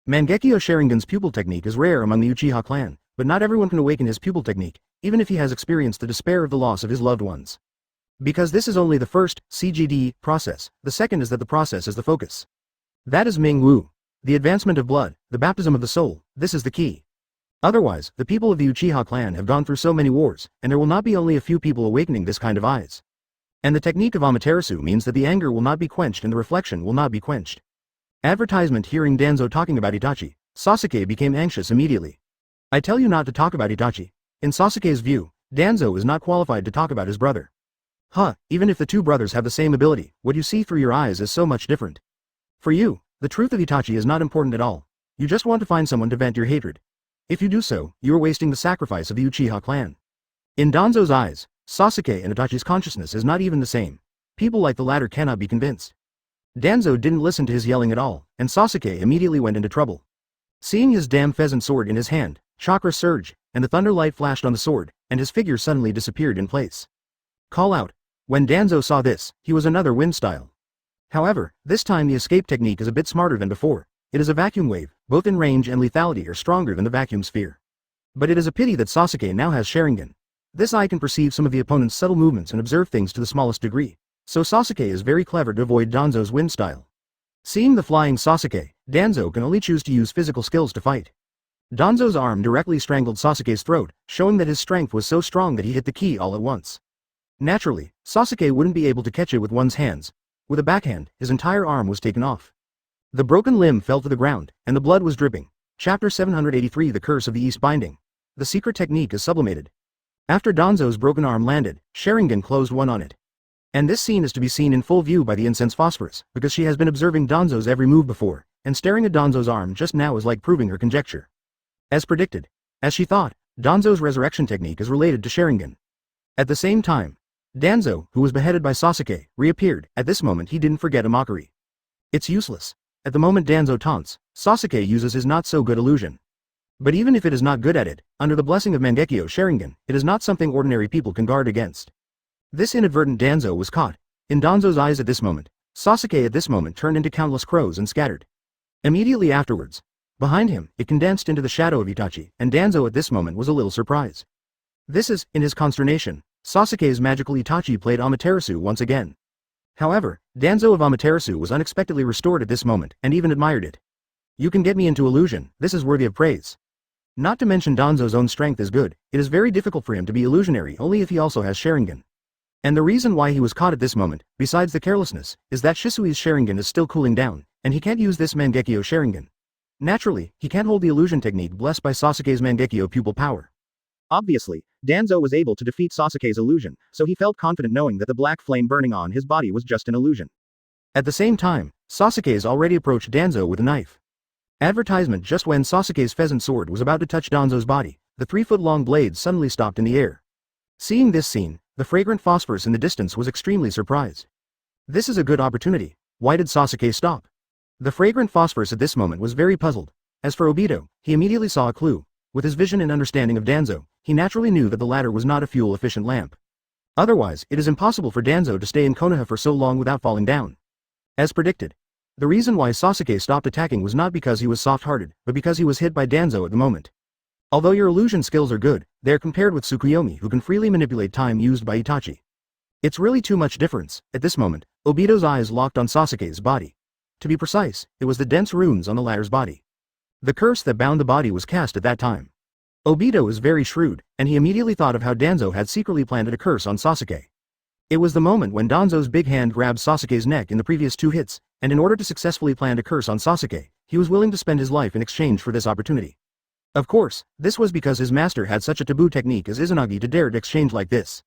Mangekyo Sharingan's pupil technique is rare among the Uchiha clan, but not everyone can awaken his pupil technique, even if he has experienced the despair of the loss of his loved ones. Because this is only the first, CGD, process, the second is that the process is the focus. That is Mingwu. The advancement of blood, the baptism of the soul, this is the key. Otherwise, the people of the Uchiha clan have gone through so many wars, and there will not be only a few people awakening this kind of eyes. And the technique of Amaterasu means that the anger will not be quenched and the reflection will not be quenched. Advertisement. Hearing Danzo talking about Itachi, Sasuke became anxious immediately. I tell you not to talk about Itachi. In Sasuke's view, Danzo is not qualified to talk about his brother. Even if the two brothers have the same ability, what you see through your eyes is so much different. For you, the truth of Itachi is not important at all. You just want to find someone to vent your hatred. If you do so, you are wasting the sacrifice of the Uchiha clan. In Danzo's eyes, Sasuke and Itachi's consciousness is not even the same. People like the latter cannot be convinced. Danzo didn't listen to his yelling at all, and Sasuke immediately went into trouble. Seeing his damn pheasant sword in his hand, chakra surged, and the thunder light flashed on the sword, and his figure suddenly disappeared in place. Call out. When Danzo saw this, he was another wind style. However, this time the escape technique is a bit smarter than before. It is a vacuum wave, both in range and lethality are stronger than the vacuum sphere. But it is a pity that Sasuke now has Sharingan. This eye can perceive some of the opponent's subtle movements and observe things to the smallest degree. So Sasuke is very clever to avoid Danzo's wind style. Seeing the flying Sasuke, Danzo can only choose to use physical skills to fight. Danzo's arm directly strangled Sasuke's throat, showing that his strength was so strong that he hit the key all at once. Naturally, Sasuke wouldn't be able to catch it with one's hands. With a backhand, his entire arm was taken off. The broken limb fell to the ground, and the blood was dripping. Chapter 783. The Curse of the East Binding. The secret technique is sublimated. After Danzo's broken arm landed, Sharingan closed one on it. And this scene is to be seen in full view by the incense phosphorus, because she has been observing Danzo's every move before, and staring at Danzo's arm just now is like proving her conjecture. As predicted. As she thought, Danzo's resurrection technique is related to Sharingan. At the same time, Danzo, who was beheaded by Sasuke, reappeared. At this moment he didn't forget a mockery. It's useless. At the moment Danzo taunts, Sasuke uses his not-so-good illusion. But even if it is not good at it, under the blessing of Mangekyo Sharingan, it is not something ordinary people can guard against. This inadvertent Danzo was caught. In Danzo's eyes at this moment, Sasuke at this moment turned into countless crows and scattered. Immediately afterwards, behind him, it condensed into the shadow of Itachi, and Danzo at this moment was a little surprised. This is, in his consternation, Sasuke's magical Itachi played Amaterasu once again. However, Danzo of Amaterasu was unexpectedly restored at this moment, and even admired it. You can get me into illusion, this is worthy of praise. Not to mention Danzo's own strength is good, it is very difficult for him to be illusionary only if he also has Sharingan. And the reason why he was caught at this moment, besides the carelessness, is that Shisui's Sharingan is still cooling down, and he can't use this Mangekyo Sharingan. Naturally, he can't hold the illusion technique blessed by Sasuke's Mangekyo pupil power. Obviously, Danzo was able to defeat Sasuke's illusion, so he felt confident knowing that the black flame burning on his body was just an illusion. At the same time, Sasuke's already approached Danzo with a knife. Advertisement. Just when Sasuke's pheasant sword was about to touch Danzo's body, the 3-foot-long blade suddenly stopped in the air. Seeing this scene, the fragrant phosphorus in the distance was extremely surprised. This is a good opportunity. Why did Sasuke stop? The fragrant phosphorus at this moment was very puzzled. As for Obito, he immediately saw a clue. With his vision and understanding of Danzo, he naturally knew that the latter was not a fuel-efficient lamp. Otherwise, it is impossible for Danzo to stay in Konoha for so long without falling down. As predicted. The reason why Sasuke stopped attacking was not because he was soft-hearted, but because he was hit by Danzo at the moment. Although your illusion skills are good, they are compared with Tsukuyomi who can freely manipulate time used by Itachi. It's really too much difference. At this moment, Obito's eyes locked on Sasuke's body. To be precise, it was the dense runes on the latter's body. The curse that bound the body was cast at that time. Obito is very shrewd, and he immediately thought of how Danzo had secretly planted a curse on Sasuke. It was the moment when Danzo's big hand grabbed Sasuke's neck in the previous 2 hits, and in order to successfully plant a curse on Sasuke, he was willing to spend his life in exchange for this opportunity. Of course, this was because his master had such a taboo technique as Izanagi to dare to exchange like this.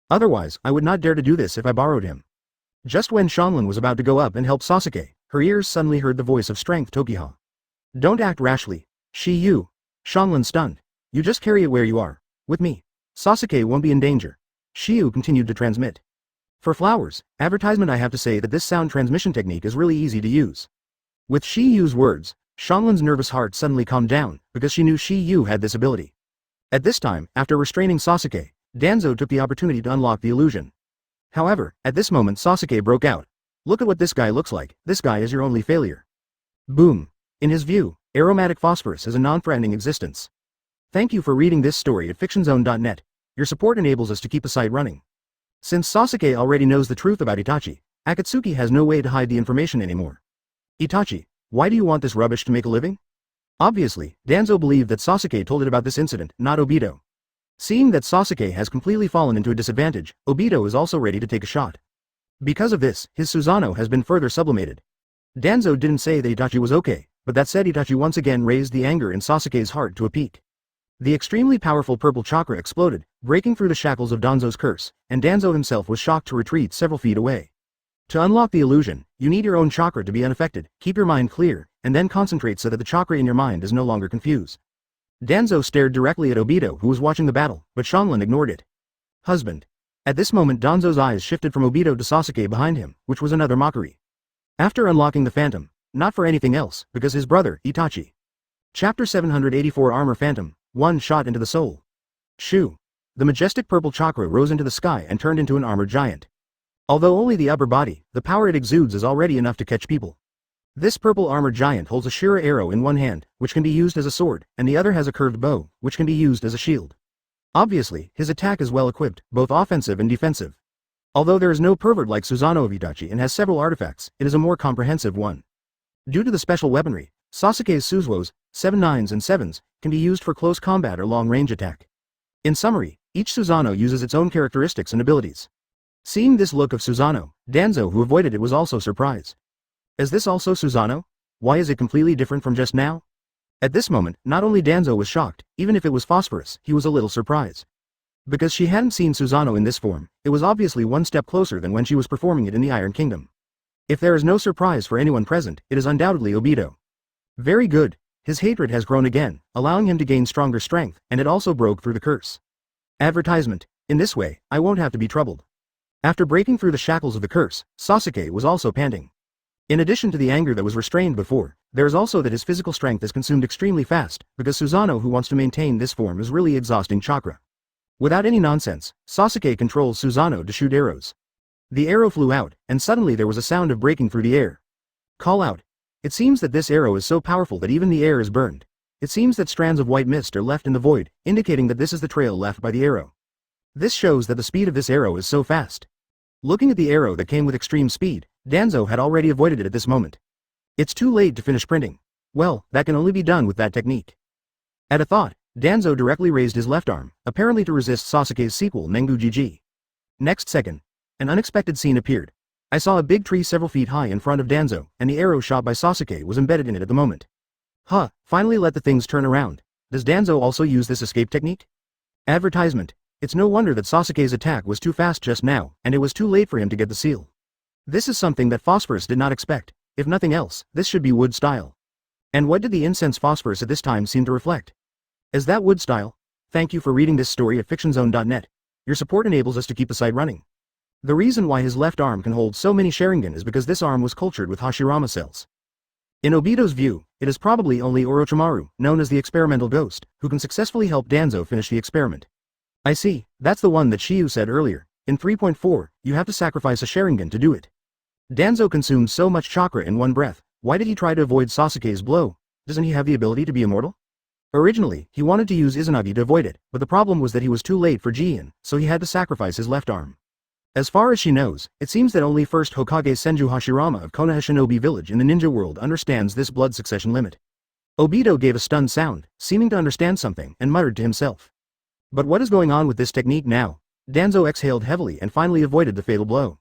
Otherwise, I would not dare to do this if I borrowed him. Just when Shanlin was about to go up and help Sasuke, her ears suddenly heard the voice of strength Tokiha. Don't act rashly. Shi-Yu. Shanlin stunned. You just carry it where you are. With me. Sasuke won't be in danger. Shi-Yu continued to transmit. For flowers, advertisement I have to say that this sound transmission technique is really easy to use. With Shi-Yu's words, Shanlin's nervous heart suddenly calmed down, because she knew Shi-Yu had this ability. At this time, after restraining Sasuke, Danzo took the opportunity to unlock the illusion. However, at this moment Sasuke broke out. Look at what this guy looks like, this guy is your only failure. Boom. In his view, aromatic phosphorus is a non-threatening existence. Thank you for reading this story at fictionzone.net. Your support enables us to keep the site running. Since Sasuke already knows the truth about Itachi, Akatsuki has no way to hide the information anymore. Itachi, why do you want this rubbish to make a living? Obviously, Danzo believed that Sasuke told it about this incident, not Obito. Seeing that Sasuke has completely fallen into a disadvantage, Obito is also ready to take a shot. Because of this, his Susanoo has been further sublimated. Danzo didn't say that Itachi was okay, but that said Itachi once again raised the anger in Sasuke's heart to a peak. The extremely powerful purple chakra exploded, breaking through the shackles of Danzo's curse, and Danzo himself was shocked to retreat several feet away. To unlock the illusion, you need your own chakra to be unaffected, keep your mind clear, and then concentrate so that the chakra in your mind is no longer confused. Danzo stared directly at Obito who was watching the battle, but Shanlin ignored it. Husband. At this moment Danzo's eyes shifted from Obito to Sasuke behind him, which was another mockery. After unlocking the Phantom, not for anything else, because his brother, Itachi. Chapter 784 Armor Phantom, one shot into the soul. Shoo. The majestic purple chakra rose into the sky and turned into an armored giant. Although only the upper body, the power it exudes is already enough to catch people. This purple armored giant holds a Shira arrow in one hand, which can be used as a sword, and the other has a curved bow, which can be used as a shield. Obviously, his attack is well equipped, both offensive and defensive. Although there is no pervert like Susanoo of Itachi and has several artifacts, it is a more comprehensive one. Due to the special weaponry, Sasuke's Suzuos, 7 9s and 7s, can be used for close combat or long-range attack. In summary, each Susanoo uses its own characteristics and abilities. Seeing this look of Susanoo, Danzo who avoided it was also surprised. Is this also Susanoo? Why is it completely different from just now? At this moment, not only Danzo was shocked, even if it was phosphorus, he was a little surprised. Because she hadn't seen Susanoo in this form, it was obviously one step closer than when she was performing it in the Iron Kingdom. If there is no surprise for anyone present, it is undoubtedly Obito. Very good. His hatred has grown again, allowing him to gain stronger strength, and it also broke through the curse. Advertisement. In this way, I won't have to be troubled. After breaking through the shackles of the curse, Sasuke was also panting. In addition to the anger that was restrained before, there is also that his physical strength is consumed extremely fast, because Susanoo who wants to maintain this form is really exhausting chakra. Without any nonsense, Sasuke controls Susanoo to shoot arrows. The arrow flew out, and suddenly there was a sound of breaking through the air. Call out. It seems that this arrow is so powerful that even the air is burned. It seems that strands of white mist are left in the void, indicating that this is the trail left by the arrow. This shows that the speed of this arrow is so fast. Looking at the arrow that came with extreme speed, Danzo had already avoided it at this moment. It's too late to finish printing. Well, that can only be done with that technique. At a thought, Danzo directly raised his left arm, apparently to resist Sasuke's sequel Nengu GG. Next second, an unexpected scene appeared. I saw a big tree several feet high in front of Danzo, and the arrow shot by Sasuke was embedded in it at the moment. Huh, finally let the things turn around. Does Danzo also use this escape technique? Advertisement. It's no wonder that Sasuke's attack was too fast just now, and it was too late for him to get the seal. This is something that Phosphorus did not expect. If nothing else, this should be wood style. And what did the incense Phosphorus at this time seem to reflect? Is that wood style? Thank you for reading this story at fictionzone.net. Your support enables us to keep the site running. The reason why his left arm can hold so many Sharingan is because this arm was cultured with Hashirama cells. In Obito's view, it is probably only Orochimaru, known as the experimental ghost, who can successfully help Danzo finish the experiment. I see, that's the one that Shiyu said earlier. In 3.4, you have to sacrifice a Sharingan to do it. Danzo consumed so much chakra in one breath. Why did he try to avoid Sasuke's blow? Doesn't he have the ability to be immortal? Originally, he wanted to use Izanagi to avoid it, but the problem was that he was too late for Jiin, so he had to sacrifice his left arm. As far as she knows, it seems that only first Hokage Senju Hashirama of Konoha Shinobi Village in the ninja world understands this blood succession limit. Obito gave a stunned sound, seeming to understand something, and muttered to himself. But what is going on with this technique now? Danzo exhaled heavily and finally avoided the fatal blow.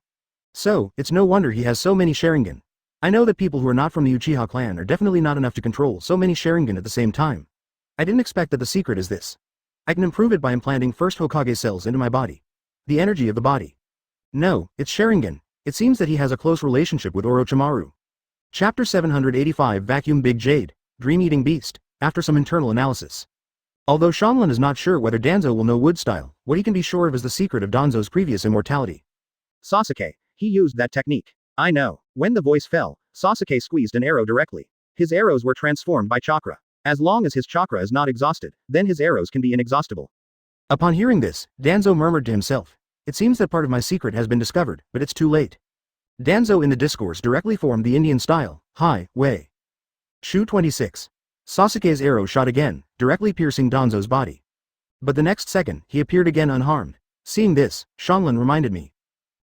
So, it's no wonder he has so many Sharingan. I know that people who are not from the Uchiha clan are definitely not enough to control so many Sharingan at the same time. I didn't expect that the secret is this. I can improve it by implanting first Hokage cells into my body. The energy of the body. No, it's Sharingan. It seems that he has a close relationship with Orochimaru. Chapter 785 Vacuum Big Jade, Dream-Eating Beast, after some internal analysis. Although Shanlin is not sure whether Danzo will know wood style, what he can be sure of is the secret of Danzo's previous immortality. Sasuke, he used that technique. I know. When the voice fell, Sasuke squeezed an arrow directly. His arrows were transformed by chakra. As long as his chakra is not exhausted, then his arrows can be inexhaustible. Upon hearing this, Danzo murmured to himself, "It seems that part of my secret has been discovered, but it's too late." Danzo in the discourse directly formed the Indian style, Hi, Wei. Shu 26. Sasuke's arrow shot again, directly piercing Danzo's body. But the next second, he appeared again unharmed. Seeing this, Shanlin reminded me.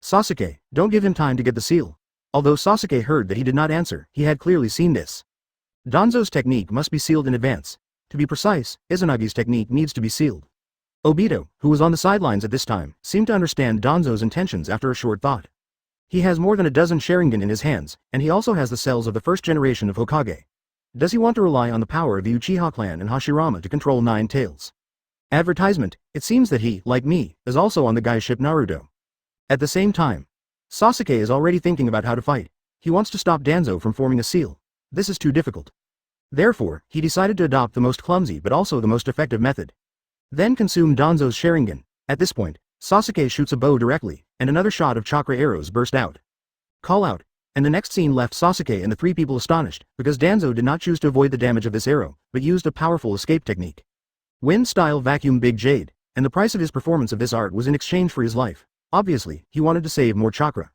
Sasuke, don't give him time to get the seal. Although Sasuke heard that he did not answer, he had clearly seen this. Danzo's technique must be sealed in advance. To be precise, Izanagi's technique needs to be sealed. Obito, who was on the sidelines at this time, seemed to understand Danzo's intentions after a short thought. He has more than a dozen Sharingan in his hands, and he also has the cells of the first generation of Hokage. Does he want to rely on the power of the Uchiha clan and Hashirama to control 9 tails? Advertisement, it seems that he, like me, is also on the guy's ship Naruto. At the same time, Sasuke is already thinking about how to fight. He wants to stop Danzo from forming a seal. This is too difficult. Therefore, he decided to adopt the most clumsy but also the most effective method. Then consume Danzo's Sharingan. At this point, Sasuke shoots a bow directly, and another shot of chakra arrows burst out. Call out, and the next scene left Sasuke and the 3 people astonished, because Danzo did not choose to avoid the damage of this arrow, but used a powerful escape technique. Wind-style vacuum Big Jade, and the price of his performance of this art was in exchange for his life. Obviously, he wanted to save more chakra.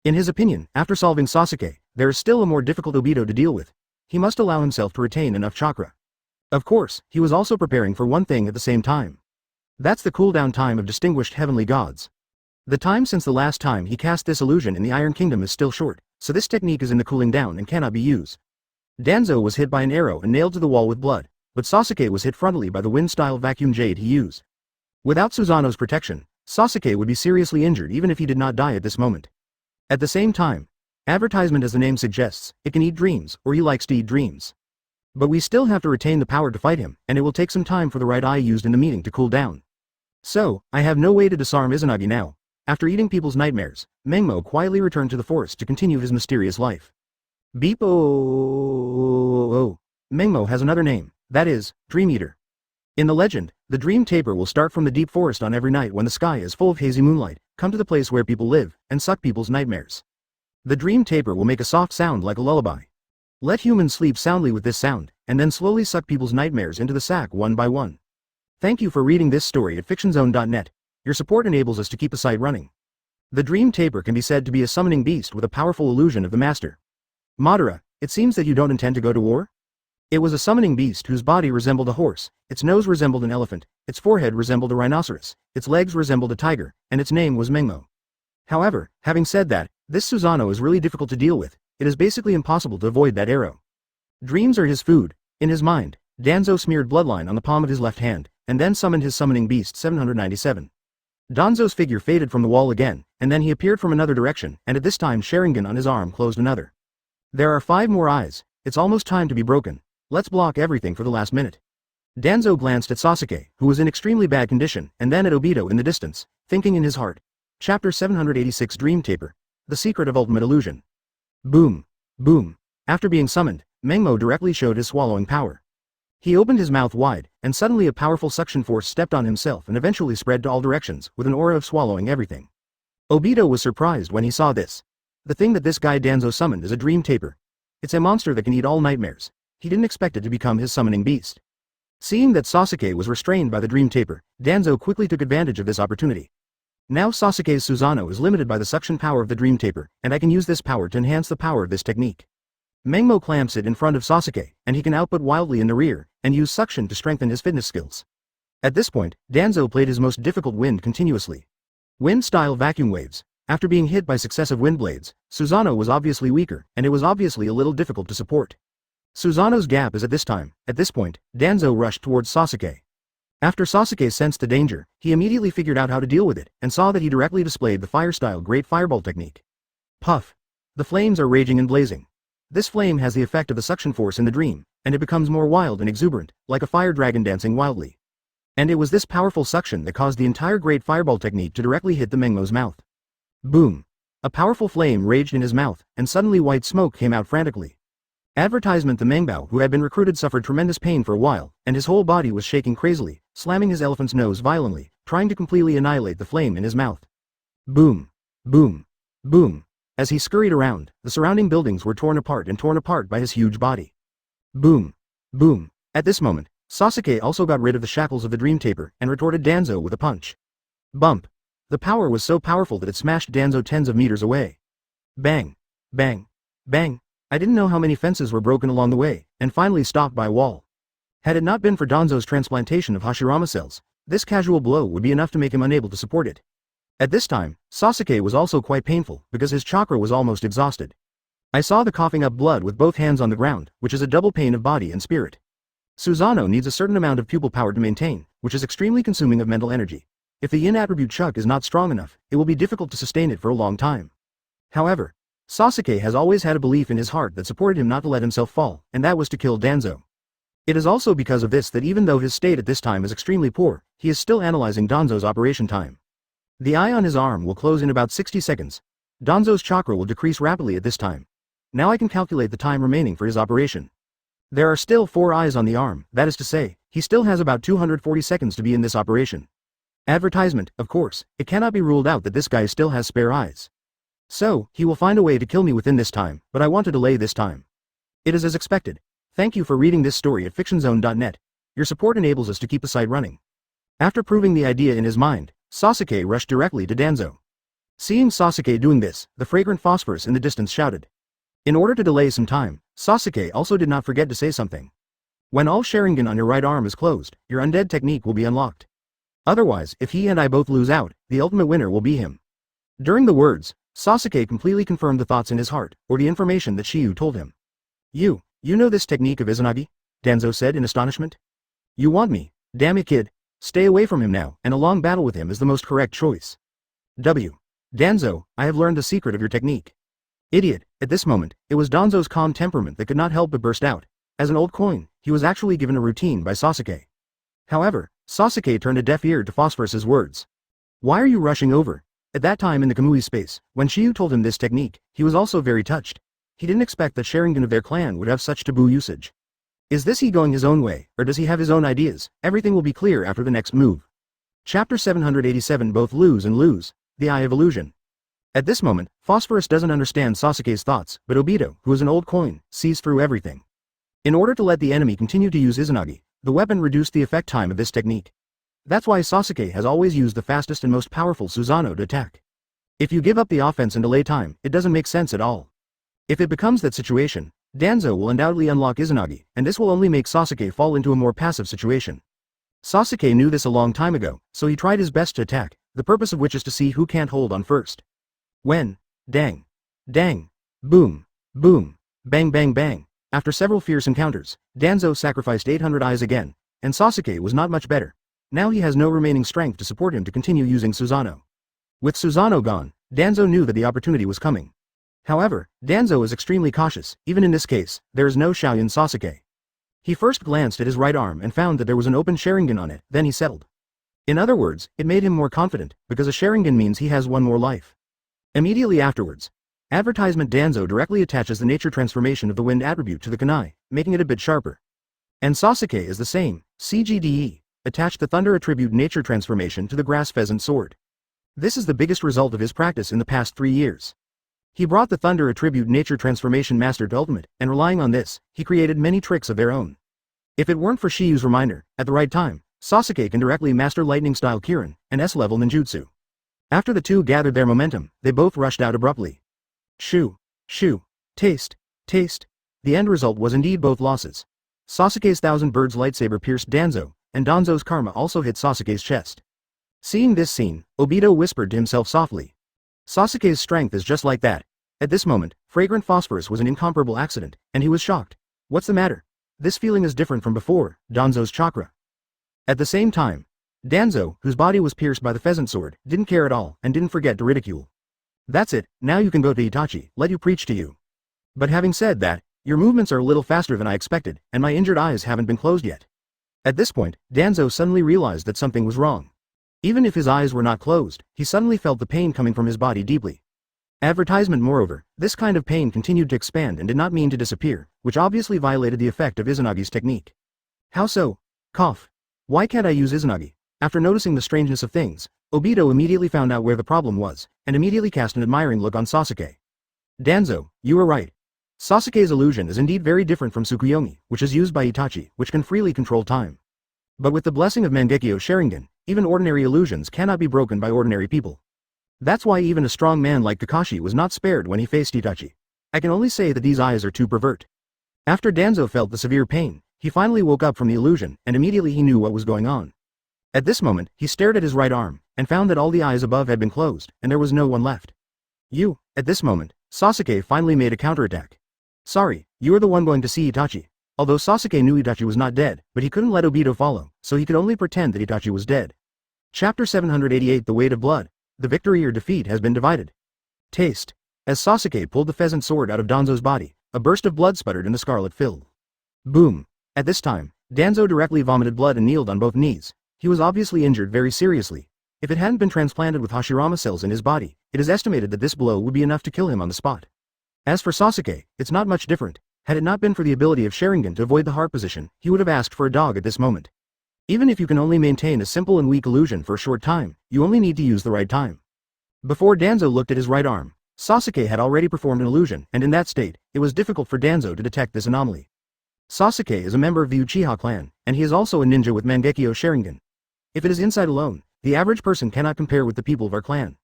In his opinion, after solving Sasuke, there is still a more difficult Obito to deal with. He must allow himself to retain enough chakra. Of course, he was also preparing for one thing at the same time. That's the cooldown time of distinguished heavenly gods. The time since the last time he cast this illusion in the Iron Kingdom is still short, so this technique is in the cooling down and cannot be used. Danzo was hit by an arrow and nailed to the wall with blood, but Sasuke was hit frontally by the wind-style vacuum jade he used. Without Susanoo's protection, Sasuke would be seriously injured even if he did not die at this moment. At the same time, advertisement as the name suggests, it can eat dreams, or he likes to eat dreams. But we still have to retain the power to fight him, and it will take some time for the right eye used in the meeting to cool down. So, I have no way to disarm Izanagi now. After eating people's nightmares, Mengmo quietly returned to the forest to continue his mysterious life. Beep oh. Mengmo has another name, that is, Dream Eater. In the legend, the dream taper will start from the deep forest on every night when the sky is full of hazy moonlight, come to the place where people live, and suck people's nightmares. The dream taper will make a soft sound like a lullaby. Let humans sleep soundly with this sound, and then slowly suck people's nightmares into the sack one by one. Thank you for reading this story at fictionzone.net. Your support enables us to keep the site running. The dream taper can be said to be a summoning beast with a powerful illusion of the master. Madara, it seems that you don't intend to go to war? It was a summoning beast whose body resembled a horse, its nose resembled an elephant, its forehead resembled a rhinoceros, its legs resembled a tiger, and its name was Mengmo. However, having said that, this Susanoo is really difficult to deal with. It is basically impossible to avoid that arrow. Dreams are his food. In his mind, Danzo smeared bloodline on the palm of his left hand, and then summoned his summoning beast 797. Danzo's figure faded from the wall again, and then he appeared from another direction, and at this time Sharingan on his arm closed another. There are 5 more eyes. It's almost time to be broken. Let's block everything for the last minute. Danzo glanced at Sasuke, who was in extremely bad condition, and then at Obito in the distance, thinking in his heart. Chapter 786 Dream Taper. The Secret of Ultimate Illusion. Boom. Boom. After being summoned, Mengmo directly showed his swallowing power. He opened his mouth wide, and suddenly a powerful suction force stepped on himself and eventually spread to all directions, with an aura of swallowing everything. Obito was surprised when he saw this. The thing that this guy Danzo summoned is a dream taper. It's a monster that can eat all nightmares. He didn't expect it to become his summoning beast. Seeing that Sasuke was restrained by the dream taper, Danzo quickly took advantage of this opportunity. Now Sasuke's Susanoo is limited by the suction power of the dream taper, and I can use this power to enhance the power of this technique. Mengmo clamps it in front of Sasuke, and he can output wildly in the rear, and use suction to strengthen his fitness skills. At this point, Danzo played his most difficult wind continuously. Wind-style vacuum waves. After being hit by successive wind blades, Susanoo was obviously weaker, and it was obviously a little difficult to support. Susanoo's gap is at this point, Danzo rushed towards Sasuke. After Sasuke sensed the danger, he immediately figured out how to deal with it, and saw that he directly displayed the fire-style Great Fireball technique. Puff. The flames are raging and blazing. This flame has the effect of the suction force in the dream, and it becomes more wild and exuberant, like a fire dragon dancing wildly. And it was this powerful suction that caused the entire Great Fireball technique to directly hit the Mengmo's mouth. Boom! A powerful flame raged in his mouth, and suddenly white smoke came out frantically. Advertisement: the Mengbao who had been recruited suffered tremendous pain for a while, and his whole body was shaking crazily, slamming his elephant's nose violently, trying to completely annihilate the flame in his mouth. Boom! Boom! Boom! As he scurried around, the surrounding buildings were torn apart by his huge body. Boom! Boom! At this moment, Sasuke also got rid of the shackles of the dream taper and retorted Danzo with a punch. Bump! The power was so powerful that it smashed Danzo tens of meters away. Bang! Bang! Bang! I didn't know how many fences were broken along the way, and finally stopped by a wall. Had it not been for Danzo's transplantation of Hashirama cells, this casual blow would be enough to make him unable to support it. At this time, Sasuke was also quite painful, because his chakra was almost exhausted. I saw the coughing up blood with both hands on the ground, which is a double pain of body and spirit. Susanoo needs a certain amount of pupil power to maintain, which is extremely consuming of mental energy. If the yin attribute Chuk is not strong enough, it will be difficult to sustain it for a long time. However, Sasuke has always had a belief in his heart that supported him not to let himself fall, and that was to kill Danzo. It is also because of this that even though his state at this time is extremely poor, he is still analyzing Danzo's operation time. The eye on his arm will close in about 60 seconds. Danzo's chakra will decrease rapidly at this time. Now I can calculate the time remaining for his operation. There are still 4 eyes on the arm, that is to say, he still has about 240 seconds to be in this operation. Advertisement: of course, it cannot be ruled out that this guy still has spare eyes. So, he will find a way to kill me within this time, but I want to delay this time. It is as expected. Thank you for reading this story at fictionzone.net. Your support enables us to keep the site running. After proving the idea in his mind, Sasuke rushed directly to Danzo. Seeing Sasuke doing this, the fragrant phosphorus in the distance shouted. In order to delay some time, Sasuke also did not forget to say something. When all Sharingan on your right arm is closed, your undead technique will be unlocked. Otherwise, if he and I both lose out, the ultimate winner will be him. During the words, Sasuke completely confirmed the thoughts in his heart, or the information that Shiyu told him. You know this technique of Izanagi? Danzo said in astonishment. You want me? Damn it, kid. Stay away from him now, and a long battle with him is the most correct choice. Danzo, I have learned the secret of your technique. Idiot. At this moment, it was Danzo's calm temperament that could not help but burst out. As an old coin, he was actually given a routine by Sasuke. However, Sasuke turned a deaf ear to Phosphorus's words. Why are you rushing over? At that time in the Kamui space, when Shiyu told him this technique, he was also very touched. He didn't expect that Sharingan of their clan would have such taboo usage. Is this he going his own way, or does he have his own ideas? Everything will be clear after the next move. Chapter 787. Both lose and lose. The Eye of Illusion. At this moment, Phosphorus doesn't understand Sasuke's thoughts, but Obito, who is an old coin, sees through everything. In order to let the enemy continue to use Izanagi, the weapon reduced the effect time of this technique. That's why Sasuke has always used the fastest and most powerful Susanoo to attack. If you give up the offense and delay time, it doesn't make sense at all. If it becomes that situation, Danzo will undoubtedly unlock Izanagi, and this will only make Sasuke fall into a more passive situation. Sasuke knew this a long time ago, so he tried his best to attack, the purpose of which is to see who can't hold on first. When, dang, dang, boom, boom, bang bang bang, after several fierce encounters, Danzo sacrificed 800 eyes again, and Sasuke was not much better. Now he has no remaining strength to support him to continue using Susanoo. With Susanoo gone, Danzo knew that the opportunity was coming. However, Danzo is extremely cautious. Even in this case, there is no Shaoyin Sasuke. He first glanced at his right arm and found that there was an open Sharingan on it, then he settled. In other words, it made him more confident, because a Sharingan means he has one more life. Immediately afterwards, advertisement: Danzo directly attaches the nature transformation of the wind attribute to the kunai, making it a bit sharper. And Sasuke is the same. CGDE, attached the thunder attribute nature transformation to the grass pheasant sword. This is the biggest result of his practice in the past 3 years. He brought the thunder attribute nature transformation mastered to ultimate, and relying on this, he created many tricks of their own. If it weren't for Shiyu's reminder, at the right time, Sasuke can directly master lightning style Kirin, and S-level ninjutsu. After the two gathered their momentum, they both rushed out abruptly. Shoo, shoo, taste, taste. The end result was indeed both losses. Sasuke's thousand birds lightsaber pierced Danzo, and Danzo's karma also hit Sasuke's chest. Seeing this scene, Obito whispered to himself softly. Sasuke's strength is just like that. At this moment, fragrant phosphorus was an incomparable accident, and he was shocked. What's the matter? This feeling is different from before, Danzo's chakra. At the same time, Danzo, whose body was pierced by the pheasant sword, didn't care at all, and didn't forget to ridicule. That's it, now you can go to Itachi, let you preach to you. But having said that, your movements are a little faster than I expected, and my injured eyes haven't been closed yet. At this point, Danzo suddenly realized that something was wrong. Even if his eyes were not closed, he suddenly felt the pain coming from his body deeply. Advertisement moreover, this kind of pain continued to expand and did not mean to disappear, which obviously violated the effect of Izanagi's technique. How so? Cough. Why can't I use Izanagi? After noticing the strangeness of things, Obito immediately found out where the problem was, and immediately cast an admiring look on Sasuke. Danzo, you were right. Sasuke's illusion is indeed very different from Tsukuyomi, which is used by Itachi, which can freely control time. But with the blessing of Mangekyo Sharingan, even ordinary illusions cannot be broken by ordinary people. That's why even a strong man like Kakashi was not spared when he faced Itachi. I can only say that these eyes are too pervert. After Danzo felt the severe pain, he finally woke up from the illusion, and immediately he knew what was going on. At this moment, he stared at his right arm, and found that all the eyes above had been closed, and there was no one left. At this moment, Sasuke finally made a counterattack. Sorry, you are the one going to see Itachi. Although Sasuke knew Itachi was not dead, but he couldn't let Obito follow, so he could only pretend that Itachi was dead. Chapter 788 The Weight of Blood. The victory or defeat has been divided. Taste. As Sasuke pulled the pheasant sword out of Danzo's body, a burst of blood sputtered in the scarlet filled. Boom. At this time, Danzo directly vomited blood and kneeled on both knees. He was obviously injured very seriously. If it hadn't been transplanted with Hashirama cells in his body, it is estimated that this blow would be enough to kill him on the spot. As for Sasuke, it's not much different. Had it not been for the ability of Sharingan to avoid the heart position, he would have asked for a dog at this moment. Even if you can only maintain a simple and weak illusion for a short time, you only need to use the right time. Before Danzo looked at his right arm, Sasuke had already performed an illusion, and in that state, it was difficult for Danzo to detect this anomaly. Sasuke is a member of the Uchiha clan, and he is also a ninja with Mangekyo Sharingan. If it is inside alone, the average person cannot compare with the people of our clan.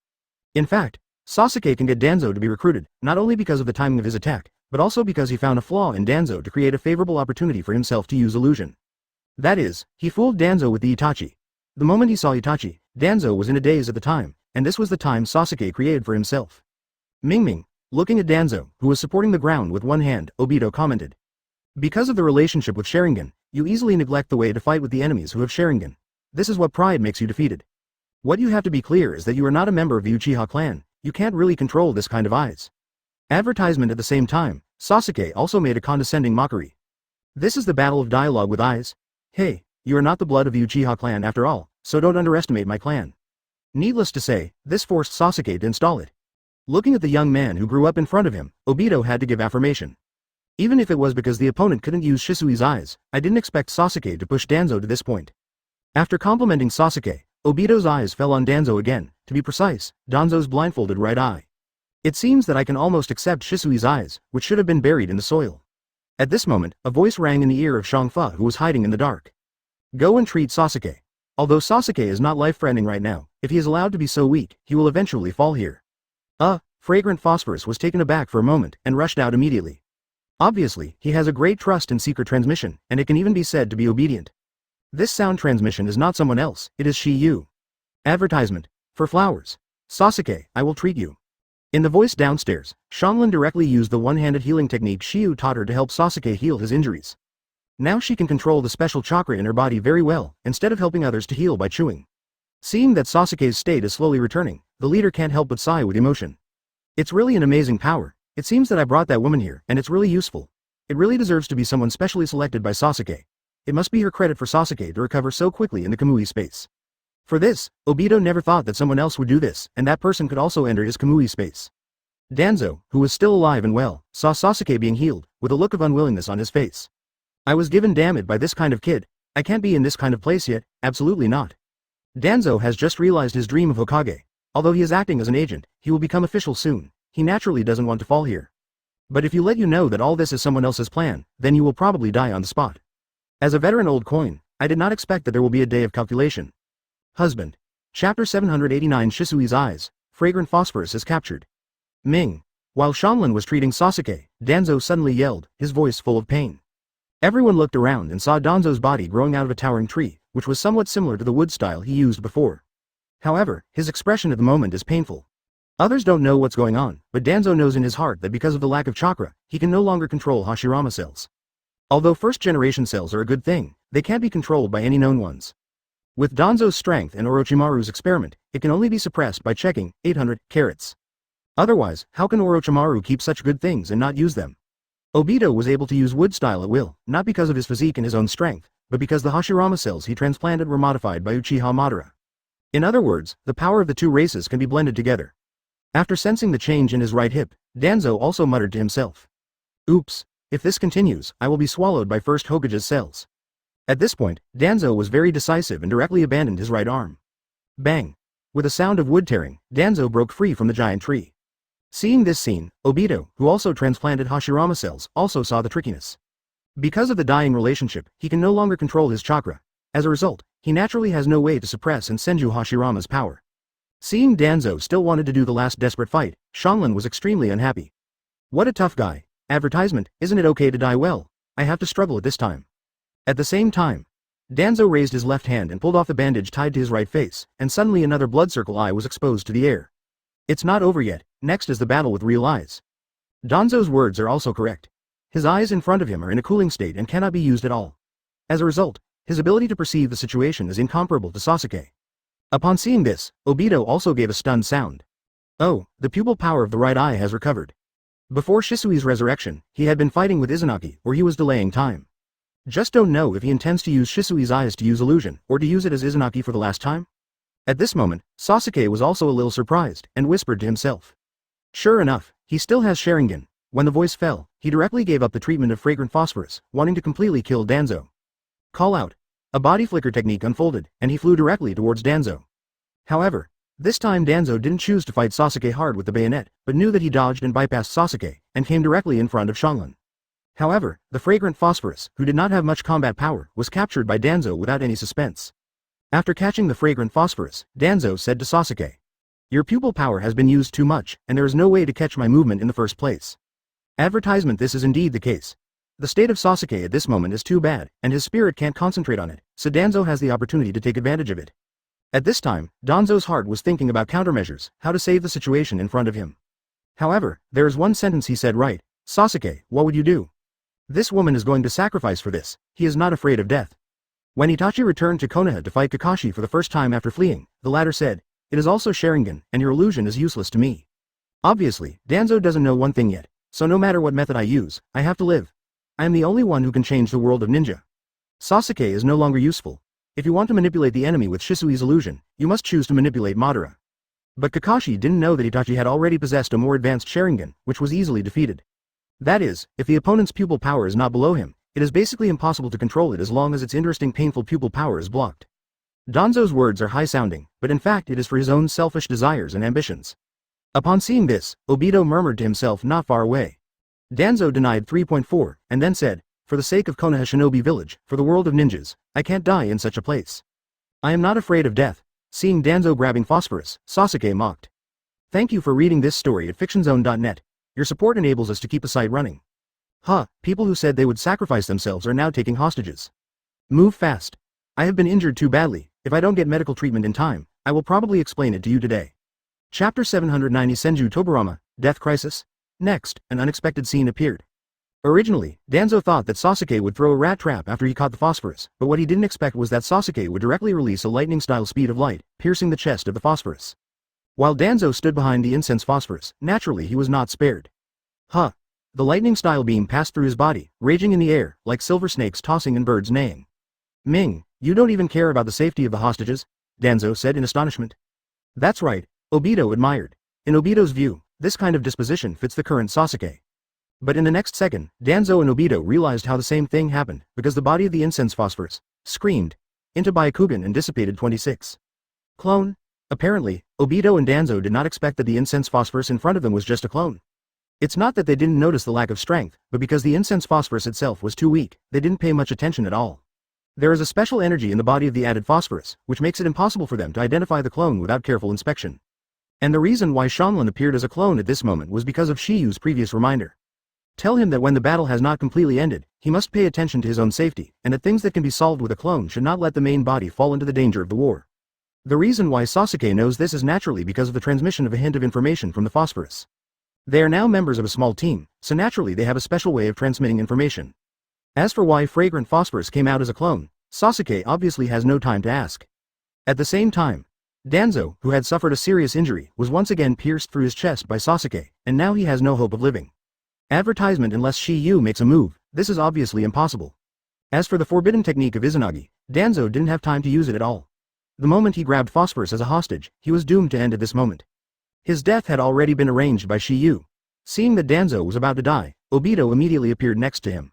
In fact, Sasuke can get Danzo to be recruited, not only because of the timing of his attack, but also because he found a flaw in Danzo to create a favorable opportunity for himself to use illusion. That is, he fooled Danzo with the Itachi. The moment he saw Itachi, Danzo was in a daze at the time, and this was the time Sasuke created for himself. Ming. Looking at Danzo, who was supporting the ground with one hand, Obito commented. Because of the relationship with Sharingan, you easily neglect the way to fight with the enemies who have Sharingan. This is what pride makes you defeated. What you have to be clear is that you are not a member of the Uchiha clan, you can't really control this kind of eyes. Advertisement at the same time, Sasuke also made a condescending mockery. This is the battle of dialogue with eyes. Hey, you are not the blood of the Uchiha clan after all, so don't underestimate my clan. Needless to say, this forced Sasuke to install it. Looking at the young man who grew up in front of him, Obito had to give affirmation. Even if it was because the opponent couldn't use Shisui's eyes, I didn't expect Sasuke to push Danzo to this point. After complimenting Sasuke, Obito's eyes fell on Danzo again, to be precise, Danzo's blindfolded right eye. It seems that I can almost accept Shisui's eyes, which should have been buried in the soil. At this moment, a voice rang in the ear of Shangfa who was hiding in the dark. Go and treat Sasuke. Although Sasuke is not life-threatening right now, if he is allowed to be so weak, he will eventually fall here. Fragrant Phosphorus was taken aback for a moment and rushed out immediately. Obviously, he has a great trust in secret transmission, and it can even be said to be obedient. This sound transmission is not someone else, it is Shiyu. Advertisement. For flowers. Sasuke, I will treat you. In the voice downstairs, Xianglin directly used the one-handed healing technique Shiyu taught her to help Sasuke heal his injuries. Now she can control the special chakra in her body very well, instead of helping others to heal by chewing. Seeing that Sasuke's state is slowly returning, the leader can't help but sigh with emotion. It's really an amazing power. It seems that I brought that woman here, and it's really useful. It really deserves to be someone specially selected by Sasuke. It must be her credit for Sasuke to recover so quickly in the Kamui space. For this, Obito never thought that someone else would do this, and that person could also enter his Kamui space. Danzo, who was still alive and well, saw Sasuke being healed, with a look of unwillingness on his face. I was given damn it by this kind of kid. I can't be in this kind of place yet, absolutely not. Danzo has just realized his dream of Hokage. Although he is acting as an agent, he will become official soon. He naturally doesn't want to fall here. But if you let you know that all this is someone else's plan, then you will probably die on the spot. As a veteran old coin, I did not expect that there will be a day of calculation. Husband. Chapter 789 Shisui's eyes. Fragrant Phosphorus is captured. Ming. While Xianglin was treating Sasuke, Danzo suddenly yelled, his voice full of pain. Everyone looked around and saw Danzo's body growing out of a towering tree, which was somewhat similar to the wood style he used before. However, his expression at the moment is painful. Others don't know what's going on, but Danzo knows in his heart that because of the lack of chakra, he can no longer control Hashirama cells. Although first-generation cells are a good thing, they can't be controlled by any known ones. With Danzo's strength and Orochimaru's experiment, it can only be suppressed by checking 800 carats. Otherwise, how can Orochimaru keep such good things and not use them? Obito was able to use wood style at will, not because of his physique and his own strength, but because the Hashirama cells he transplanted were modified by Uchiha Madara. In other words, the power of the two races can be blended together. After sensing the change in his right hip, Danzo also muttered to himself. Oops, if this continues, I will be swallowed by first Hokage's cells. At this point, Danzo was very decisive and directly abandoned his right arm. Bang! With a sound of wood tearing, Danzo broke free from the giant tree. Seeing this scene, Obito, who also transplanted Hashirama cells, also saw the trickiness. Because of the dying relationship, he can no longer control his chakra. As a result, he naturally has no way to suppress and Senju Hashirama's power. Seeing Danzo still wanted to do the last desperate fight, Shanglin was extremely unhappy. What a tough guy. Advertisement, isn't it okay to die well? I have to struggle at this time. At the same time, Danzo raised his left hand and pulled off the bandage tied to his right face, and suddenly another blood circle eye was exposed to the air. It's not over yet, next is the battle with real eyes. Danzo's words are also correct. His eyes in front of him are in a cooling state and cannot be used at all. As a result, his ability to perceive the situation is incomparable to Sasuke. Upon seeing this, Obito also gave a stunned sound. Oh, the pupil power of the right eye has recovered. Before Shisui's resurrection, he had been fighting with Izanagi, or he was delaying time. Just don't know if he intends to use Shisui's eyes to use illusion, or to use it as Izanagi for the last time? At this moment, Sasuke was also a little surprised, and whispered to himself. Sure enough, he still has Sharingan. When the voice fell, he directly gave up the treatment of fragrant phosphorus, wanting to completely kill Danzo. Call out. A body flicker technique unfolded, and he flew directly towards Danzo. However, this time Danzo didn't choose to fight Sasuke hard with the bayonet, but knew that he dodged and bypassed Sasuke, and came directly in front of Shanglin. However, the fragrant phosphorus, who did not have much combat power, was captured by Danzo without any suspense. After catching the fragrant phosphorus, Danzo said to Sasuke. Your pupil power has been used too much, and there is no way to catch my movement in the first place. Advertisement. This is indeed the case. The state of Sasuke at this moment is too bad, and his spirit can't concentrate on it, so Danzo has the opportunity to take advantage of it. At this time, Danzo's heart was thinking about countermeasures, how to save the situation in front of him. However, there is one sentence he said right. Sasuke, what would you do? This woman is going to sacrifice for this. He is not afraid of death. When Itachi returned to Konoha to fight Kakashi for the first time after fleeing, the latter said, it is also Sharingan, and your illusion is useless to me. Obviously, Danzo doesn't know one thing yet, so no matter what method I use, I have to live. I am the only one who can change the world of ninja. Sasuke is no longer useful. If you want to manipulate the enemy with Shisui's illusion, you must choose to manipulate Madara. But Kakashi didn't know that Itachi had already possessed a more advanced Sharingan, which was easily defeated. That is, if the opponent's pupil power is not below him, it is basically impossible to control it as long as its interesting painful pupil power is blocked. Danzo's words are high-sounding, but in fact it is for his own selfish desires and ambitions. Upon seeing this, Obito murmured to himself not far away. Danzo denied 3.4, and then said, for the sake of Konoha Shinobi Village, for the world of ninjas, I can't die in such a place. I am not afraid of death. Seeing Danzo grabbing phosphorus, Sasuke mocked. Thank you for reading this story at fictionzone.net. Your support enables us to keep the site running. People who said they would sacrifice themselves are now taking hostages. Move fast. I have been injured too badly. If I don't get medical treatment in time, I will probably explain it to you today. Chapter 790 Senju Tobarama, Death Crisis? Next, an unexpected scene appeared. Originally, Danzo thought that Sasuke would throw a rat trap after he caught the phosphorus, but what he didn't expect was that Sasuke would directly release a lightning-style speed of light, piercing the chest of the phosphorus. While Danzo stood behind the incense phosphorus, naturally he was not spared. The lightning-style beam passed through his body, raging in the air, like silver snakes tossing and birds neighing. Ming, you don't even care about the safety of the hostages? Danzo said in astonishment. That's right, Obito admired. In Obito's view, this kind of disposition fits the current Sasuke. But in the next second, Danzo and Obito realized how the same thing happened, because the body of the incense phosphorus screamed into Byakugan and dissipated 26. Clone? Apparently, Obito and Danzo did not expect that the incense phosphorus in front of them was just a clone. It's not that they didn't notice the lack of strength, but because the incense phosphorus itself was too weak, they didn't pay much attention at all. There is a special energy in the body of the added phosphorus, which makes it impossible for them to identify the clone without careful inspection. And the reason why Shanglin appeared as a clone at this moment was because of Shiyu's previous reminder. Tell him that when the battle has not completely ended, he must pay attention to his own safety, and that things that can be solved with a clone should not let the main body fall into the danger of the war. The reason why Sasuke knows this is naturally because of the transmission of a hint of information from the phosphorus. They are now members of a small team, so naturally they have a special way of transmitting information. As for why fragrant phosphorus came out as a clone, Sasuke obviously has no time to ask. At the same time, Danzo, who had suffered a serious injury, was once again pierced through his chest by Sasuke, and now he has no hope of living. Advertisement unless Shiyu makes a move, this is obviously impossible. As for the forbidden technique of Izanagi, Danzo didn't have time to use it at all. The moment he grabbed Phosphorus as a hostage, he was doomed to end at this moment. His death had already been arranged by Shiyu. Seeing that Danzo was about to die, Obito immediately appeared next to him.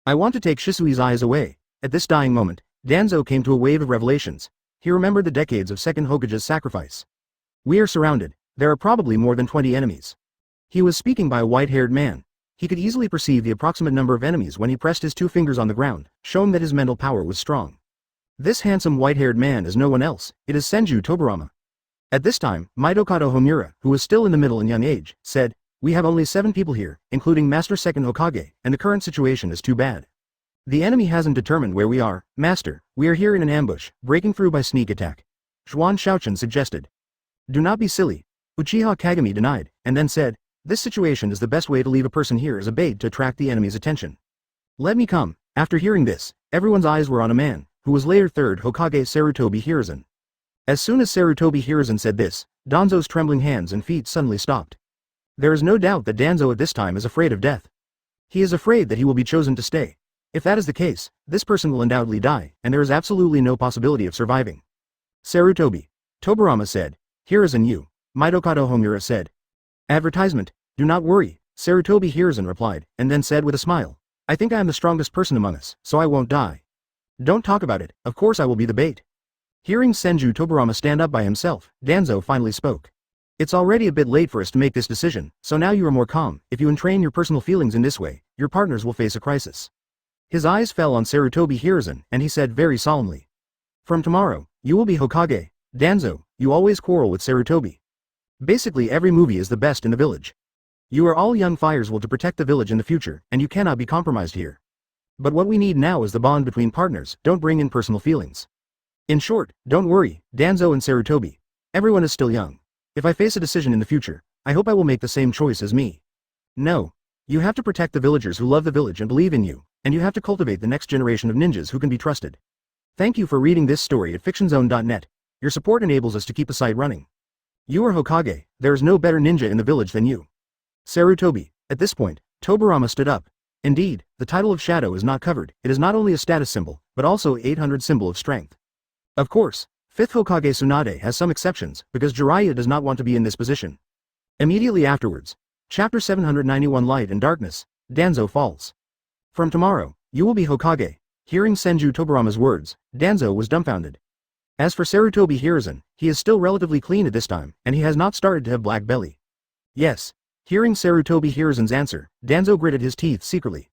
I want to take Shisui's eyes away. At this dying moment, Danzo came to a wave of revelations. He remembered the decades of second Hokage's sacrifice. We are surrounded. There are probably more than 20 enemies. He was speaking by a white-haired man. He could easily perceive the approximate number of enemies when he pressed his two fingers on the ground, showing that his mental power was strong. This handsome white-haired man is no one else, it is Senju Toburama. At this time, Mitokado Homura, who was still in the middle and young age, said, "We have only 7 people here, including Master Second Hokage, and the current situation is too bad. The enemy hasn't determined where we are, Master, we are here in an ambush, breaking through by sneak attack." Xuan Shaochen suggested. "Do not be silly." Uchiha Kagami denied, and then said, "This situation is the best way to leave a person here as a bait to attract the enemy's attention. Let me come." After hearing this, everyone's eyes were on a man, who was later third Hokage Sarutobi Hiruzen. As soon as Sarutobi Hiruzen said this, Danzo's trembling hands and feet suddenly stopped. There is no doubt that Danzo at this time is afraid of death. He is afraid that he will be chosen to stay. If that is the case, this person will undoubtedly die, and there is absolutely no possibility of surviving. Sarutobi. Toburama said. Hiruzen you. Mitokado Homura said. Advertisement. Do not worry, Sarutobi Hiruzen replied, and then said with a smile. I think I am the strongest person among us, so I won't die. Don't talk about it, of course I will be the bait. Hearing Senju Toburama stand up by himself, Danzo finally spoke. It's already a bit late for us to make this decision, so now you are more calm. If you entrain your personal feelings in this way, your partners will face a crisis. His eyes fell on Sarutobi Hiruzen, and he said very solemnly. From tomorrow, you will be Hokage. Danzo, you always quarrel with Sarutobi. Basically every movie is the best in the village. You are all young fires will to protect the village in the future, and you cannot be compromised here. But what we need now is the bond between partners, don't bring in personal feelings. In short, don't worry, Danzo and Sarutobi. Everyone is still young. If I face a decision in the future, I hope I will make the same choice as me. No. You have to protect the villagers who love the village and believe in you, and you have to cultivate the next generation of ninjas who can be trusted. Thank you for reading this story at fictionzone.net. Your support enables us to keep the site running. You are Hokage, there is no better ninja in the village than you. Sarutobi. At this point, Toburama stood up. Indeed, the title of Shadow is not covered, it is not only a status symbol, but also 800 symbol of strength. Of course, 5th Hokage Tsunade has some exceptions, because Jiraiya does not want to be in this position. Immediately afterwards, Chapter 791 Light and Darkness, Danzo falls. From tomorrow, you will be Hokage. Hearing Senju Toburama's words, Danzo was dumbfounded. As for Sarutobi Hiruzen, he is still relatively clean at this time, and he has not started to have black belly. Yes. Hearing Sarutobi Hiruzen's answer, Danzo gritted his teeth secretly.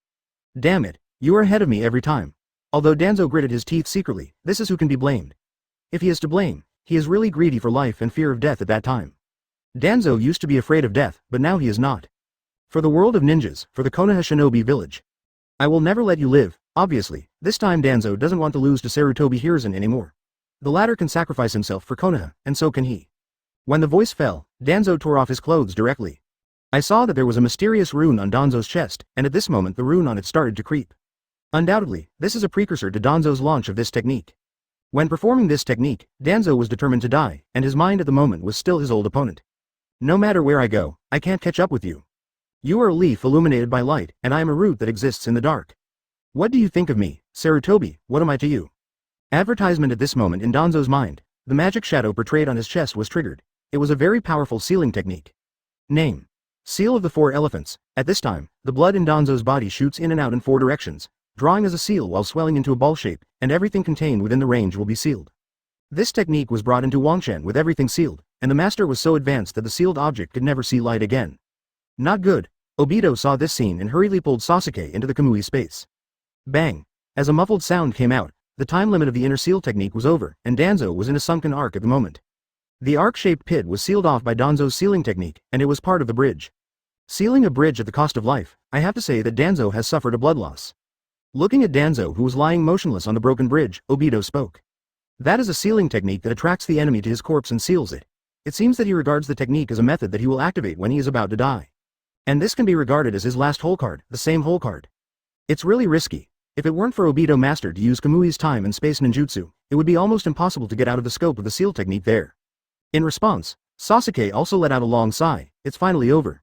Damn it, you are ahead of me every time. Although Danzo gritted his teeth secretly, this is who can be blamed. If he is to blame, he is really greedy for life and fear of death at that time. Danzo used to be afraid of death, but now he is not. For the world of ninjas, for the Konoha Shinobi village. I will never let you live, obviously, this time Danzo doesn't want to lose to Sarutobi Hiruzen anymore. The latter can sacrifice himself for Konoha, and so can he. When the voice fell, Danzo tore off his clothes directly. I saw that there was a mysterious rune on Danzo's chest, and at this moment the rune on it started to creep. Undoubtedly, this is a precursor to Danzo's launch of this technique. When performing this technique, Danzo was determined to die, and his mind at the moment was still his old opponent. No matter where I go, I can't catch up with you. You are a leaf illuminated by light, and I am a root that exists in the dark. What do you think of me, Sarutobi, what am I to you? Advertisement at this moment in Danzo's mind, the magic shadow portrayed on his chest was triggered. It was a very powerful sealing technique. Name. Seal of the 4 Elephants. At this time, the blood in Danzo's body shoots in and out in 4 directions, drawing as a seal while swelling into a ball shape, and everything contained within the range will be sealed. This technique was brought into Wangshan with everything sealed, and the master was so advanced that the sealed object could never see light again. Not good. Obito saw this scene and hurriedly pulled Sasuke into the Kamui space. Bang! As a muffled sound came out, the time limit of the inner seal technique was over, and Danzo was in a sunken arc at the moment. The arc-shaped pit was sealed off by Danzo's sealing technique, and it was part of the bridge. Sealing a bridge at the cost of life, I have to say that Danzo has suffered a blood loss. Looking at Danzo who was lying motionless on the broken bridge, Obito spoke. That is a sealing technique that attracts the enemy to his corpse and seals it. It seems that he regards the technique as a method that he will activate when he is about to die. And this can be regarded as his last hole card, the same hole card. It's really risky. If it weren't for Obito Master to use Kamui's time and space ninjutsu, it would be almost impossible to get out of the scope of the seal technique there. In response, Sasuke also let out a long sigh. It's finally over.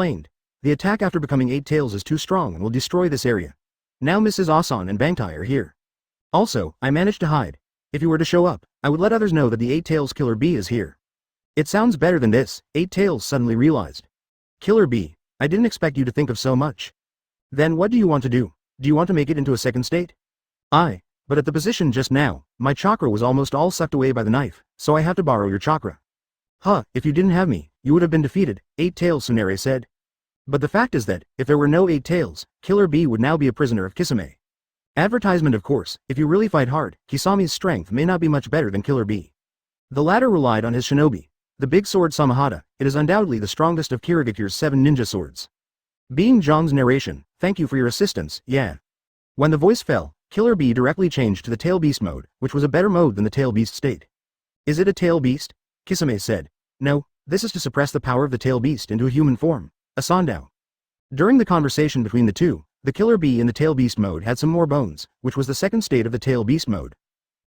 explained. The attack after becoming 8 tails is too strong and will destroy this area. Now Mrs. Asan and Bangtai are here. Also, I managed to hide. If you were to show up, I would let others know that the 8 tails Killer Bee is here. It sounds better than this, 8 tails suddenly realized. Killer Bee, I didn't expect you to think of so much. Then what do you want to do? Do you want to make it into a second state? But at the position just now, my chakra was almost all sucked away by the knife, so I have to borrow your chakra. If you didn't have me, you would have been defeated, 8 tails Tsunere said. But the fact is that, if there were no 8 tails, Killer Bee would now be a prisoner of Kisame. Advertisement of course, if you really fight hard, Kisami's strength may not be much better than Killer Bee. The latter relied on his shinobi. The big sword Samahata, it is undoubtedly the strongest of Kirigakure's 7 ninja swords. Being Zhang's narration, thank you for your assistance, yeah. When the voice fell, Killer Bee directly changed to the Tail Beast mode, which was a better mode than the Tail Beast state. Is it a Tail Beast? Kisame said. No, this is to suppress the power of the Tail Beast into a human form, a Sandao. During the conversation between the two, the Killer Bee in the Tail Beast mode had some more bones, which was the second state of the Tail Beast mode.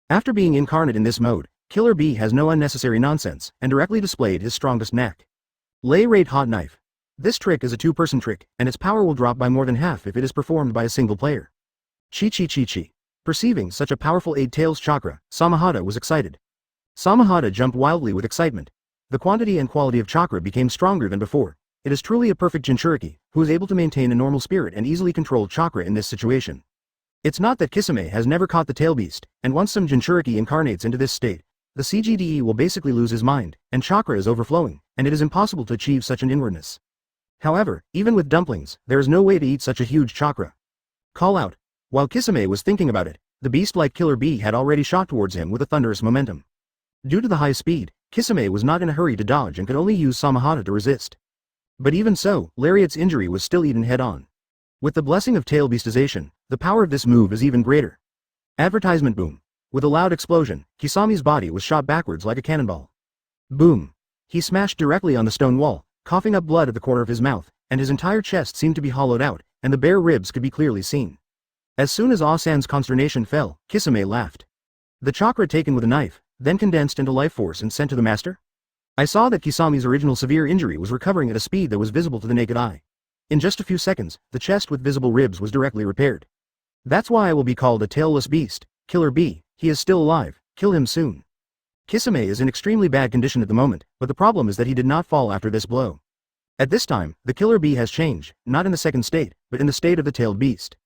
After being incarnate in this mode, Killer Bee has no unnecessary nonsense, and directly displayed his strongest knack. Lay Rate Hot Knife. This trick is a 2-person trick, and its power will drop by more than half if it is performed by a single player. Chi. Perceiving such a powerful 8 tails chakra, Samahata was excited. Samahata jumped wildly with excitement. The quantity and quality of chakra became stronger than before. It is truly a perfect Jinchuriki, who is able to maintain a normal spirit and easily control chakra in this situation. It's not that Kisame has never caught the tail beast, and once some Jinchuriki incarnates into this state, the CGDE will basically lose his mind, and chakra is overflowing, and it is impossible to achieve such an inwardness. However, even with dumplings, there is no way to eat such a huge chakra. Call out. While Kisame was thinking about it, the beast-like Killer Bee had already shot towards him with a thunderous momentum. Due to the high speed, Kisame was not in a hurry to dodge and could only use Samahata to resist. But even so, Lariat's injury was still eaten head-on. With the blessing of tail beastization, the power of this move is even greater. Advertisement boom. With a loud explosion, Kisami's body was shot backwards like a cannonball. Boom. He smashed directly on the stone wall, coughing up blood at the corner of his mouth, and his entire chest seemed to be hollowed out, and the bare ribs could be clearly seen. As soon as Asan's consternation fell, Kisame laughed. The chakra taken with a knife, then condensed into life force and sent to the master? I saw that Kisami's original severe injury was recovering at a speed that was visible to the naked eye. In just a few seconds, the chest with visible ribs was directly repaired. That's why I will be called a tailless beast, Killer Bee, he is still alive, kill him soon. Kisame is in extremely bad condition at the moment, but the problem is that he did not fall after this blow. At this time, the killer bee has changed, not in the second state, but in the state of the tailed beast.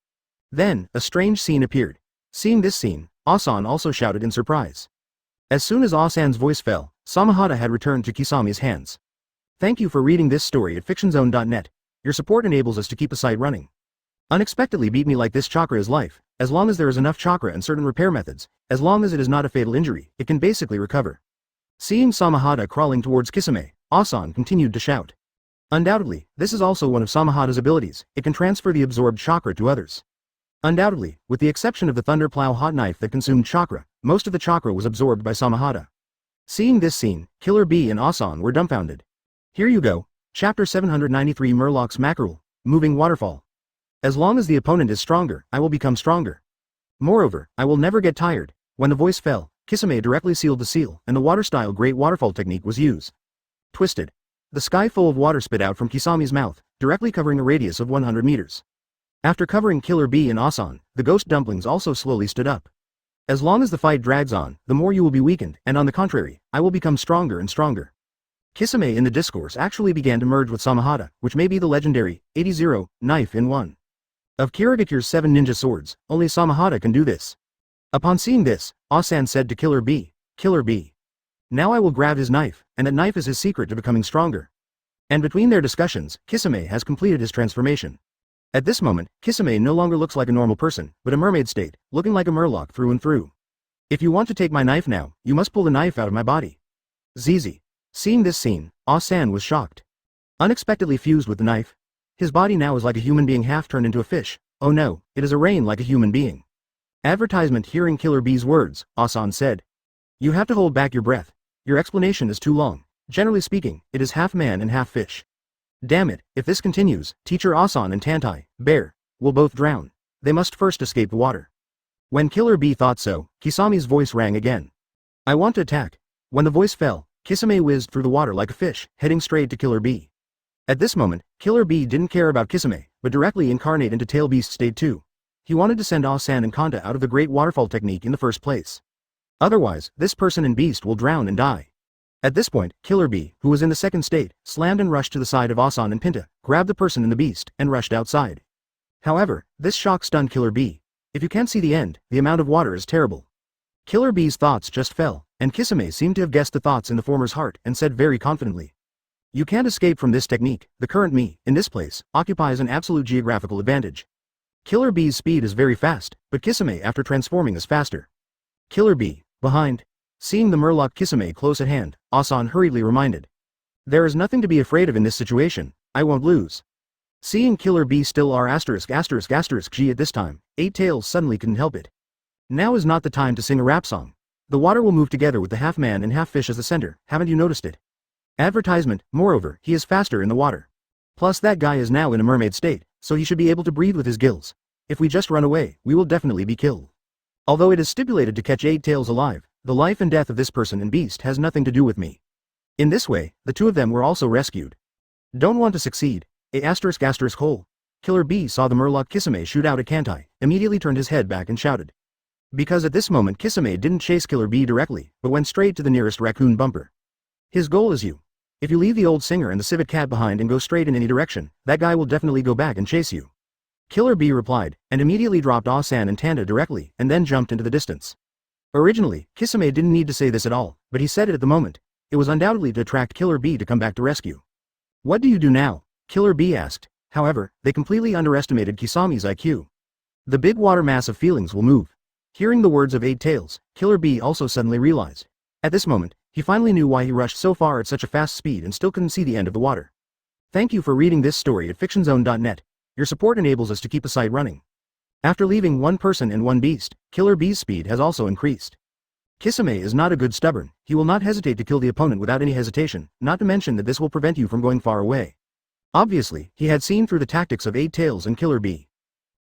Then, a strange scene appeared. Seeing this scene, Asan also shouted in surprise. As soon as Asan's voice fell, Samahata had returned to Kisami's hands. Thank you for reading this story at fictionzone.net. Your support enables us to keep a site running. Unexpectedly beat me like this. Chakra is life. As long as there is enough chakra and certain repair methods, as long as it is not a fatal injury, it can basically recover. Seeing Samahata crawling towards Kisame, Asan continued to shout. Undoubtedly, this is also one of Samahata's abilities. It can transfer the absorbed chakra to others. Undoubtedly, with the exception of the Thunder Plow hot knife that consumed chakra, most of the chakra was absorbed by Samahata. Seeing this scene, Killer Bee and Asan were dumbfounded. Here you go. Chapter 793 Murloc's Mackerel, Moving Waterfall. As long as the opponent is stronger, I will become stronger. Moreover, I will never get tired. When the voice fell, Kisame directly sealed the seal, and the water-style Great Waterfall technique was used. Twisted. The sky full of water spit out from Kisami's mouth, directly covering a radius of 100 meters. After covering Killer Bee and Asan, the ghost dumplings also slowly stood up. As long as the fight drags on, the more you will be weakened, and on the contrary, I will become stronger and stronger. Kisame in the discourse actually began to merge with Samahata, which may be the legendary 80 knife in one. Of Kirigakure's 7 ninja swords, only Samahata can do this. Upon seeing this, Asan said to Killer Bee, Killer Bee. Now I will grab his knife, and that knife is his secret to becoming stronger. And between their discussions, Kisame has completed his transformation. At this moment, Kisame no longer looks like a normal person, but a mermaid state, looking like a murloc through and through. If you want to take my knife now, you must pull the knife out of my body. Zizi. Seeing this scene, Asan was shocked. Unexpectedly fused with the knife. His body now is like a human being half turned into a fish. Oh no, it is a rain like a human being. Advertisement. Hearing Killer Bee's words, Asan said. You have to hold back your breath. Your explanation is too long. Generally speaking, it is half man and half fish. Damn it, if this continues, Teacher Asan and Tantai, Bear, will both drown. They must first escape the water. When Killer Bee thought so, Kisami's voice rang again. I want to attack. When the voice fell, Kisame whizzed through the water like a fish, heading straight to Killer Bee. At this moment, Killer Bee didn't care about Kisame, but directly incarnate into Tail Beast State 2. He wanted to send Asan and Kanta out of the Great Waterfall technique in the first place. Otherwise, this person and beast will drown and die. At this point, Killer Bee, who was in the second state, slammed and rushed to the side of Asan and Pinta, grabbed the person and the beast, and rushed outside. However, this shock stunned Killer Bee. If you can't see the end, the amount of water is terrible. Killer Bee's thoughts just fell, and Kisame seemed to have guessed the thoughts in the former's heart and said very confidently. You can't escape from this technique. The current me, in this place, occupies an absolute geographical advantage. Killer Bee's speed is very fast, but Kisame after transforming is faster. Killer Bee, behind. Seeing the murloc Kisame close at hand, Asan hurriedly reminded. There is nothing to be afraid of in this situation. I won't lose. Seeing Killer Bee still R****** G at this time, Eight Tails suddenly couldn't help it. Now is not the time to sing a rap song. The water will move together with the half man and half fish as the center, haven't you noticed it? Advertisement. Moreover, he is faster in the water. Plus that guy is now in a mermaid state, so he should be able to breathe with his gills. If we just run away, we will definitely be killed. Although it is stipulated to catch Eight Tails alive, the life and death of this person and beast has nothing to do with me. In this way, the two of them were also rescued. Don't want to succeed. Hole. Killer Bee saw the murloc Kisame shoot out at Kantai, immediately turned his head back and shouted. Because at this moment Kisame didn't chase Killer Bee directly, but went straight to the nearest raccoon bumper. His goal is you. If you leave the old singer and the civet cat behind and go straight in any direction, that guy will definitely go back and chase you. Killer Bee replied, and immediately dropped Asan and Tanda directly, and then jumped into the distance. Originally, Kisame didn't need to say this at all, but he said it at the moment. It was undoubtedly to attract Killer Bee to come back to rescue. What do you do now? Killer Bee asked. However, they completely underestimated Kisami's IQ. The big water mass of feelings will move. Hearing the words of Eight Tails, Killer Bee also suddenly realized. At this moment, he finally knew why he rushed so far at such a fast speed and still couldn't see the end of the water. Thank you for reading this story at fictionzone.net. Your support enables us to keep the site running. After leaving one person and one beast, Killer Bee's speed has also increased. Kisame is not a good stubborn. He will not hesitate to kill the opponent without any hesitation, not to mention that this will prevent you from going far away. Obviously, he had seen through the tactics of Eight Tails and Killer Bee.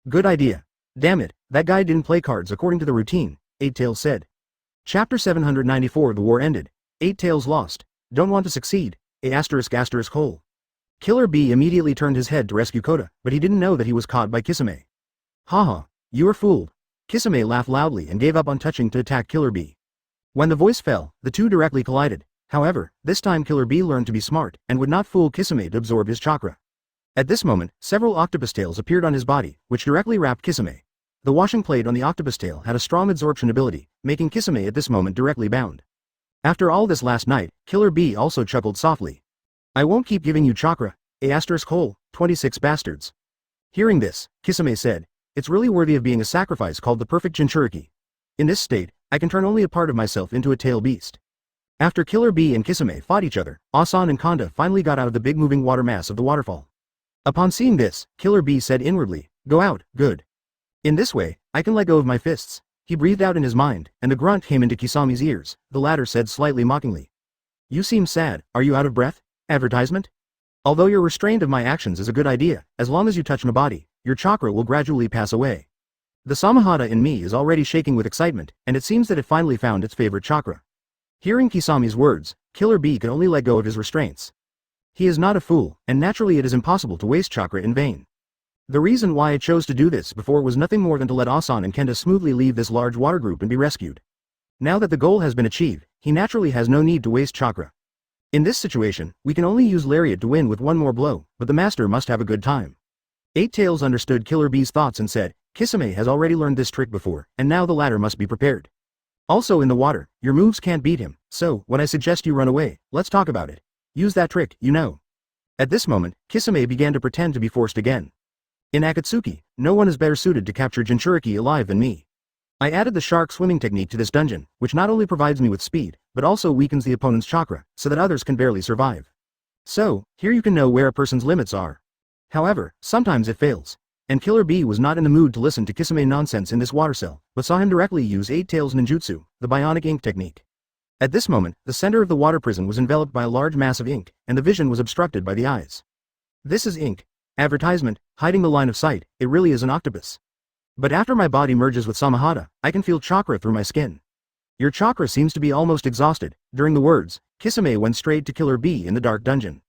Good idea. Damn it, that guy didn't play cards according to the routine, Eight Tails said. Chapter 794 The war ended. Eight Tails lost. Don't want to succeed. Hole. Killer Bee immediately turned his head to rescue Kota, but he didn't know that he was caught by Kisame. Haha, you are fooled. Kisame laughed loudly and gave up on touching to attack Killer Bee. When the voice fell, the two directly collided. However, this time Killer Bee learned to be smart and would not fool Kisame to absorb his chakra. At this moment, several octopus tails appeared on his body, which directly wrapped Kisame. The washing plate on the octopus tail had a strong absorption ability, making Kisame at this moment directly bound. After all this last night, Killer Bee also chuckled softly. I won't keep giving you chakra, *hole, 26 bastards. Hearing this, Kisame said, it's really worthy of being a sacrifice called the perfect Jinchuriki. In this state, I can turn only a part of myself into a tail beast. After Killer Bee and Kisame fought each other, Asan and Kanda finally got out of the big moving water mass of the waterfall. Upon seeing this, Killer Bee said inwardly, go out, good. In this way, I can let go of my fists. He breathed out in his mind, and the grunt came into Kisame's ears. The latter said slightly mockingly. You seem sad, are you out of breath? Advertisement? Although your restraint of my actions is a good idea, as long as you touch my body, your chakra will gradually pass away. The Samahata in me is already shaking with excitement, and it seems that it finally found its favorite chakra. Hearing Kisame's words, Killer Bee could only let go of his restraints. He is not a fool, and naturally it is impossible to waste chakra in vain. The reason why I chose to do this before was nothing more than to let Asan and Kenda smoothly leave this large water group and be rescued. Now that the goal has been achieved, he naturally has no need to waste chakra. In this situation, we can only use Lariat to win with one more blow, but the master must have a good time. Eight Tails understood Killer Bee's thoughts and said, Kisame has already learned this trick before, and now the latter must be prepared. Also in the water, your moves can't beat him, so, when I suggest you run away, let's talk about it. Use that trick, you know. At this moment, Kisame began to pretend to be forced again. In Akatsuki, no one is better suited to capture Jinchuriki alive than me. I added the shark swimming technique to this dungeon, which not only provides me with speed, but also weakens the opponent's chakra, so that others can barely survive. So, here you can know where a person's limits are. However, sometimes it fails. And Killer Bee was not in the mood to listen to Kisame nonsense in this water cell, but saw him directly use Eight Tails ninjutsu, the bionic ink technique. At this moment, the center of the water prison was enveloped by a large mass of ink, and the vision was obstructed by the eyes. This is ink. Advertisement, hiding the line of sight, it really is an octopus. But after my body merges with Samahata, I can feel chakra through my skin. Your chakra seems to be almost exhausted. During the words, Kisame went straight to Killer Bee in the dark dungeon.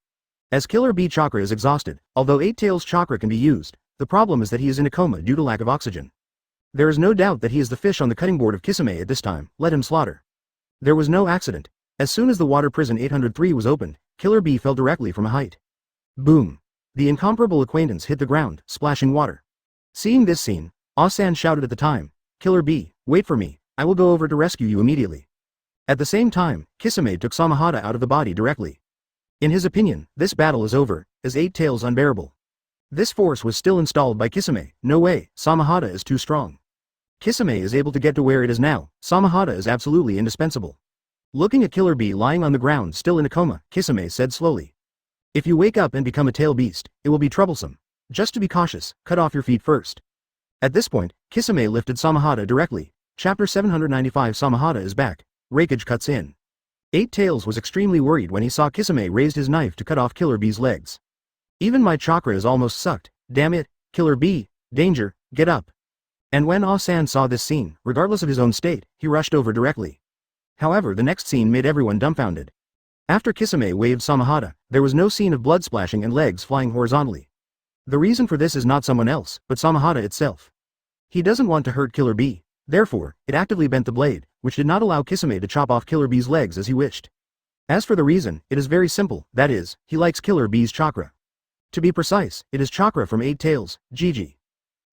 As Killer Bee chakra is exhausted, although Eight Tails chakra can be used, the problem is that he is in a coma due to lack of oxygen. There is no doubt that he is the fish on the cutting board of Kisame at this time, let him slaughter. There was no accident. As soon as the water prison 803 was opened, Killer Bee fell directly from a height. Boom. The incomparable acquaintance hit the ground, splashing water. Seeing this scene, Asan shouted at the time, Killer Bee, wait for me, I will go over to rescue you immediately. At the same time, Kisame took Samahata out of the body directly. In his opinion, this battle is over, as Eight Tails unbearable. This force was still installed by Kisame, no way, Samahata is too strong. Kisame is able to get to where it is now, Samahata is absolutely indispensable. Looking at Killer Bee lying on the ground still in a coma, Kisame said slowly. If you wake up and become a tail beast, it will be troublesome. Just to be cautious, cut off your feet first. At this point, Kisame lifted Samahata directly. Chapter 795 Samahata is back. Raikage cuts in. Eight Tails was extremely worried when he saw Kisame raised his knife to cut off Killer Bee's legs. Even my chakra is almost sucked. Damn it, Killer Bee, danger, get up. And when Asan saw this scene, regardless of his own state, he rushed over directly. However, the next scene made everyone dumbfounded. After Kisame waved Samahata, there was no scene of blood splashing and legs flying horizontally. The reason for this is not someone else, but Samahata itself. He doesn't want to hurt Killer Bee. Therefore, it actively bent the blade, which did not allow Kisame to chop off Killer Bee's legs as he wished. As for the reason, it is very simple, that is, he likes Killer Bee's chakra. To be precise, it is chakra from Eight Tails, GG.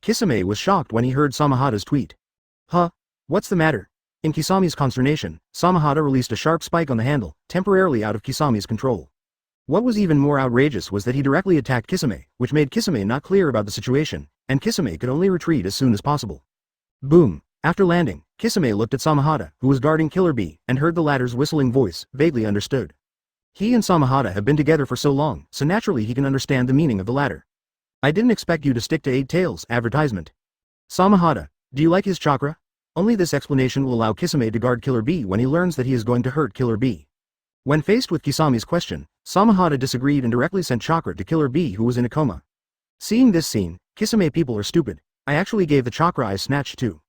Kisame was shocked when he heard Samahata's tweet. Huh? What's the matter? In Kisame's consternation, Samahata released a sharp spike on the handle, temporarily out of Kisame's control. What was even more outrageous was that he directly attacked Kisame, which made Kisame not clear about the situation, and Kisame could only retreat as soon as possible. Boom. After landing, Kisame looked at Samahata, who was guarding Killer Bee, and heard the latter's whistling voice, vaguely understood. He and Samahata have been together for so long, so naturally he can understand the meaning of the latter. I didn't expect you to stick to Eight Tails, advertisement. Samahata, do you like his chakra? Only this explanation will allow Kisame to guard Killer Bee when he learns that he is going to hurt Killer Bee. When faced with Kisame's question, Samahata disagreed and directly sent chakra to Killer Bee, who was in a coma. Seeing this scene, Kisame people are stupid. I actually gave the chakra I snatched too.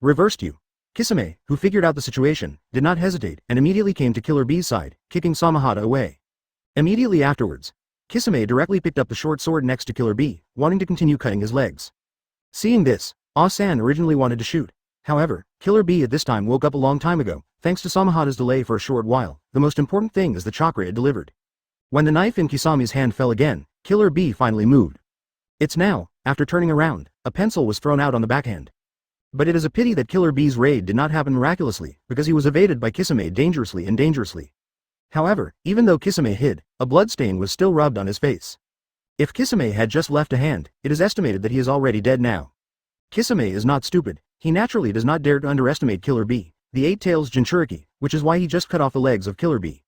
Reversed you. Kisame, who figured out the situation, did not hesitate and immediately came to Killer Bee's side, kicking Samahata away. Immediately afterwards, Kisame directly picked up the short sword next to Killer Bee, wanting to continue cutting his legs. Seeing this, Asan originally wanted to shoot. However, Killer Bee at this time woke up a long time ago, thanks to Samahada's delay for a short while. The most important thing is the chakra it delivered. When the knife in Kisami's hand fell again, Killer Bee finally moved. It's now, after turning around, a pencil was thrown out on the backhand. But it is a pity that Killer Bee's raid did not happen miraculously, because he was evaded by Kisame dangerously. However, even though Kisame hid, a bloodstain was still rubbed on his face. If Kisame had just left a hand, it is estimated that he is already dead now. Kisame is not stupid, he naturally does not dare to underestimate Killer Bee, the Eight Tails Jinchuriki, which is why he just cut off the legs of Killer Bee.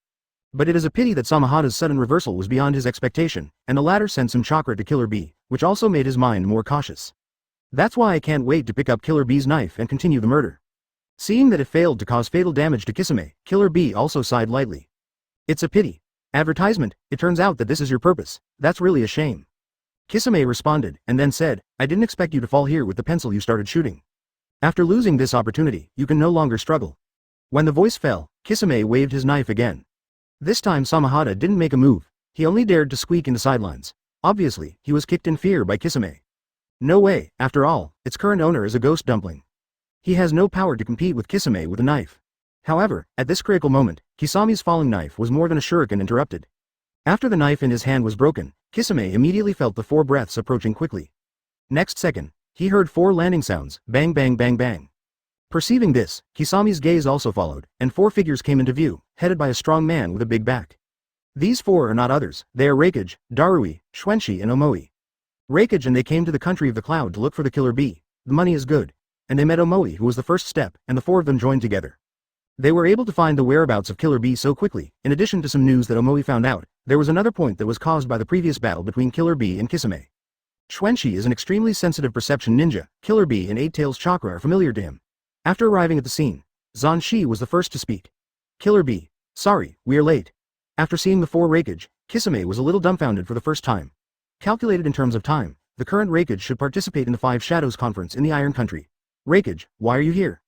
But it is a pity that Samahada's sudden reversal was beyond his expectation, and the latter sent some chakra to Killer Bee, which also made his mind more cautious. That's why I can't wait to pick up Killer Bee's knife and continue the murder. Seeing that it failed to cause fatal damage to Kisame, Killer Bee also sighed lightly. It's a pity. Advertisement, it turns out that this is your purpose, that's really a shame. Kisame responded, and then said, I didn't expect you to fall here with the pencil you started shooting. After losing this opportunity, you can no longer struggle. When the voice fell, Kisame waved his knife again. This time Samahada didn't make a move, he only dared to squeak in the sidelines. Obviously, he was kicked in fear by Kisame. No way, after all, its current owner is a ghost dumpling. He has no power to compete with Kisame with a knife. However, at this critical moment, Kisami's falling knife was more than a shuriken interrupted. After the knife in his hand was broken, Kisame immediately felt the 4 breaths approaching quickly. Next second, he heard 4 landing sounds, bang bang bang bang. Perceiving this, Kisami's gaze also followed, and 4 figures came into view, headed by a strong man with a big back. These 4 are not others, they are Reikage, Darui, Shuenshi and Omoi. Reikage and they came to the country of the cloud to look for the Killer Bee. The money is good. And they met Omoi, who was the first step, and the 4 of them joined together. They were able to find the whereabouts of Killer Bee so quickly. In addition to some news that Omoi found out, there was another point that was caused by the previous battle between Killer Bee and Kisame. Shuenshi is an extremely sensitive perception ninja. Killer Bee and Eight Tails Chakra are familiar to him. After arriving at the scene, Zanshi was the first to speak. Killer Bee, sorry, we are late. After seeing the 4 Reikage, Kisame was a little dumbfounded for the first time. Calculated in terms of time, the current Reikage should participate in the 5 Shadows Conference in the Iron Country. Reikage, why are you here?